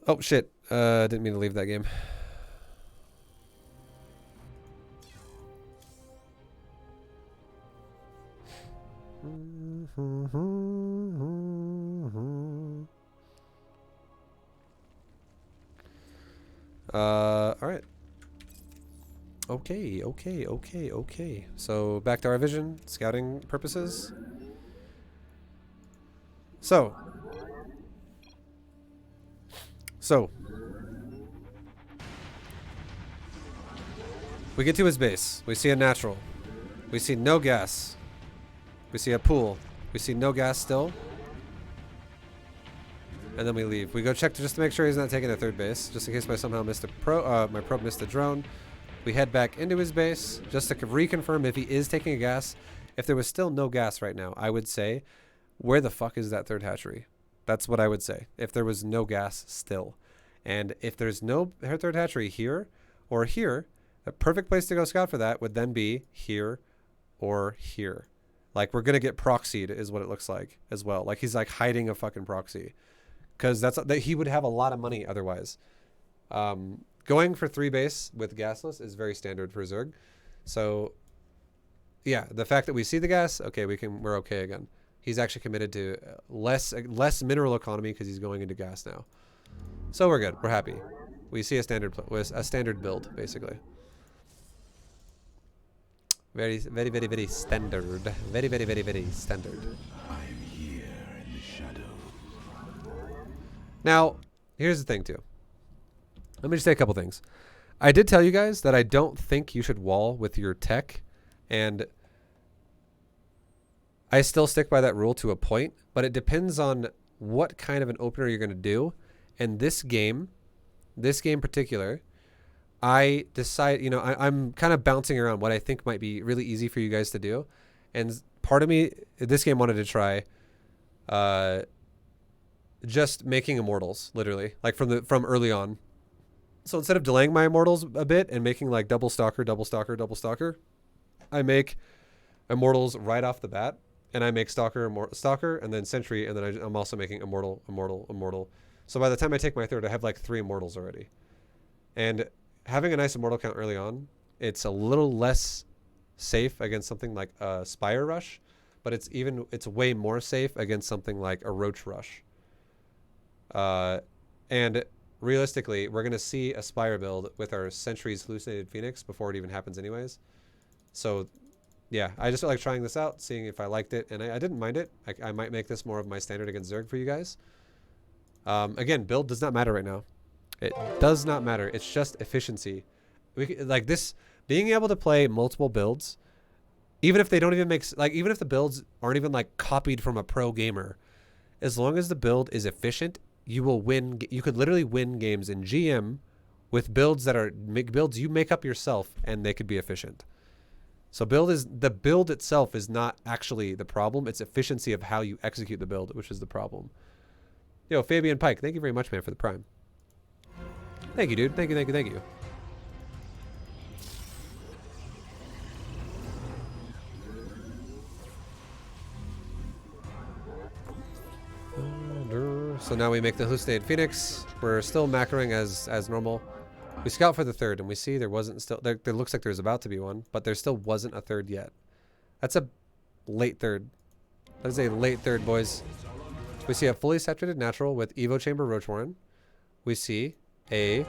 Oh shit! Didn't mean to leave that game. All right. Okay. So back to our vision, scouting purposes. So we get to his base. We see a natural. We see no gas. We see a pool. We see no gas still. And then we leave. We go check just to make sure he's not taking a third base, just in case I somehow missed my probe missed the drone. We head back into his base just to reconfirm if he is taking a gas. If there was still no gas right now, I would say, where the fuck is that third hatchery? That's what I would say. If there was no gas still. And if there's no third hatchery here or here, the perfect place to go scout for that would then be here or here. Like, we're going to get proxied is what it looks like as well. Like, he's like hiding a fucking proxy. Because he would have a lot of money otherwise. Going for 3 base with gasless is very standard for Zerg. So, yeah, the fact that we see the gas, okay, we're okay again. He's actually committed to less mineral economy because he's going into gas now. So we're good. We're happy. We see a standard build basically. Very standard. Very standard. I'm here in the shadow. Now, here's the thing too. Let me just say a couple things. I did tell you guys that I don't think you should wall with your tech, and I still stick by that rule to a point, but it depends on what kind of an opener you're going to do. And this game particular, I decide, I'm kind of bouncing around what I think might be really easy for you guys to do. And part of me, this game wanted to try just making immortals, literally, like from early on. So instead of delaying my immortals a bit and making like double stalker, I make immortals right off the bat, and I make stalker, and then sentry, and then I'm also making immortal. So by the time I take my third, I have like 3 immortals already. And having a nice immortal count early on, it's a little less safe against something like a Spire Rush, but it's way more safe against something like a Roach Rush. And realistically, we're going to see a Spire build with our Sentry's Hallucinated Phoenix before it even happens anyways. So, yeah, I just felt like trying this out, seeing if I liked it, and I didn't mind it. I might make this more of my standard against Zerg for you guys. Again, build does not matter right now. It does not matter. It's just efficiency. Like this, being able to play multiple builds, even if they don't even even if the builds aren't even like copied from a pro gamer, as long as the build is efficient, you will win. You could literally win games in GM with builds that are builds you make up yourself, and they could be efficient. So the build itself is not actually the problem. It's efficiency of how you execute the build, which is the problem. Yo, Fabian Pike, thank you very much, man, for the prime. Thank you, dude. Thank you. So now we make the Hallucinated Phoenix. We're still macroing as normal. We scout for the third, and we see there wasn't still... There looks like there's about to be one, but there still wasn't a third yet. That's a late third. That is a late third, boys. We see a fully saturated natural with Evo Chamber Roach Warren. We see a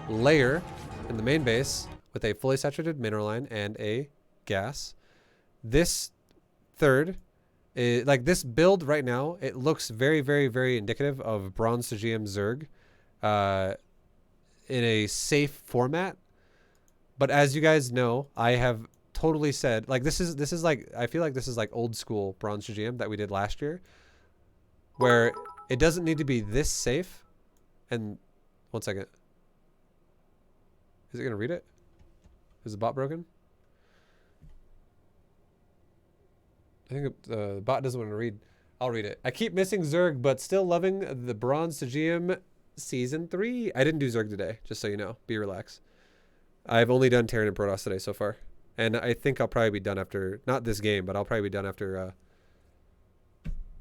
layer in the main base with a fully saturated mineral line and a gas. This third... like this build right now, it looks very indicative of Bronze to GM Zerg in a safe format. But as you guys know, I have totally said, like, this is like, I feel like this is like old school Bronze to GM that we did last year, where it doesn't need to be this safe. And 1 second, is it gonna read it? Is the bot broken? I think the bot doesn't want to read. I'll read it. I keep missing Zerg, but still loving the Bronze to GM Season 3. I didn't do Zerg today, just so you know. Be relaxed. I've only done Terran and Protoss today so far. And I think I'll probably be done after, not this game, but I'll probably be done after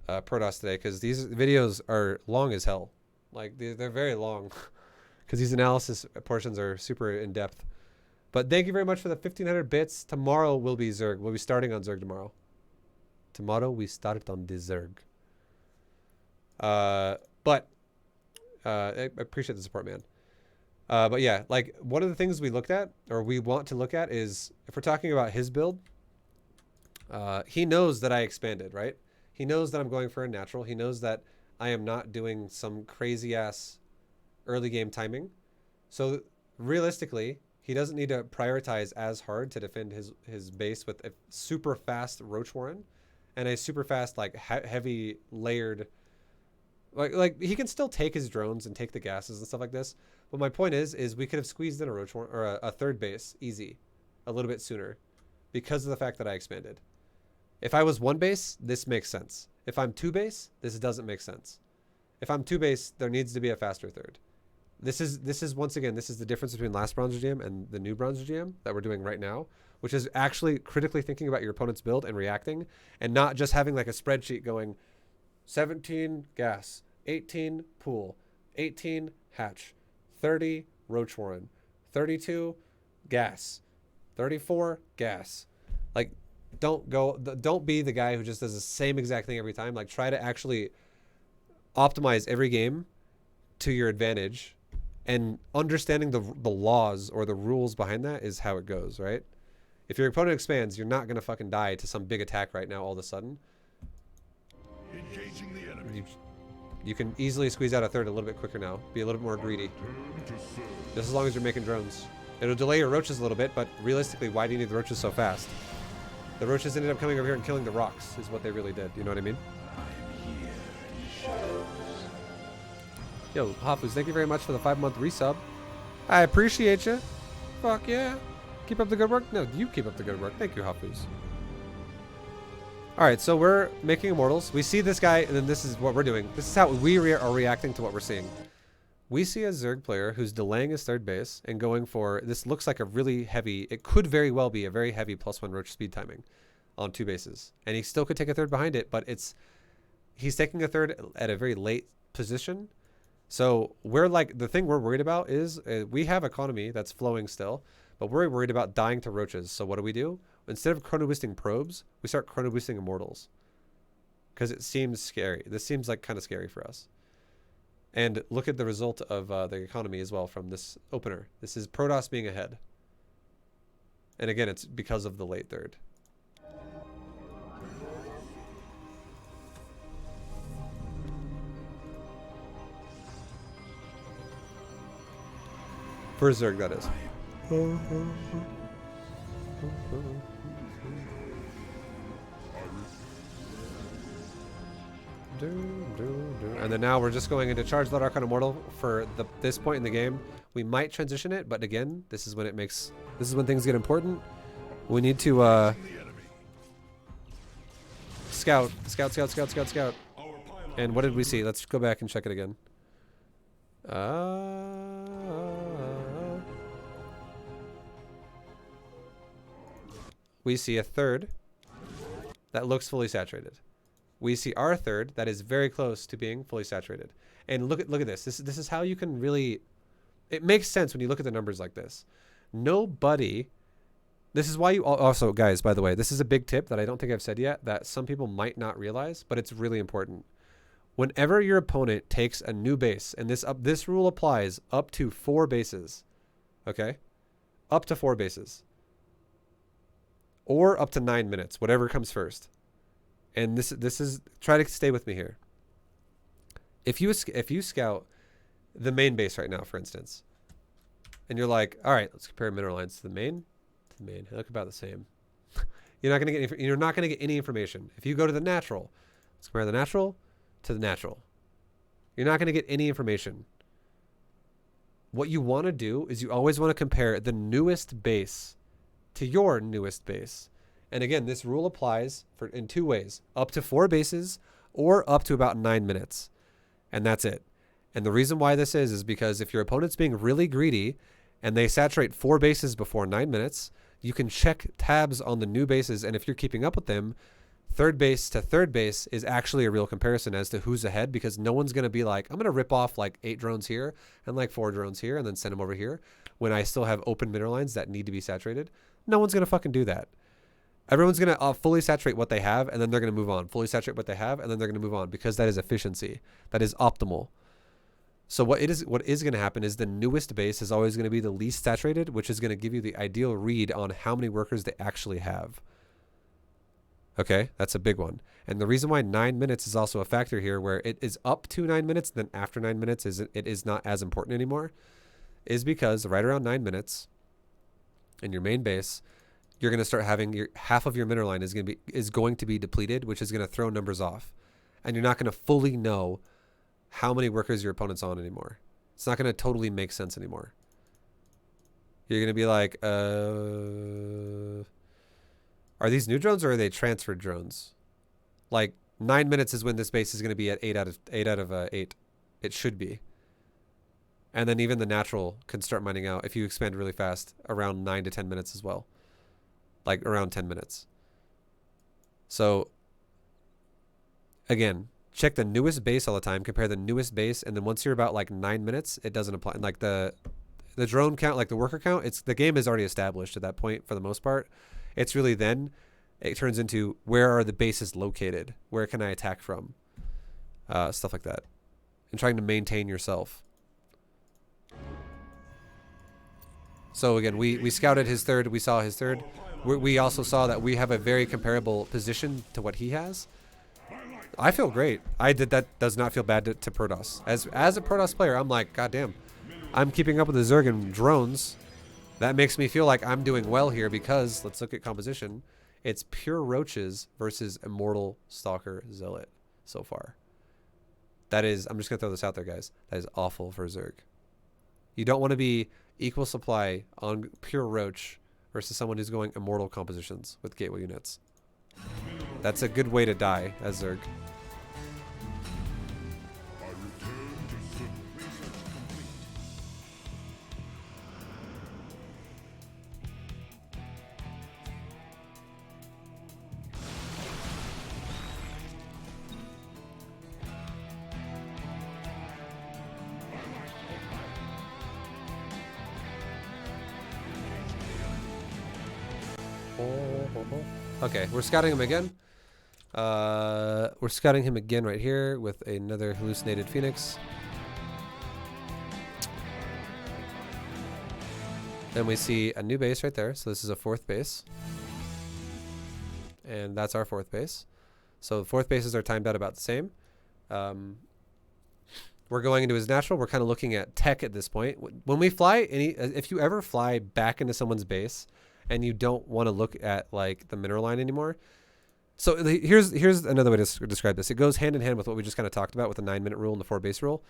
Protoss today, because these videos are long as hell. Like, they're very long, because these analysis portions are super in-depth. But thank you very much for the 1,500 bits. Tomorrow will be Zerg. We'll be starting on Zerg tomorrow. Tomorrow we start on the Zerg. But I appreciate the support, man. But yeah, like one of the things we looked at, or we want to look at, is if we're talking about his build, he knows that I expanded, right? He knows that I'm going for a natural. He knows that I am not doing some crazy ass early game timing. So realistically, he doesn't need to prioritize as hard to defend his base with a super fast Roach Warren and a super fast, like heavy layered, like he can still take his drones and take the gases and stuff like this. But my point is we could have squeezed in a Roach Warren or a third base easy a little bit sooner because of the fact that I expanded. If I was one base, this makes sense. If I'm two base, this doesn't make sense. If I'm two base, there needs to be a faster third. This is once again, this is the difference between last bronze GM and the new bronze GM that we're doing right now, which is actually critically thinking about your opponent's build and reacting, and not just having like a spreadsheet going 17 gas, 18 pool, 18 hatch, 30 Roach Warren, 32 gas, 34 gas. Like, don't be the guy who just does the same exact thing every time. Like, try to actually optimize every game to your advantage, and understanding the laws or the rules behind that is how it goes, right? If your opponent expands, you're not gonna fucking die to some big attack right now all of a sudden. Engaging the enemy. You can easily squeeze out a third a little bit quicker now. Be a little bit more greedy. Just as long as you're making drones. It'll delay your roaches a little bit, but realistically, why do you need the roaches so fast? The roaches ended up coming over here and killing the rocks, is what they really did. You know what I mean? Yo, Hafuz, thank you very much for the 5-month resub. I appreciate you. Fuck yeah. Keep up the good work. No, you keep up the good work. Thank you, Hafuz. All right, so we're making immortals. We see this guy, and then this is what we're doing. This is how we are reacting to what we're seeing. We see a Zerg player who's delaying his third base and going for, this looks like a really heavy, it could very well be a very heavy +1 roach speed timing on 2 bases. And he still could take a third behind it, but he's taking a third at a very late position. So we're like, the thing we're worried about is we have economy that's flowing still, but we're worried about dying to roaches. So what do? Instead of chrono boosting probes, we start chrono boosting immortals. Because it seems scary. This seems like kind of scary for us. And look at the result of the economy as well from this opener. This is Protoss being ahead. And again, it's because of the late third. For Zerg, that is. And then now we're just going into Charge Blood Archon Immortal for this point in the game. We might transition it, but again, this is when things get important. We need to scout. And what did we see? Let's go back and check it again. We see a third that looks fully saturated. We see our third that is very close to being fully saturated. And look at this. This is how you can really, it makes sense when you look at the numbers like this. Nobody, this is why you also, guys, by the way, this is a big tip that I don't think I've said yet that some people might not realize, but it's really important. Whenever your opponent takes a new base, and this rule applies up to 4 bases, okay? Up to 4 bases. Or up to 9 minutes, whatever comes first. And this is, try to stay with me here. If you scout the main base right now, for instance, and you're like, all right, let's compare mineral lines to the main. They look about the same. You're not gonna get any information. If you go to the natural, let's compare the natural to the natural. You're not gonna get any information. What you want to do is you always want to compare the newest base to your newest base. And again, this rule applies in 2 ways, up to 4 bases or up to about 9 minutes. And that's it. And the reason why this is because if your opponent's being really greedy and they saturate 4 bases before 9 minutes, you can check tabs on the new bases. And if you're keeping up with them, third base to third base is actually a real comparison as to who's ahead, because no one's going to be like, I'm going to rip off like 8 drones here and like 4 drones here and then send them over here when I still have open mineral lines that need to be saturated. No one's going to fucking do that. Everyone's going to fully saturate what they have, and then they're going to move on. Fully saturate what they have, and then they're going to move on, because that is efficiency. That is optimal. So what is going to happen is the newest base is always going to be the least saturated, which is going to give you the ideal read on how many workers they actually have. Okay, that's a big one. And the reason why 9 minutes is also a factor here, where it is up to 9 minutes, then after 9 minutes it is not as important anymore, is because right around 9 minutes in your main base, you're going to start having half of your mineral line is going to be depleted, which is going to throw numbers off, and you're not going to fully know how many workers your opponent's on anymore. It's not going to totally make sense anymore. You're going to be like, are these new drones or are they transferred drones? Like 9 minutes is when this base is going to be at 8 out of 8. It should be. And then even the natural can start mining out if you expand really fast around 9 to 10 minutes as well. Like around 10 minutes. So again, check the newest base all the time, compare the newest base, and then once you're about like 9 minutes, it doesn't apply. Like the drone count, like the worker count, the game is already established at that point for the most part. It's really then it turns into where are the bases located? Where can I attack from? Stuff like that. And trying to maintain yourself. So again, we scouted his third. We saw his third. We also saw that we have a very comparable position to what he has. I feel great. That does not feel bad to Protoss. As a Protoss player, I'm like, God damn, I'm keeping up with the Zerg and drones. That makes me feel like I'm doing well here because, let's look at composition. It's pure roaches versus Immortal Stalker Zealot so far. That is, I'm just going to throw this out there, guys. That is awful for Zerg. You don't want to be equal supply on pure roach versus someone who's going Immortal compositions with gateway units. That's a good way to die as Zerg. Okay, we're scouting him again. We're scouting him again right here with another hallucinated Phoenix. Then we see a new base right there. So this is a fourth base. And that's our fourth base. So the fourth bases are timed out about the same. We're going into his natural. We're kind of looking at tech at this point. When we fly, if you ever fly back into someone's base and you don't want to look at like the mineral line anymore. So here's another way to describe this. It goes hand in hand with what we just kind of talked about with the 9-minute rule and the 4 base rule.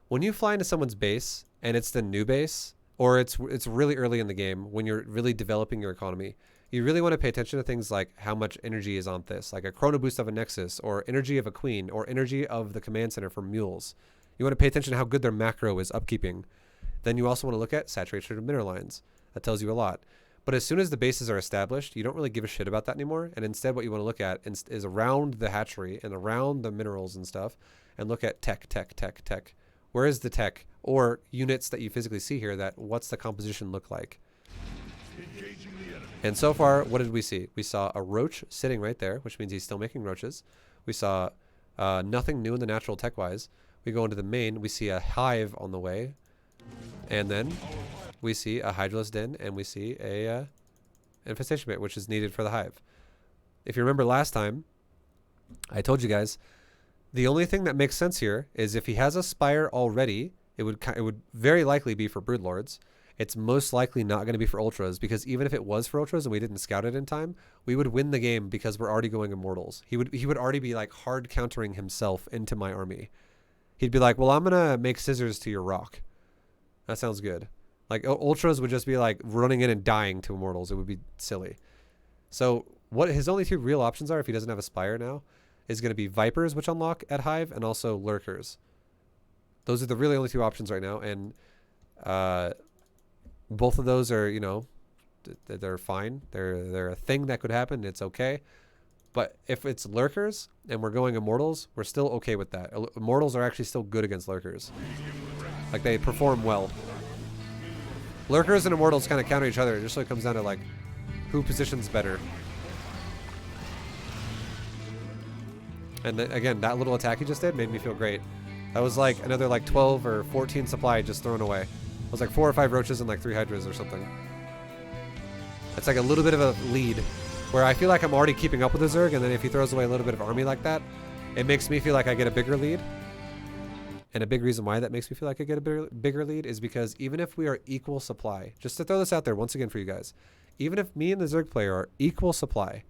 When you fly into someone's base and it's the new base, or it's really early in the game when you're really developing your economy, you really want to pay attention to things like how much energy is on this, like a chrono boost of a Nexus, or energy of a Queen, or energy of the command center for mules. You want to pay attention to how good their macro is upkeeping. Then you also want to look at saturation of mineral lines. That tells you a lot. But as soon as the bases are established, you don't really give a shit about that anymore. And instead what you want to look at is around the hatchery and around the minerals and stuff, and look at tech. Where is the tech or units that you physically see here? What's the composition look like? And so far, what did we see? We saw a roach sitting right there, which means he's still making roaches. We saw nothing new in the natural tech-wise. We go into the main, we see a hive on the way, and then we see a Hydralisk den, and we see a infestation bait, which is needed for the hive. If you remember last time, I told you guys, the only thing that makes sense here is if he has a Spire already, it would very likely be for Broodlords. It's most likely not going to be for Ultras, because even if it was for Ultras and we didn't scout it in time, we would win the game because we're already going Immortals. He would already be like hard countering himself into my army. He'd be like, well, I'm going to make scissors to your rock. That sounds good. Like Ultras would just be like running in and dying to Immortals. It would be silly. So what his only 2 real options are if he doesn't have a Spire now is going to be Vipers, which unlock at Hive, and also Lurkers. Those are the really only 2 options right now. And both of those are, you know, they're fine. They're a thing that could happen. It's okay. But if it's Lurkers and we're going Immortals, we're still okay with that. Immortals are actually still good against Lurkers. Like, they perform well. Lurkers and Immortals kind of counter each other. It just really comes down to, like, who positions better. And then, again, that little attack he just did made me feel great. That was like another like 12 or 14 supply just thrown away. It was like 4 or 5 roaches and like 3 hydras or something. It's like a little bit of a lead where I feel like I'm already keeping up with the Zerg, and then if he throws away a little bit of army like that, it makes me feel like I get a bigger lead. And a big reason why that makes me feel like I get a bigger lead is because even if we are equal supply, just to throw this out there once again for you guys, even if me and the Zerg player are equal supply,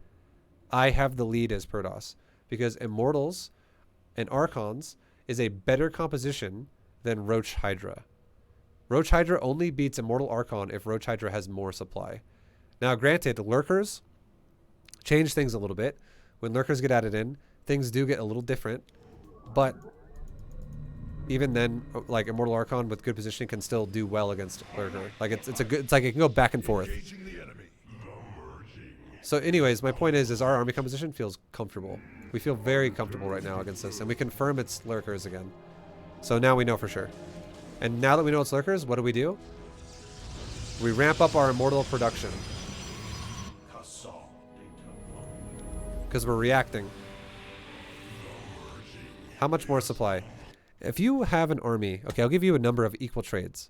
I have the lead as Protoss. Because Immortals and Archons is a better composition than Roach Hydra. Roach Hydra only beats Immortal Archon if Roach Hydra has more supply. Now, granted, Lurkers change things a little bit. When Lurkers get added in, things do get a little different. But even then, like Immortal Archon with good positioning can still do well against Lurker. Like it's like it can go back and forth. So anyways, my point is our army composition feels comfortable. We feel very comfortable right now against this, and we confirm it's Lurkers again. So now we know for sure. And now that we know it's Lurkers, what do? We ramp up our Immortal production. Because we're reacting. How much more supply? If you have an army, okay, I'll give you a number of equal trades.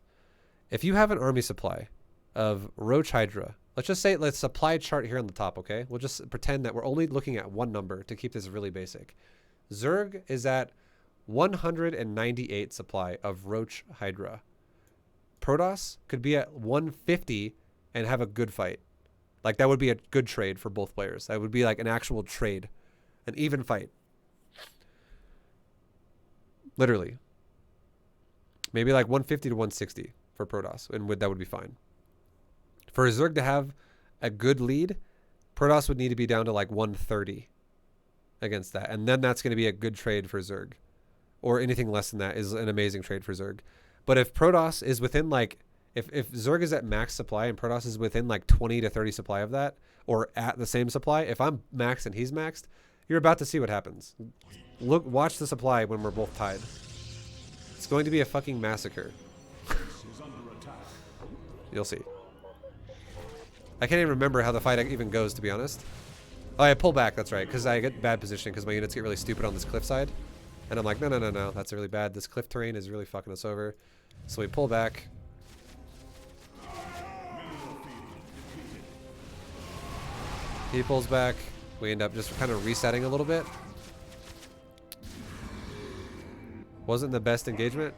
If you have an army supply of Roach Hydra, let's just say, let's supply chart here on the top, okay? We'll just pretend that we're only looking at one number to keep this really basic. Zerg is at 198 supply of Roach Hydra. Protoss could be at 150 and have a good fight. Like, that would be a good trade for both players. That would be like an actual trade. An even fight. Literally. Maybe like 150 to 160 for Protoss, and that would be fine. For Zerg to have a good lead, Protoss would need to be down to like 130 against that. And then that's going to be a good trade for Zerg. Or anything less than that is an amazing trade for Zerg. But if Protoss is within like, if Zerg is at max supply and Protoss is within like 20 to 30 supply of that, or at the same supply, if I'm maxed and he's maxed, you're about to see what happens. Watch the supply when we're both tied. It's going to be a fucking massacre. You'll see. I can't even remember how the fight even goes, to be honest. Oh, I pull back, that's right, because I get bad positioning because my units get really stupid on this cliffside. And I'm like, no, that's really bad. This cliff terrain is really fucking us over. So we pull back. He pulls back. We end up just kind of resetting a little bit. Wasn't the best engagement.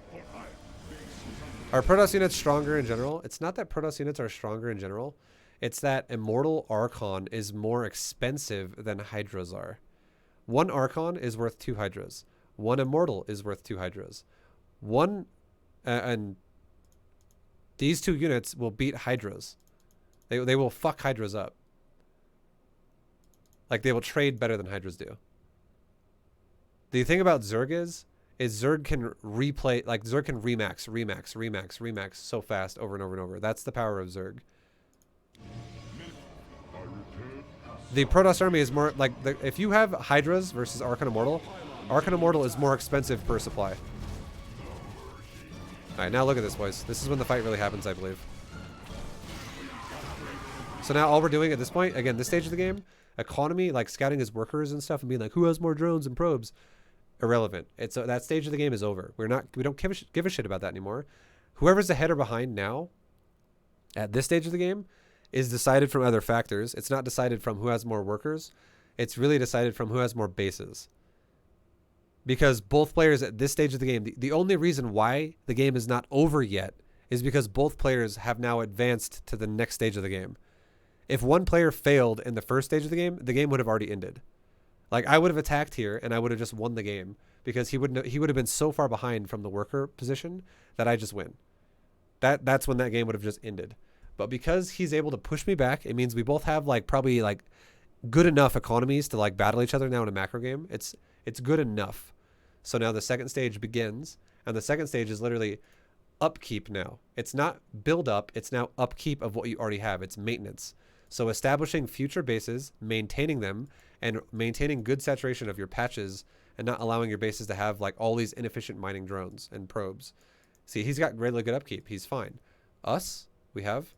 Are Protoss units stronger in general? It's not that Protoss units are stronger in general. It's that Immortal Archon is more expensive than Hydras are. One Archon is worth 2 Hydras. One Immortal is worth 2 Hydras. And these 2 units will beat Hydras. They will fuck Hydras up. Like, they will trade better than Hydras do. The thing about Zerg is Zerg can replay, like Zerg can remax so fast over and over and over. That's the power of Zerg. The Protoss army is more like, if you have Hydras versus Archon Immortal is more expensive per supply. Alright, now look at this, boys. This is when the fight really happens, I believe. So now all we're doing at this point, again, this stage of the game, economy, like scouting his workers and stuff and being like, who has more drones and probes? Irrelevant. It's that stage of the game is over. We don't give a shit about that anymore. Whoever's ahead or behind now, at this stage of the game, is decided from other factors. It's not decided from who has more workers. It's really decided from who has more bases. Because both players at this stage of the game, the only reason why the game is not over yet is because both players have now advanced to the next stage of the game. If one player failed in the first stage of the game would have already ended. Like, I would have attacked here and I would have just won the game because he would have been so far behind from the worker position that I just win. That's when that game would have just ended. But because he's able to push me back, it means we both have like probably like good enough economies to like battle each other now in a macro game. It's good enough. So now the second stage begins, and the second stage is literally upkeep now. It's not build up, it's now upkeep of what you already have. It's maintenance. So establishing future bases, maintaining them, and maintaining good saturation of your patches and not allowing your bases to have like all these inefficient mining drones and probes. See, he's got really good upkeep. He's fine. Us, we have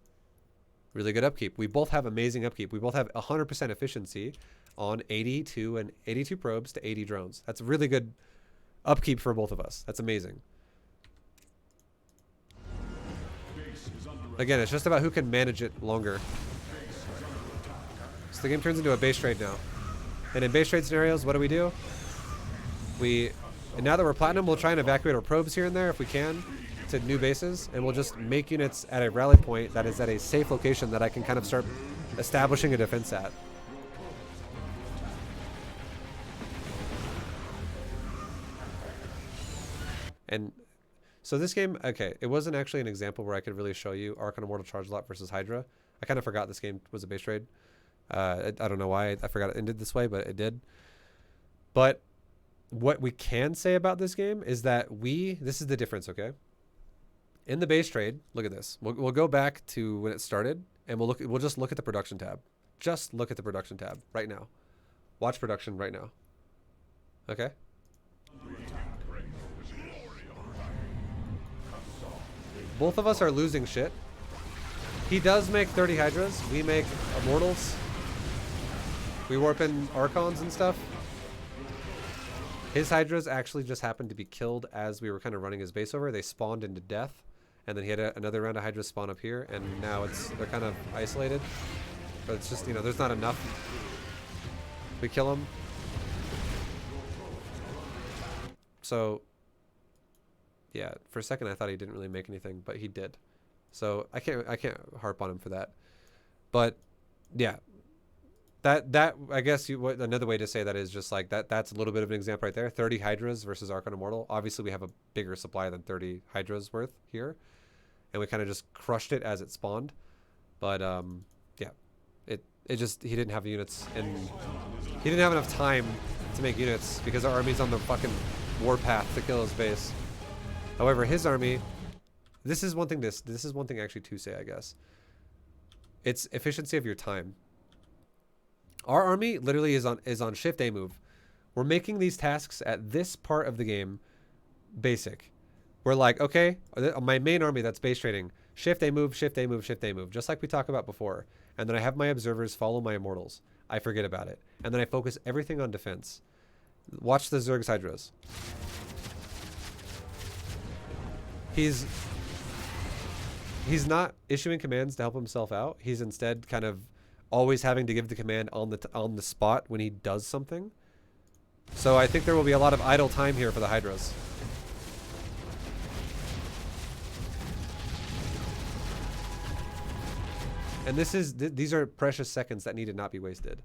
Really good upkeep. We both have amazing upkeep. We both have 100% efficiency on 82 probes to 80 drones. That's really good upkeep for both of us. That's amazing. Again, it's just about who can manage it longer. So the game turns into a base trade now. And in base trade scenarios, what do? And now that we're platinum, we'll try and evacuate our probes here and there if we can to new bases, and we'll just make units at a rally point that is at a safe location that I can kind of start establishing a defense at. And so this game, okay, it wasn't actually an example where I could really show you Archon Immortal Charge Lot versus Hydra. I kind of forgot this game was a base trade. I don't know why I forgot it ended this way, but it did. But what we can say about this game is that this is the difference, okay? In the base trade, look at this. We'll go back to when it started, and we'll just look at the production tab. Just look at the production tab right now. Watch production right now. Okay? Both of us are losing shit. He does make 30 Hydras. We make Immortals. We warp in Archons and stuff. His Hydras actually just happened to be killed as we were kind of running his base over. They spawned into death. And then he had another round of Hydras spawn up here. And now they're kind of isolated. But it's just, there's not enough. We kill him. So, yeah, for a second I thought he didn't really make anything, but he did. So I can't harp on him for that. But yeah, that I guess another way to say that is just like that's a little bit of an example right there. 30 Hydras versus Archon Immortal. Obviously we have a bigger supply than 30 Hydras worth here, and we kind of just crushed it as it spawned. But yeah, it just he didn't have units, and he didn't have enough time to make units because our army's on the fucking warpath to kill his base. However, his army, this is one thing actually to say, I guess. It's efficiency of your time. Our army literally is on shift A move. We're making these tasks at this part of the game basic. We're like, okay, my main army that's base trading, shift A move, shift A move, shift A move, just like we talked about before. And then I have my observers follow my immortals. I forget about it. And then I focus everything on defense. Watch the Zerg's Hydras. He's not issuing commands to help himself out. He's instead kind of always having to give the command on the spot when he does something. So I think there will be a lot of idle time here for the Hydras. And these are precious seconds that need to not be wasted.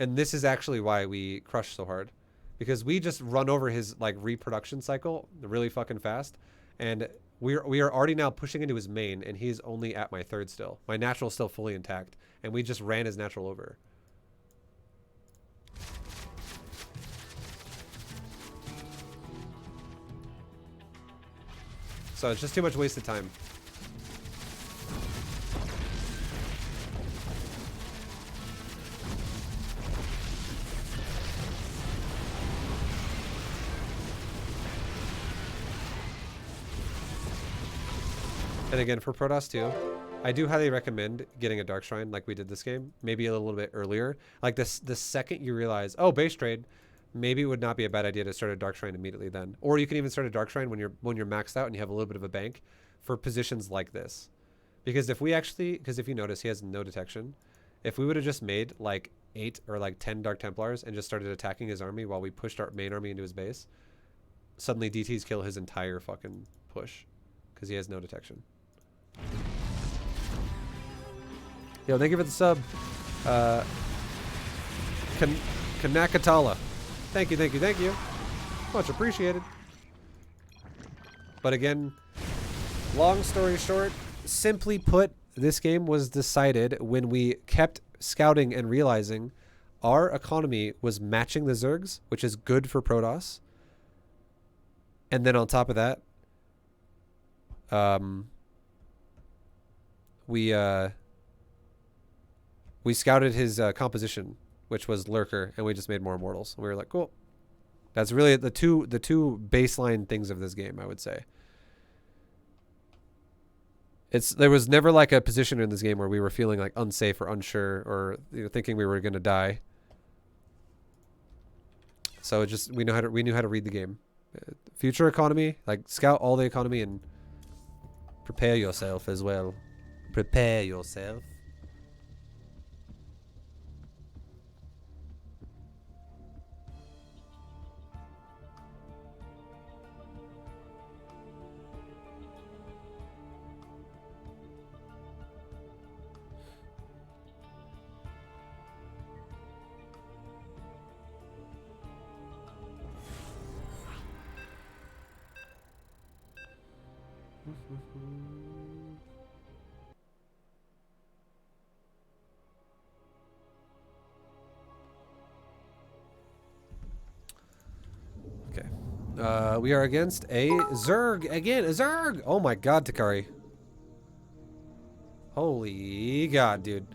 And this is actually why we crush so hard. Because we just run over his like reproduction cycle really fucking fast, and we are already now pushing into his main, and he's only at my third still. My natural is still fully intact, and we just ran his natural over. So it's just too much wasted time. And again, for Protoss 2, I do highly recommend getting a Dark Shrine like we did this game, maybe a little bit earlier. Like the second you realize, oh, base trade, maybe it would not be a bad idea to start a Dark Shrine immediately then. Or you can even start a Dark Shrine when you're maxed out and you have a little bit of a bank for positions like this. Because if you notice, he has no detection. If we would have just made like 8 or like 10 Dark Templars and just started attacking his army while we pushed our main army into his base, suddenly DTs kill his entire fucking push because he has no detection. Yo, thank you for the sub. Kanakatala. Thank you. Much appreciated. But again, long story short, simply put, this game was decided when we kept scouting and realizing our economy was matching the Zergs, which is good for Protoss. And then on top of that, we scouted his composition, which was Lurker, and we just made more Immortals. We were like, cool. That's really the two baseline things of this game, I would say. There was never like a position in this game where we were feeling like unsafe or unsure or thinking we were gonna die. So it just we knew how to read the game. Future economy, like scout all the economy and prepare yourself as well. Prepare yourself. Okay. We are against a Zerg again. A Zerg! Oh my god, Takari. Holy god, dude.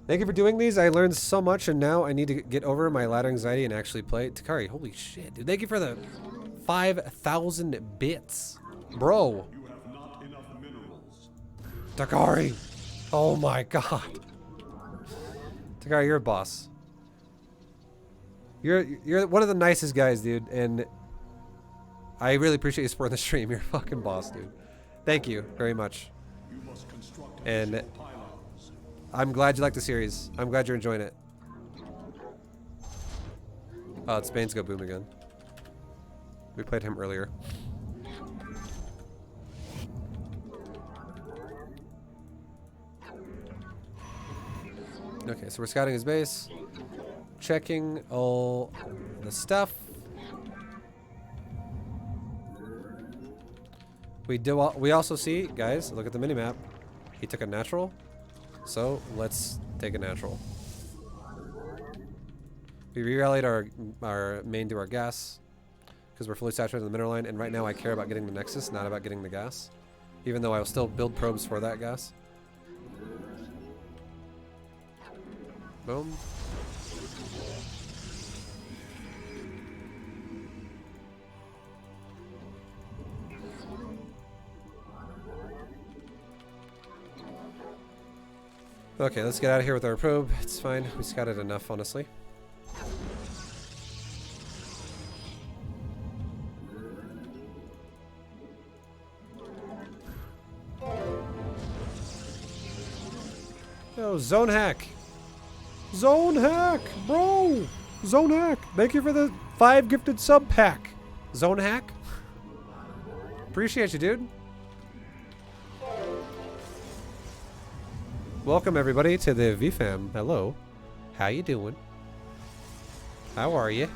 Thank you for doing these. I learned so much, and now I need to get over my ladder anxiety and actually play. Takari, holy shit, dude. Thank you for the 5,000 bits. Bro. You have not enough minerals. Takari. Oh my god. Takari, you're a boss. You're one of the nicest guys, dude, and I really appreciate you supporting the stream. You're a fucking boss, dude. Thank you very much. You must construct And pylons. I'm glad you like the series. I'm glad you're enjoying it. Oh, it's Bane's Go Boom again. We played him earlier. Okay, so we're scouting his base. Checking all the stuff. We also see, guys, look at the minimap. He took a natural. So let's take a natural. We re-rallied our main to our gas because we're fully saturated in the mineral line, and right now I care about getting the Nexus, not about getting the gas. Even though I will still build probes for that gas. Boom. Okay, let's get out of here with our probe. It's fine. We scouted enough, honestly. Yo, zone hack. Zone hack, bro. Zone hack. Thank you for the 5 gifted sub pack. Zone hack. Appreciate you, dude. Welcome everybody to the VFam. Hello. How you doing? How are you?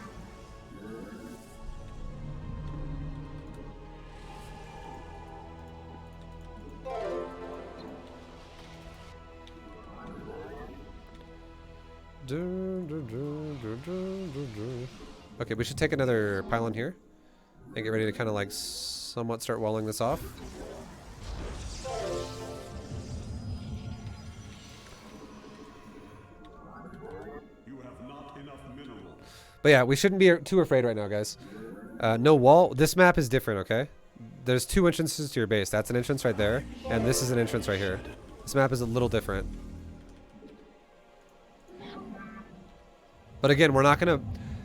Okay, we should take another pylon here and get ready to kind of like somewhat start walling this off. But yeah, we shouldn't be too afraid right now, guys. No wall. This map is different, okay? There's 2 entrances to your base. That's an entrance right there, and this is an entrance right here. This map is a little different. But again, we're not gonna...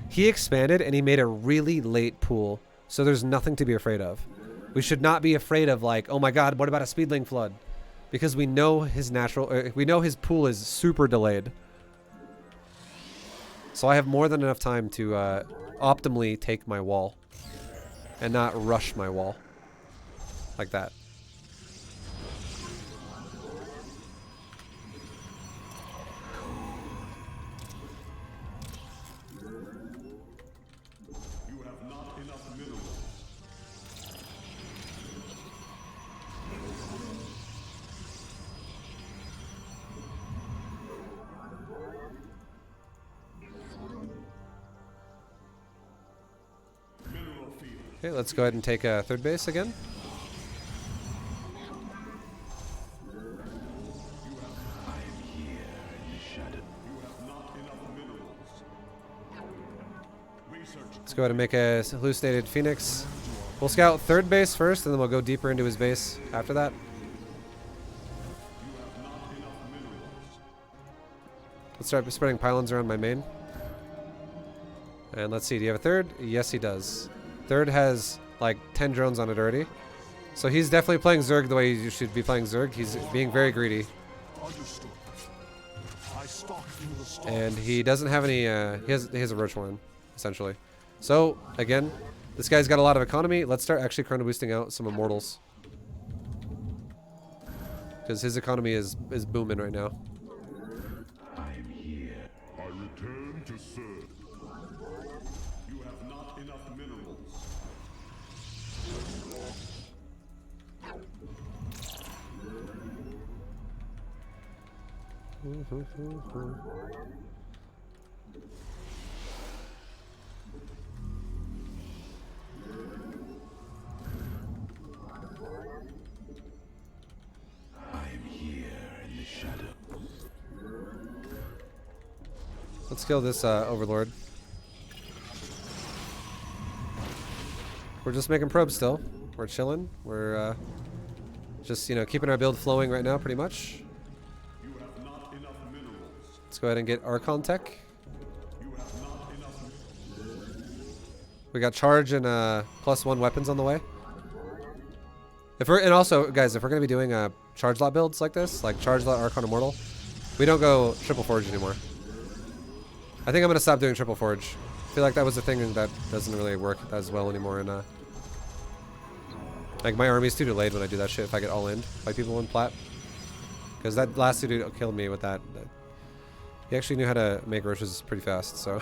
He expanded, and he made a really late pool, so there's nothing to be afraid of. We should not be afraid of, like, oh my god, what about a speedling flood? Because we know his we know his pool is super delayed. So I have more than enough time to optimally take my wall and not rush my wall like that. You have not enough minerals. Okay, let's go ahead and take a third base again. Let's go ahead and make a hallucinated Phoenix. We'll scout third base first, and then we'll go deeper into his base after that. Let's start spreading pylons around my main. And let's see, do you have a third? Yes, he does. Third has like 10 drones on it already. So he's definitely playing Zerg the way you should be playing Zerg. He's being very greedy. Understood. I stalk through the storm. And he doesn't have any, he has a roach one, essentially. So, again, this guy's got a lot of economy. Let's start actually chrono boosting out some immortals. Because his economy is booming right now. I'm here. I return to serve. You have not enough minerals. I'm here in the shadow. Let's kill this Overlord. We're just making probes still. We're chilling. We're just, you know, keeping our build flowing right now pretty much. You have not enough minerals. Let's go ahead and get Archon Tech. You have not enough. We got charge and +1 weapons on the way. And also, guys, if we're gonna be doing charge lot builds like this, like charge lot Archon Immortal, we don't go triple forge anymore. I think I'm gonna stop doing triple forge. I feel like that was a thing that doesn't really work as well anymore. And like my army's too delayed when I do that shit. If I get all in by people in plat, because that last dude killed me with that. He actually knew how to make roaches pretty fast. So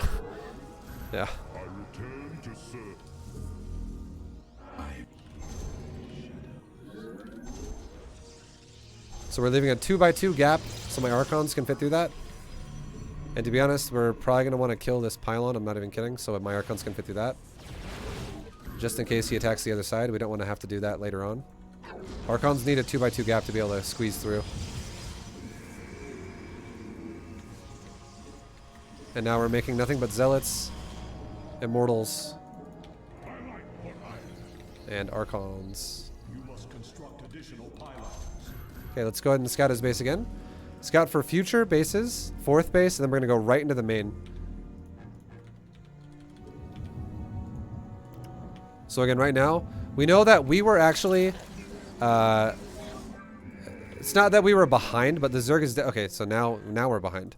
yeah. I return to serve. So we're leaving a 2x2 gap so my Archons can fit through that. And to be honest, we're probably going to want to kill this pylon. I'm not even kidding. So my Archons can fit through that. Just in case he attacks the other side. We don't want to have to do that later on. Archons need a 2x2 gap to be able to squeeze through. And now we're making nothing but Zealots, Immortals, and Archons. You must construct additional pylons. Okay, let's go ahead and scout his base again. Scout for future bases, 4th base, and then we're going to go right into the main. So again, right now, we know that we were actually... it's not that we were behind, but the Zerg is... Okay, so now we're behind.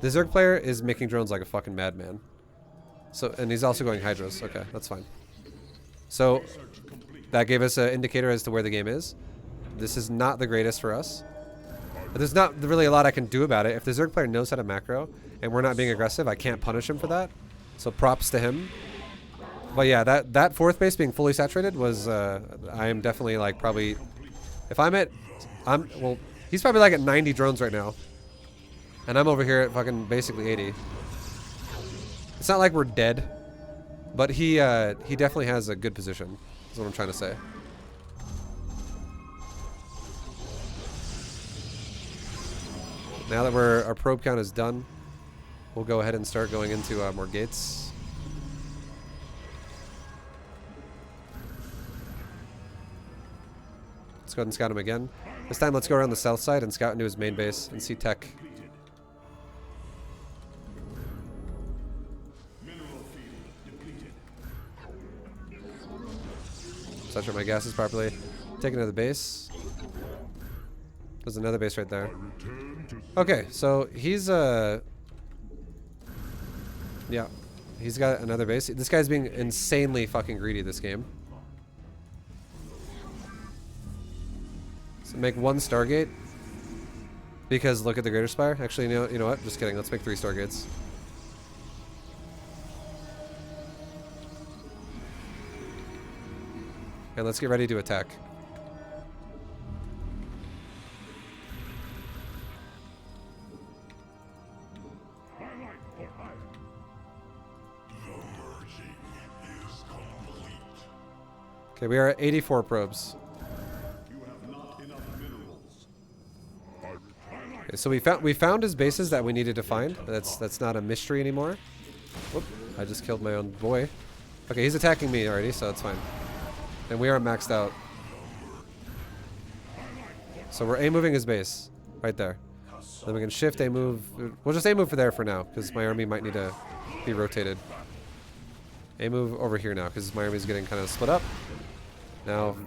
The Zerg player is making drones like a fucking madman. So, and he's also going Hydras. Okay, that's fine. So, that gave us an indicator as to where the game is. This is not the greatest for us. But there's not really a lot I can do about it. If the Zerg player knows how to macro, and we're not being aggressive, I can't punish him for that. So props to him. But yeah, that 4th base being fully saturated was, I am definitely like probably, if well, he's probably like at 90 drones right now. And I'm over here at fucking basically 80. It's not like we're dead, but he definitely has a good position, is what I'm trying to say. Now that our probe count is done, we'll go ahead and start going into more gates. Let's go ahead and scout him again. This time let's go around the south side and scout into his main base and see tech. Saturate my gases properly. Take another base. There's another base right there. Okay, so he's yeah, he's got another base. This guy's being insanely fucking greedy this game. So make 1 Stargate because look at the Greater Spire. Actually, you know what? Just kidding. Let's make 3 Stargates. And let's get ready to attack. Okay, we are at 84 probes. You have not enough minerals. Okay, so we found his bases that we needed to find. That's not a mystery anymore. Whoop! I just killed my own boy. Okay, he's attacking me already, so it's fine. And we are maxed out. So we're A-moving his base. Right there. Then we can shift A move. We'll just A move for there for now, because my army might need to be rotated. A move over here now, because my army's getting kind of split up. Now,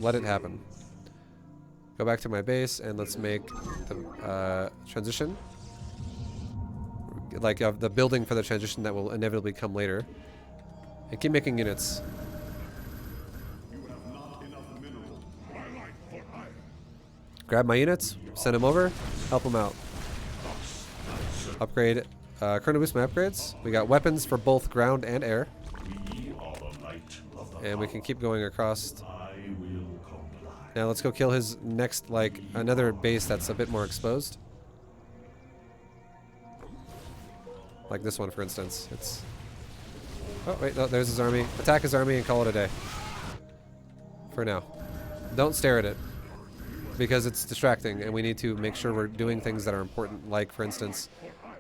let it happen. Go back to my base, and let's make the transition. Like the building for the transition that will inevitably come later. And keep making units. Grab my units, send them over, help them out. Upgrade, current boost my upgrades. We got weapons for both ground and air. And we can keep going across. Now let's go kill his next, like, another base that's a bit more exposed. Like this one, for instance. It's... Oh, wait, no, there's his army. Attack his army and call it a day. For now. Don't stare at it. Because it's distracting, and we need to make sure we're doing things that are important, like, for instance,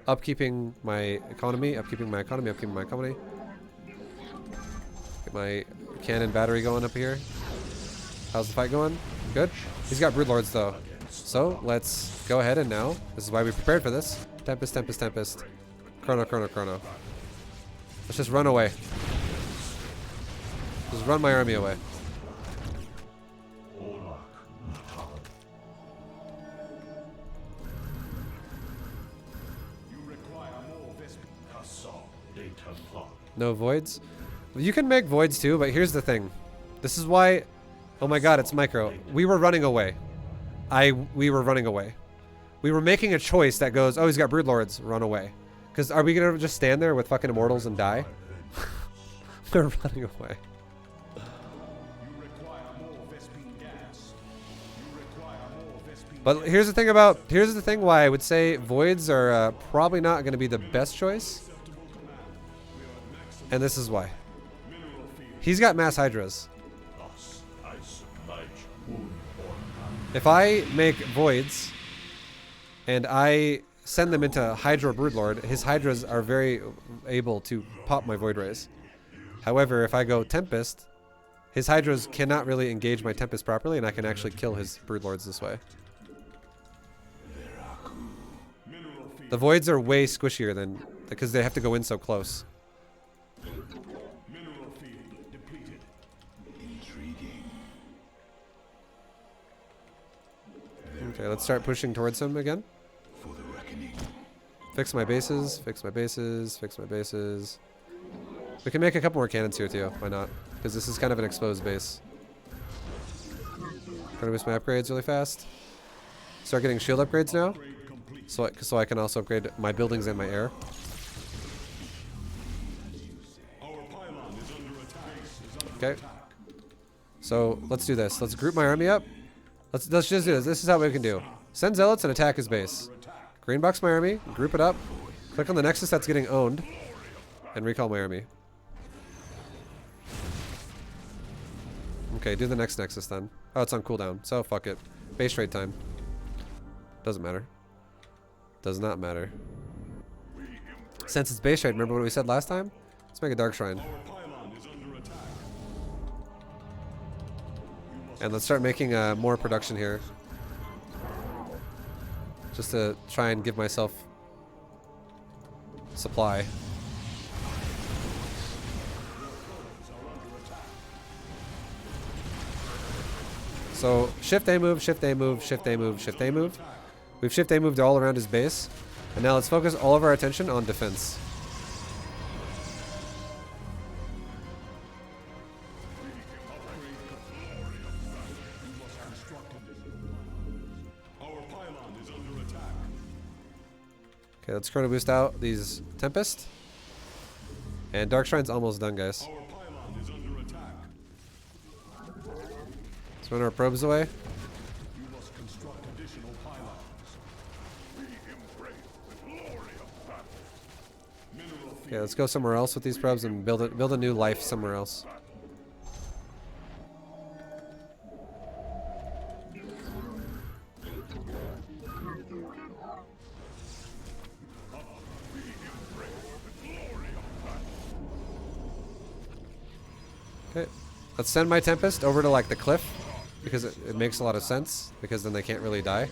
upkeeping my economy, upkeeping my economy, upkeeping my economy. Get my cannon battery going up here. How's the fight going? Good. He's got broodlords, though. So, let's go ahead and now, this is why we prepared for this. Tempest, Tempest, Tempest. Chrono, Chrono, Chrono. Let's just run away. Just run my army away. No voids? Well, you can make voids too, but here's the thing. This is why... Oh my god, it's micro. We were running away. We were running away. We were making a choice that goes, oh, he's got broodlords, run away. Because are we going to just stand there with fucking immortals and die? We're running away. But here's the thing why I would say voids are probably not going to be the best choice. And this is why. He's got mass hydras. If I make voids and I send them into Hydra Broodlord, his hydras are very able to pop my void rays. However, if I go Tempest, his hydras cannot really engage my Tempest properly, and I can actually kill his broodlords this way. The voids are way squishier than, because they have to go in so close. Okay, let's start pushing towards him again. Fix my bases, fix my bases, fix my bases. We can make a couple more cannons here too, why not? Because this is kind of an exposed base. Trying to boost my upgrades really fast. Start getting shield upgrades now. So I can also upgrade my buildings and my air. Okay. So let's do this. Let's group my army up. Let's just do this. This is how we can do. Send zealots and attack his base. Green box my army, group it up, click on the nexus that's getting owned, and recall my army. Okay, do the next nexus then. Oh, it's on cooldown, so fuck it. Base trade time. Doesn't matter. Does not matter. Since it's base trade, remember what we said last time? Let's make a dark shrine. And let's start making more production here. Just to try and give myself supply. So shift A move, shift A move, shift A move, shift A move. We've shift A moved all around his base. And now let's focus all of our attention on defense. Okay, let's chrono boost out these Tempest. And Dark Shrine's almost done, guys. Let's run our probes away. Okay, let's go somewhere else with these probes and build a new life somewhere else. Okay, let's send my Tempest over to like the cliff because it makes a lot of sense because then they can't really die.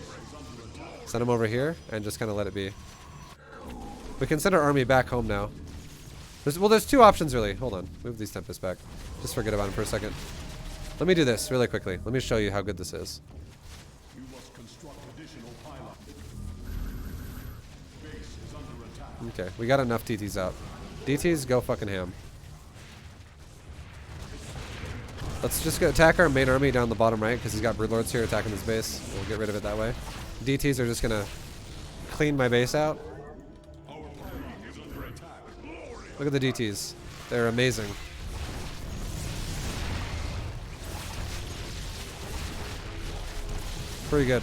Send him over here and just kind of let it be. We can send our army back home now. There's two options really. Hold on. Move these Tempests back. Just forget about them for a second. Let me do this really quickly. Let me show you how good this is. You must construct additional pylons. Base is under attack. Okay, we got enough DTs out. DTs, go fucking ham. Let's just go attack our main army down the bottom right because he's got Broodlords here attacking his base. We'll get rid of it that way. DTs are just gonna clean my base out. Look at the DTs. They're amazing. Pretty good.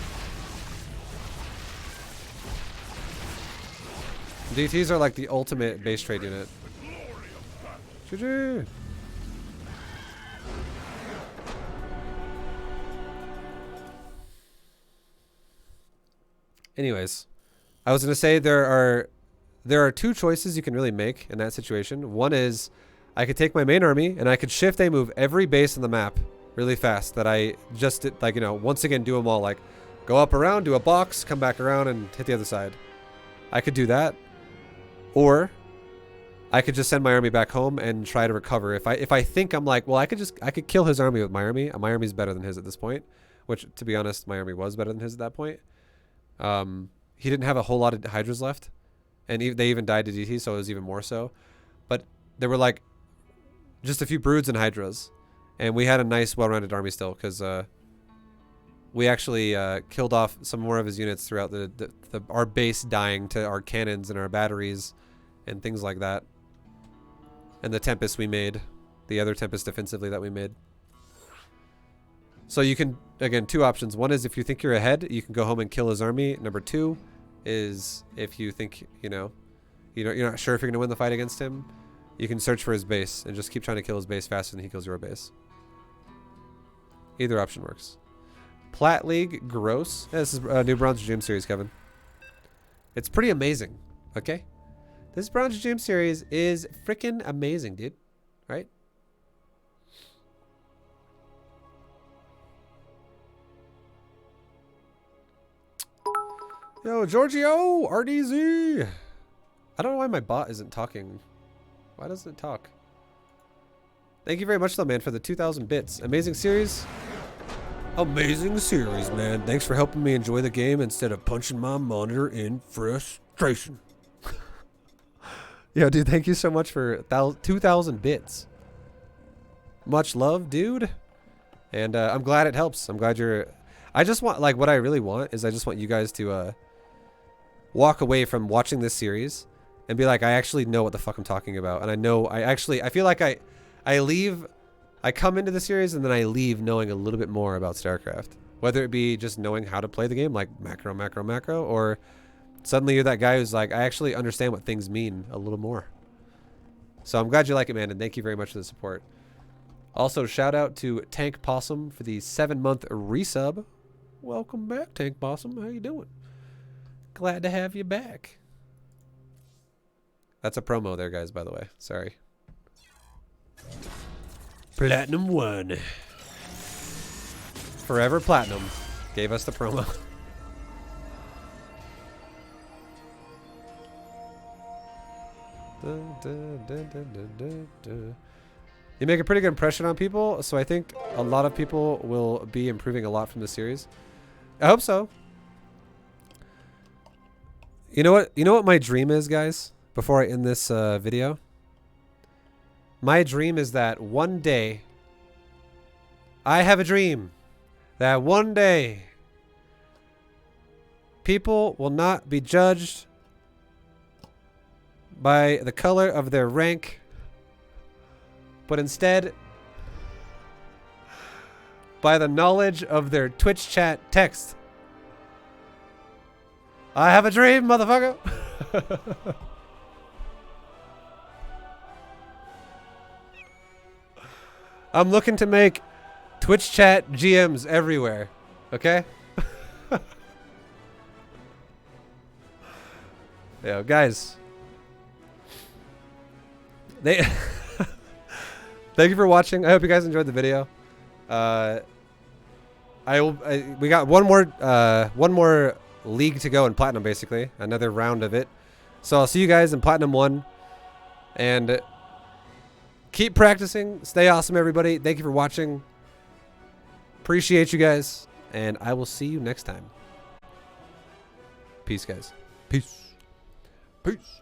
DTs are like the ultimate base trade unit. GG. Anyways, I was gonna say there are two choices you can really make in that situation. One is I could take my main army and I could shift A move every base on the map really fast that I just did, like, you know, once again do them all, like go up around, do a box, come back around and hit the other side. I could do that. Or I could just send my army back home and try to recover. If I think I'm like, well, I could kill his army with my army. My army's better than his at this point, which to be honest, my army was better than his at that point. He didn't have a whole lot of Hydras left. And they even died to DT, so it was even more so. But there were like just a few Broods and Hydras. And we had a nice, well-rounded army still, because we actually killed off some more of his units throughout our base dying to our cannons and our batteries and things like that. And the Tempest we made. The other Tempest defensively that we made. So you can, again, two options. One is if you think you're ahead, you can go home and kill his army. Number two is if you think, you're not sure if you're going to win the fight against him, you can search for his base and just keep trying to kill his base faster than he kills your base. Either option works. Plat League, gross. Yeah, this is a new Bronze Gym series, Kevin. It's pretty amazing, okay? This Bronze Gym series is freaking amazing, dude. Right? Yo, Giorgio, RDZ. I don't know why my bot isn't talking. Why doesn't it talk? Thank you very much, though, man, for the 2,000 bits. Amazing series. Amazing series, man. Thanks for helping me enjoy the game instead of punching my monitor in frustration. Yo, dude, thank you so much for 2,000 bits. Much love, dude. And I'm glad it helps. I'm glad you're... I just want, like, what I really want is I just want you guys to walk away from watching this series and be like, I actually know what the fuck I'm talking about. And I feel like I come into the series and then I leave knowing a little bit more about StarCraft. Whether it be just knowing how to play the game, like macro, macro, macro, or suddenly you're that guy who's like, I actually understand what things mean a little more. So I'm glad you like it, man, and thank you very much for the support. Also, shout out to Tank Possum for the 7-month resub. Welcome back, Tank Possum. How you doing? Glad to have you back. That's a promo there, guys, by the way. Sorry. Platinum 1. Forever Platinum gave us the promo. You make a pretty good impression on people, so I think a lot of people will be improving a lot from the series. I hope so. You know what my dream is, guys? Before I end this video, my dream is that one day, I have a dream that one day people will not be judged by the color of their rank, but instead by the knowledge of their Twitch chat text. I have a dream, motherfucker. I'm looking to make Twitch chat GMs everywhere. Okay? Yeah, guys. Thank you for watching. I hope you guys enjoyed the video. We got one more league to go in Platinum, basically. Another round of it. So I'll see you guys in Platinum 1. And keep practicing. Stay awesome, everybody. Thank you for watching. Appreciate you guys. And I will see you next time. Peace, guys. Peace. Peace.